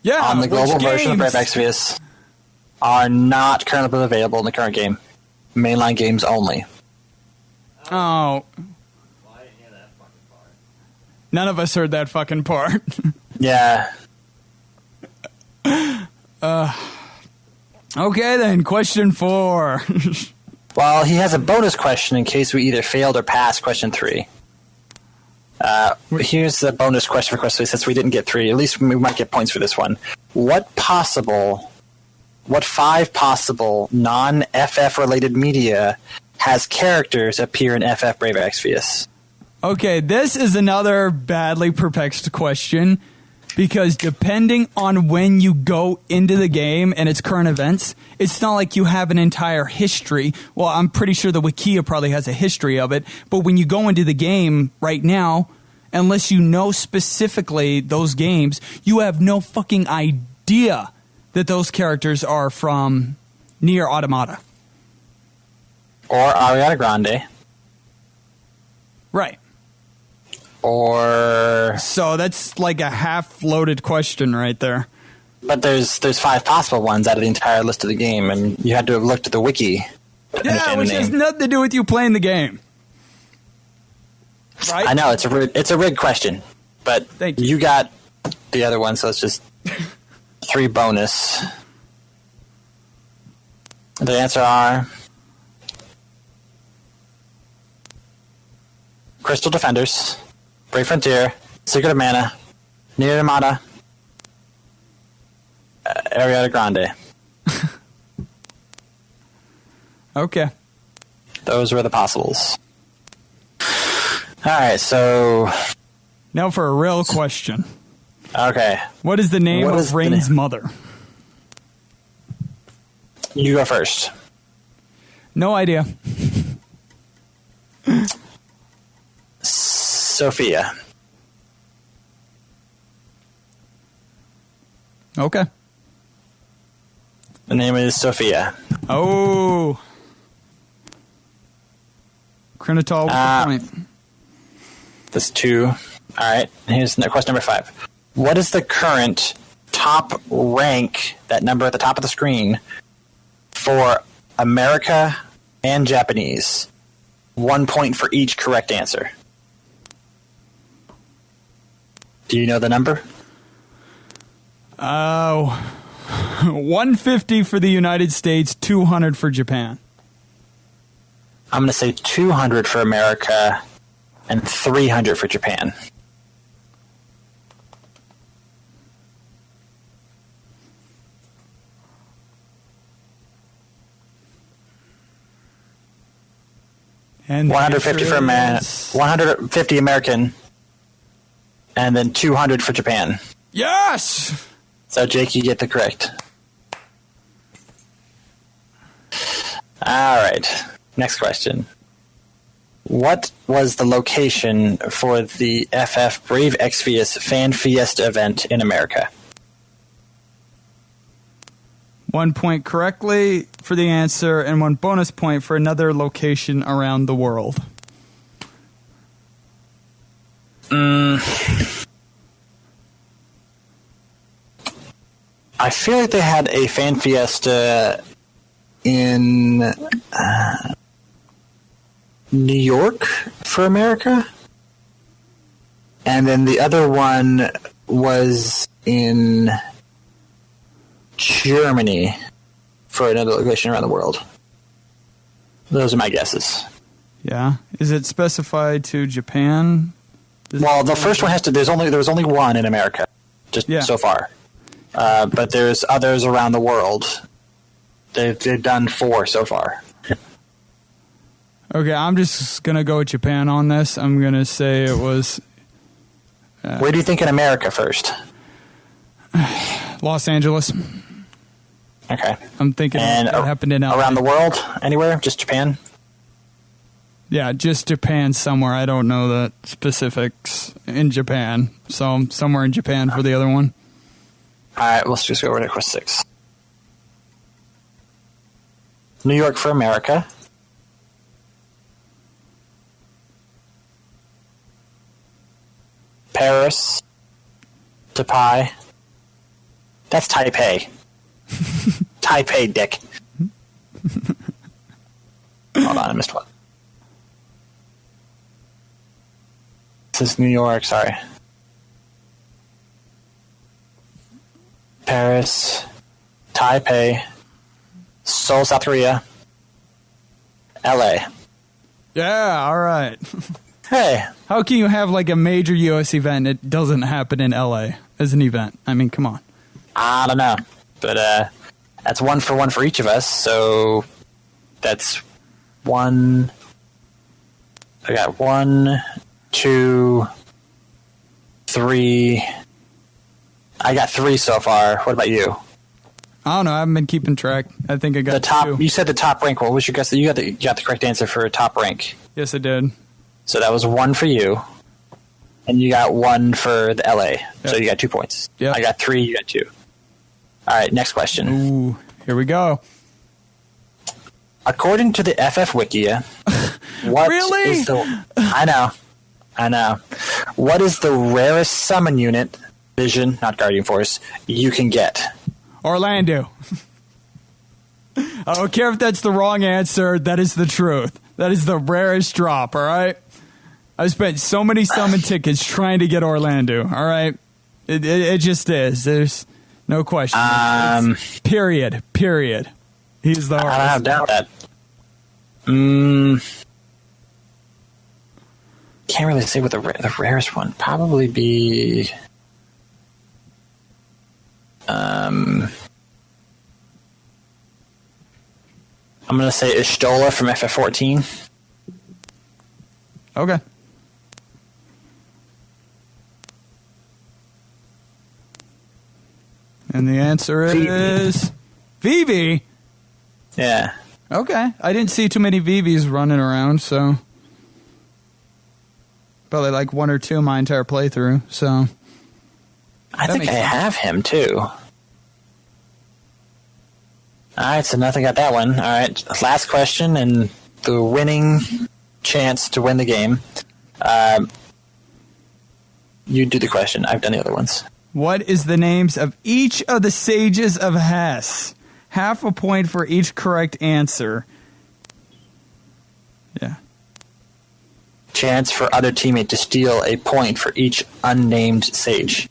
on the global version of Brave Exvius are not currently available in the current game? Mainline games only. Oh. None of us heard that fucking part. Yeah. Okay then, question 4. Well, he has a bonus question in case we either failed or passed question 3. Here's the bonus question for question 3, since we didn't get 3. At least we might get points for this one. What 5 possible non-FF related media has characters appear in FF Brave Exvius? Okay, this is another badly perplexed question, because depending on when you go into the game and its current events, it's not like you have an entire history. Well, I'm pretty sure the Wikia probably has a history of it, but when you go into the game right now, unless you know specifically those games, you have no fucking idea that those characters are from Nier Automata. Or Ariana Grande. Right. Or... So that's like a half-loaded question right there. But there's 5 possible ones out of the entire list of the game, and you had to have looked at the wiki. Yeah, which has nothing to do with you playing the game. Right? I know, it's a rigged question, but Thank you got the other one, so it's just 3 bonus. The answer are... Crystal Defenders, Brave Frontier, Secret of Mana, Nier Automata, Ariana Grande. Okay. Those were the possibles. Alright, so... Now for a real question. Okay. What is the name of Rain's mother? You go first. No idea. Sophia. Okay. The name is Sophia. Oh. Krinatal with the point. That's 2. All right. Here's question number 5. What is the current top rank, that number at the top of the screen, for America and Japanese? 1 point for each correct answer. Do you know the number? 150 for the United States, 200 for Japan. I'm going to say 200 for America and 300 for Japan. And 150 for 150 American, and then 200 for Japan. Yes! So, Jake, you get the correct. All right. Next question. What was the location for the FF Brave Exvius Fan Fiesta event in America? 1 point correctly for the answer, and 1 bonus point for another location around the world. I feel like they had a Fan Fiesta in New York for America, and then the other one was in Germany for another location around the world. Those are my guesses. Yeah. Is it specified to Japan? Well, the first one there was only one in America, so far. But there's others around the world. They've done 4 so far. Okay, I'm just going to go with Japan on this. I'm going to say it was... Where do you think in America first? Los Angeles. Okay. I'm thinking it happened in LA. Around the world? Anywhere? Just Japan? Yeah, just Japan somewhere. I don't know the specifics in Japan. So somewhere in Japan for the other one. All right, let's just go over to question 6. New York for America. Paris. Taipei. That's Taipei. Taipei, dick. Hold on, I missed one. This is New York, sorry. Paris, Taipei, Seoul, South Korea, LA. Yeah, all right. Hey. How can you have like a major U.S. event and it doesn't happen in L.A. as an event? I mean, come on. I don't know. But that's 1 for each of us, so that's 1. I got 1, 2, 3. I got 3 so far. What about you? I don't know. I haven't been keeping track. I think I got the top. 2. You said the top rank. What was your guess? You got the correct answer for top rank. Yes, I did. So that was 1 for you, and you got 1 for the LA. Yep. So you got 2 points. Yeah. I got 3. You got 2. All right. Next question. Ooh, here we go. According to the FF Wikia, what really? is the? I know. What is the rarest summon unit, Vision, not Guardian Force, you can get? Orlando. I don't care if that's the wrong answer. That is the truth. That is the rarest drop, all right? I've spent so many summon tickets trying to get Orlando, all right? It just is. There's no question. It's period. He's the hardest. I don't doubt that. Can't really say what the rarest one. Probably be... I'm going to say Ishtola from FF14. Okay. And the answer is Vivi. Yeah. Okay. I didn't see too many Vivis running around, so probably like 1 or 2 my entire playthrough, so I think I have him too. Alright, so nothing got that one. Alright, last question and the winning chance to win the game. You do the question. I've done the other ones. What is the names of each of the Sages of Hess? Half a point for each correct answer. Yeah. Chance for other teammate to steal a point for each unnamed Sage.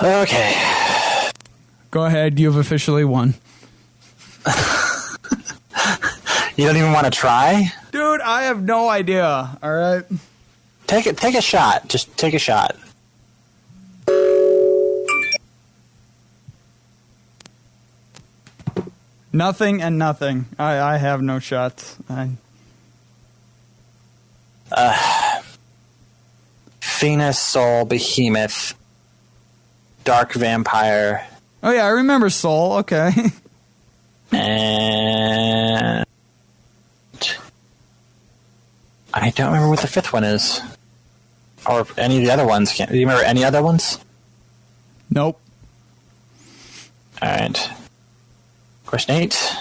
Okay. Go ahead. You've officially won. You don't even want to try? Dude, I have no idea. All right. Take a shot. Just take a shot. Nothing and nothing. I have no shots. Venus, Soul, Behemoth, Dark Vampire. Oh yeah, I remember Soul. Okay. And I don't remember what the fifth one is. Or any of the other ones. Do you remember any other ones? Nope. Alright. Question 8.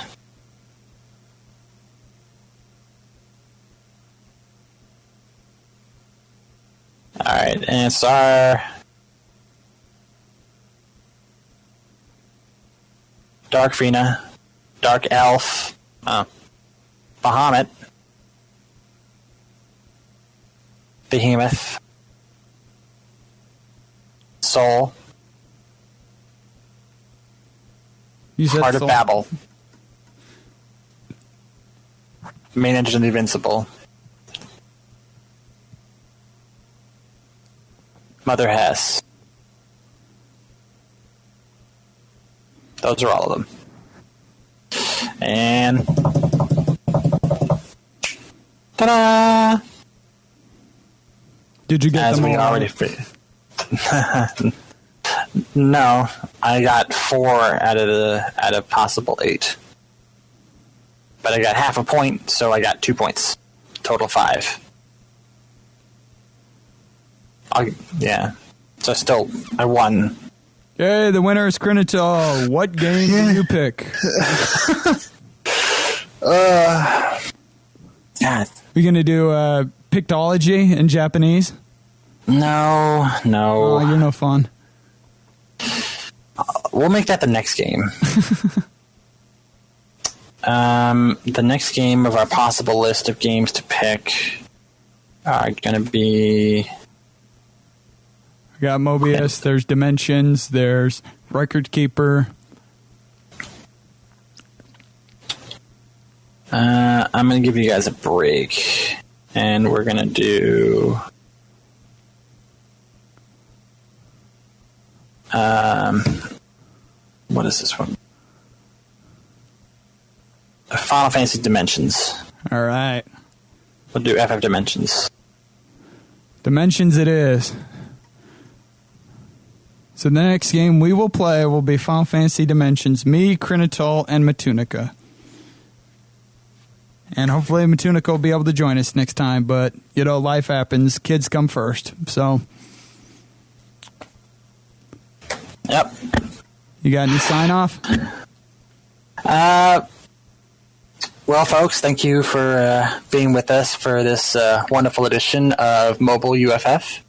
Alright, and it's our Dark Frina, Dark Elf, Bahamut, Behemoth, Soul, You said Heart Soul. of Babel, Main Engine Invincible, Mother Hess. Those are all of them. And ta-da! Did you get As them we all? already No, I got 4 out of possible 8. But I got half a point, so I got 2 points. Total 5. Yeah. So I won. Hey, the winner is Krinital. What game did you pick? God. We gonna do Pictology in Japanese? No. Oh, you're no fun. We'll make that the next game. The next game of our possible list of games to pick are going to be... We got Mobius, there's Dimensions, there's Record Keeper. I'm going to give you guys a break, and we're going to do... what is this one? Final Fantasy Dimensions. All right. We'll do FF Dimensions. Dimensions it is. So the next game we will play will be Final Fantasy Dimensions. Me, Krinital, and Metunnica. And hopefully Metunnica will be able to join us next time. But, life happens. Kids come first. So... Yep. You got any sign-off? Well, folks, thank you for being with us for this wonderful edition of Mobile UFF.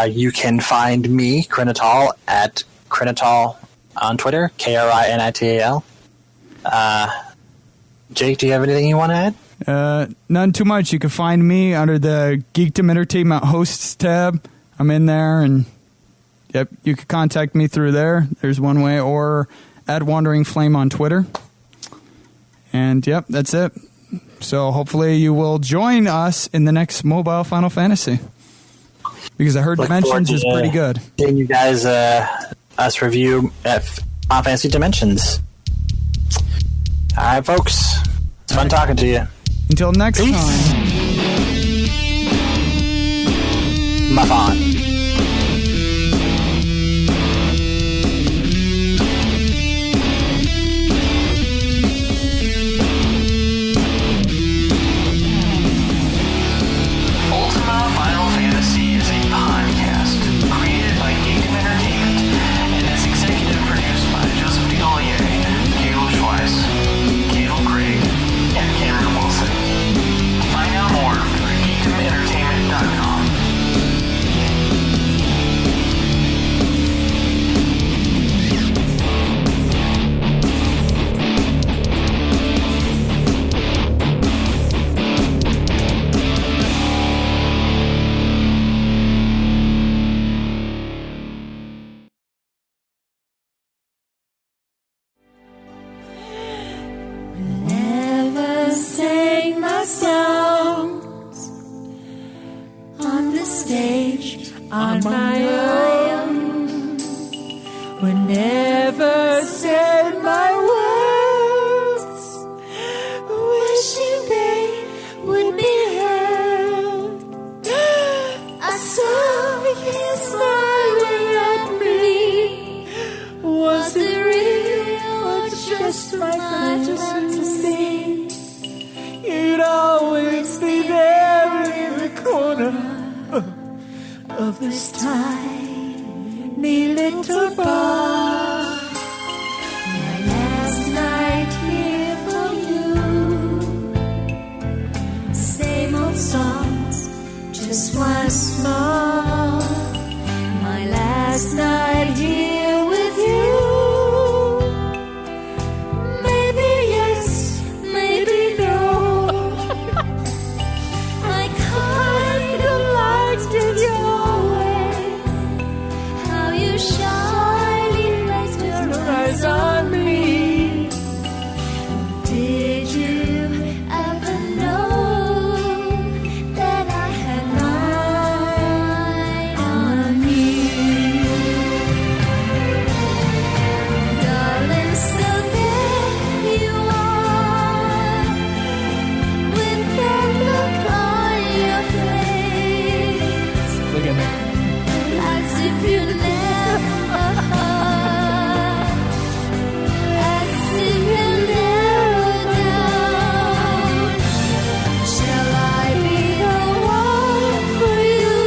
You can find me, Krinital, at Krinital on Twitter, Krinital. Jake, do you have anything you want to add? None too much. You can find me under the Geekdom Entertainment Hosts tab. I'm in there, and yep, you can contact me through there. There's one way, or at Wandering Flame on Twitter. And yep, that's it. So hopefully you will join us in the next mobile Final Fantasy. Because I heard Dimensions is pretty good. Seeing you guys us review Final Fantasy Dimensions. Alright, folks. It's fun talking to you. Until next time. Muff on. On my own, whenever said my words, wishing they would be heard. I saw you smiling at me. Was it real or just my fantasy? of this tiny little bar. My last night here for you. Same old songs, just once more. My last night here with you. Maybe yes, maybe no. I kind of liked it your way. How you shyly placed your eyes on me. Did you ever know that I had mine on you? Darling, so there you are, with that look on your face, Look at me. as if you never heard, as if you never down. Shall I be the one for you,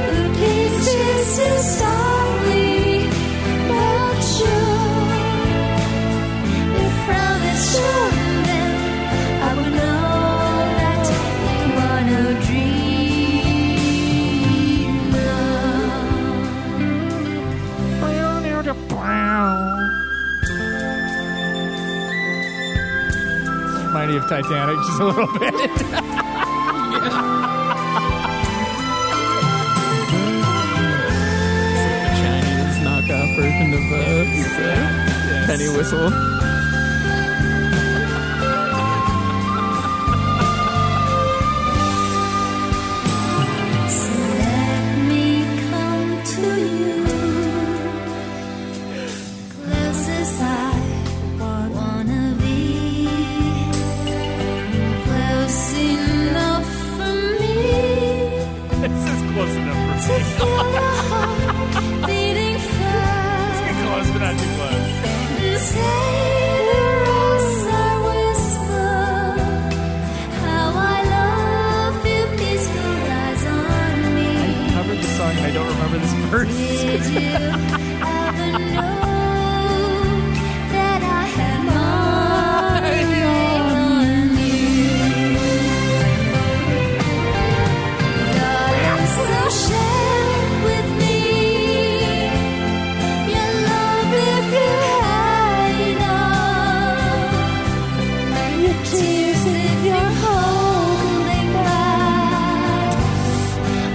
who kisses you softly but sure? If from its shore, then I would know that you are no Mighty of Titanic, just a little bit. The Chinese knockoff version of Penny Whistle. So let me come to you, close as I wanna be, close enough for me This is close enough to for me. feel your heart beating fast. Close, but not too close. And say the rose I whisper, how I love you, peaceful eyes on me. I covered the song and I don't remember this verse. Did you ever know that I had mine on you? Darling, so share with me your love if you had enough. Your tears if you're holding back,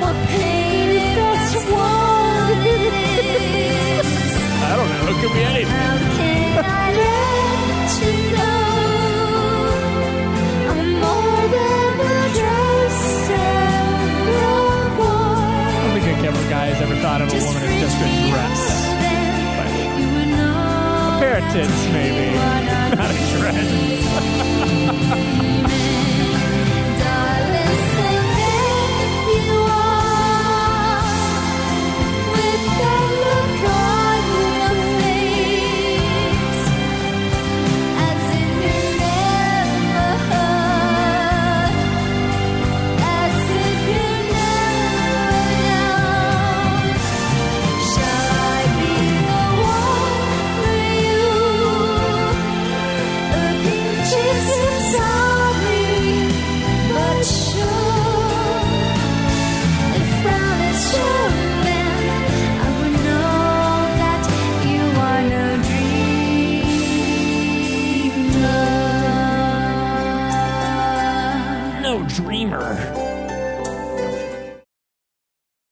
or pain if that's what it is. I don't know. It could be anything. How can I let you know I'm more than a dress and a boy? I don't think a guy has ever thought of a woman as just a dress. You would know A pair of tits, maybe. Not a dress.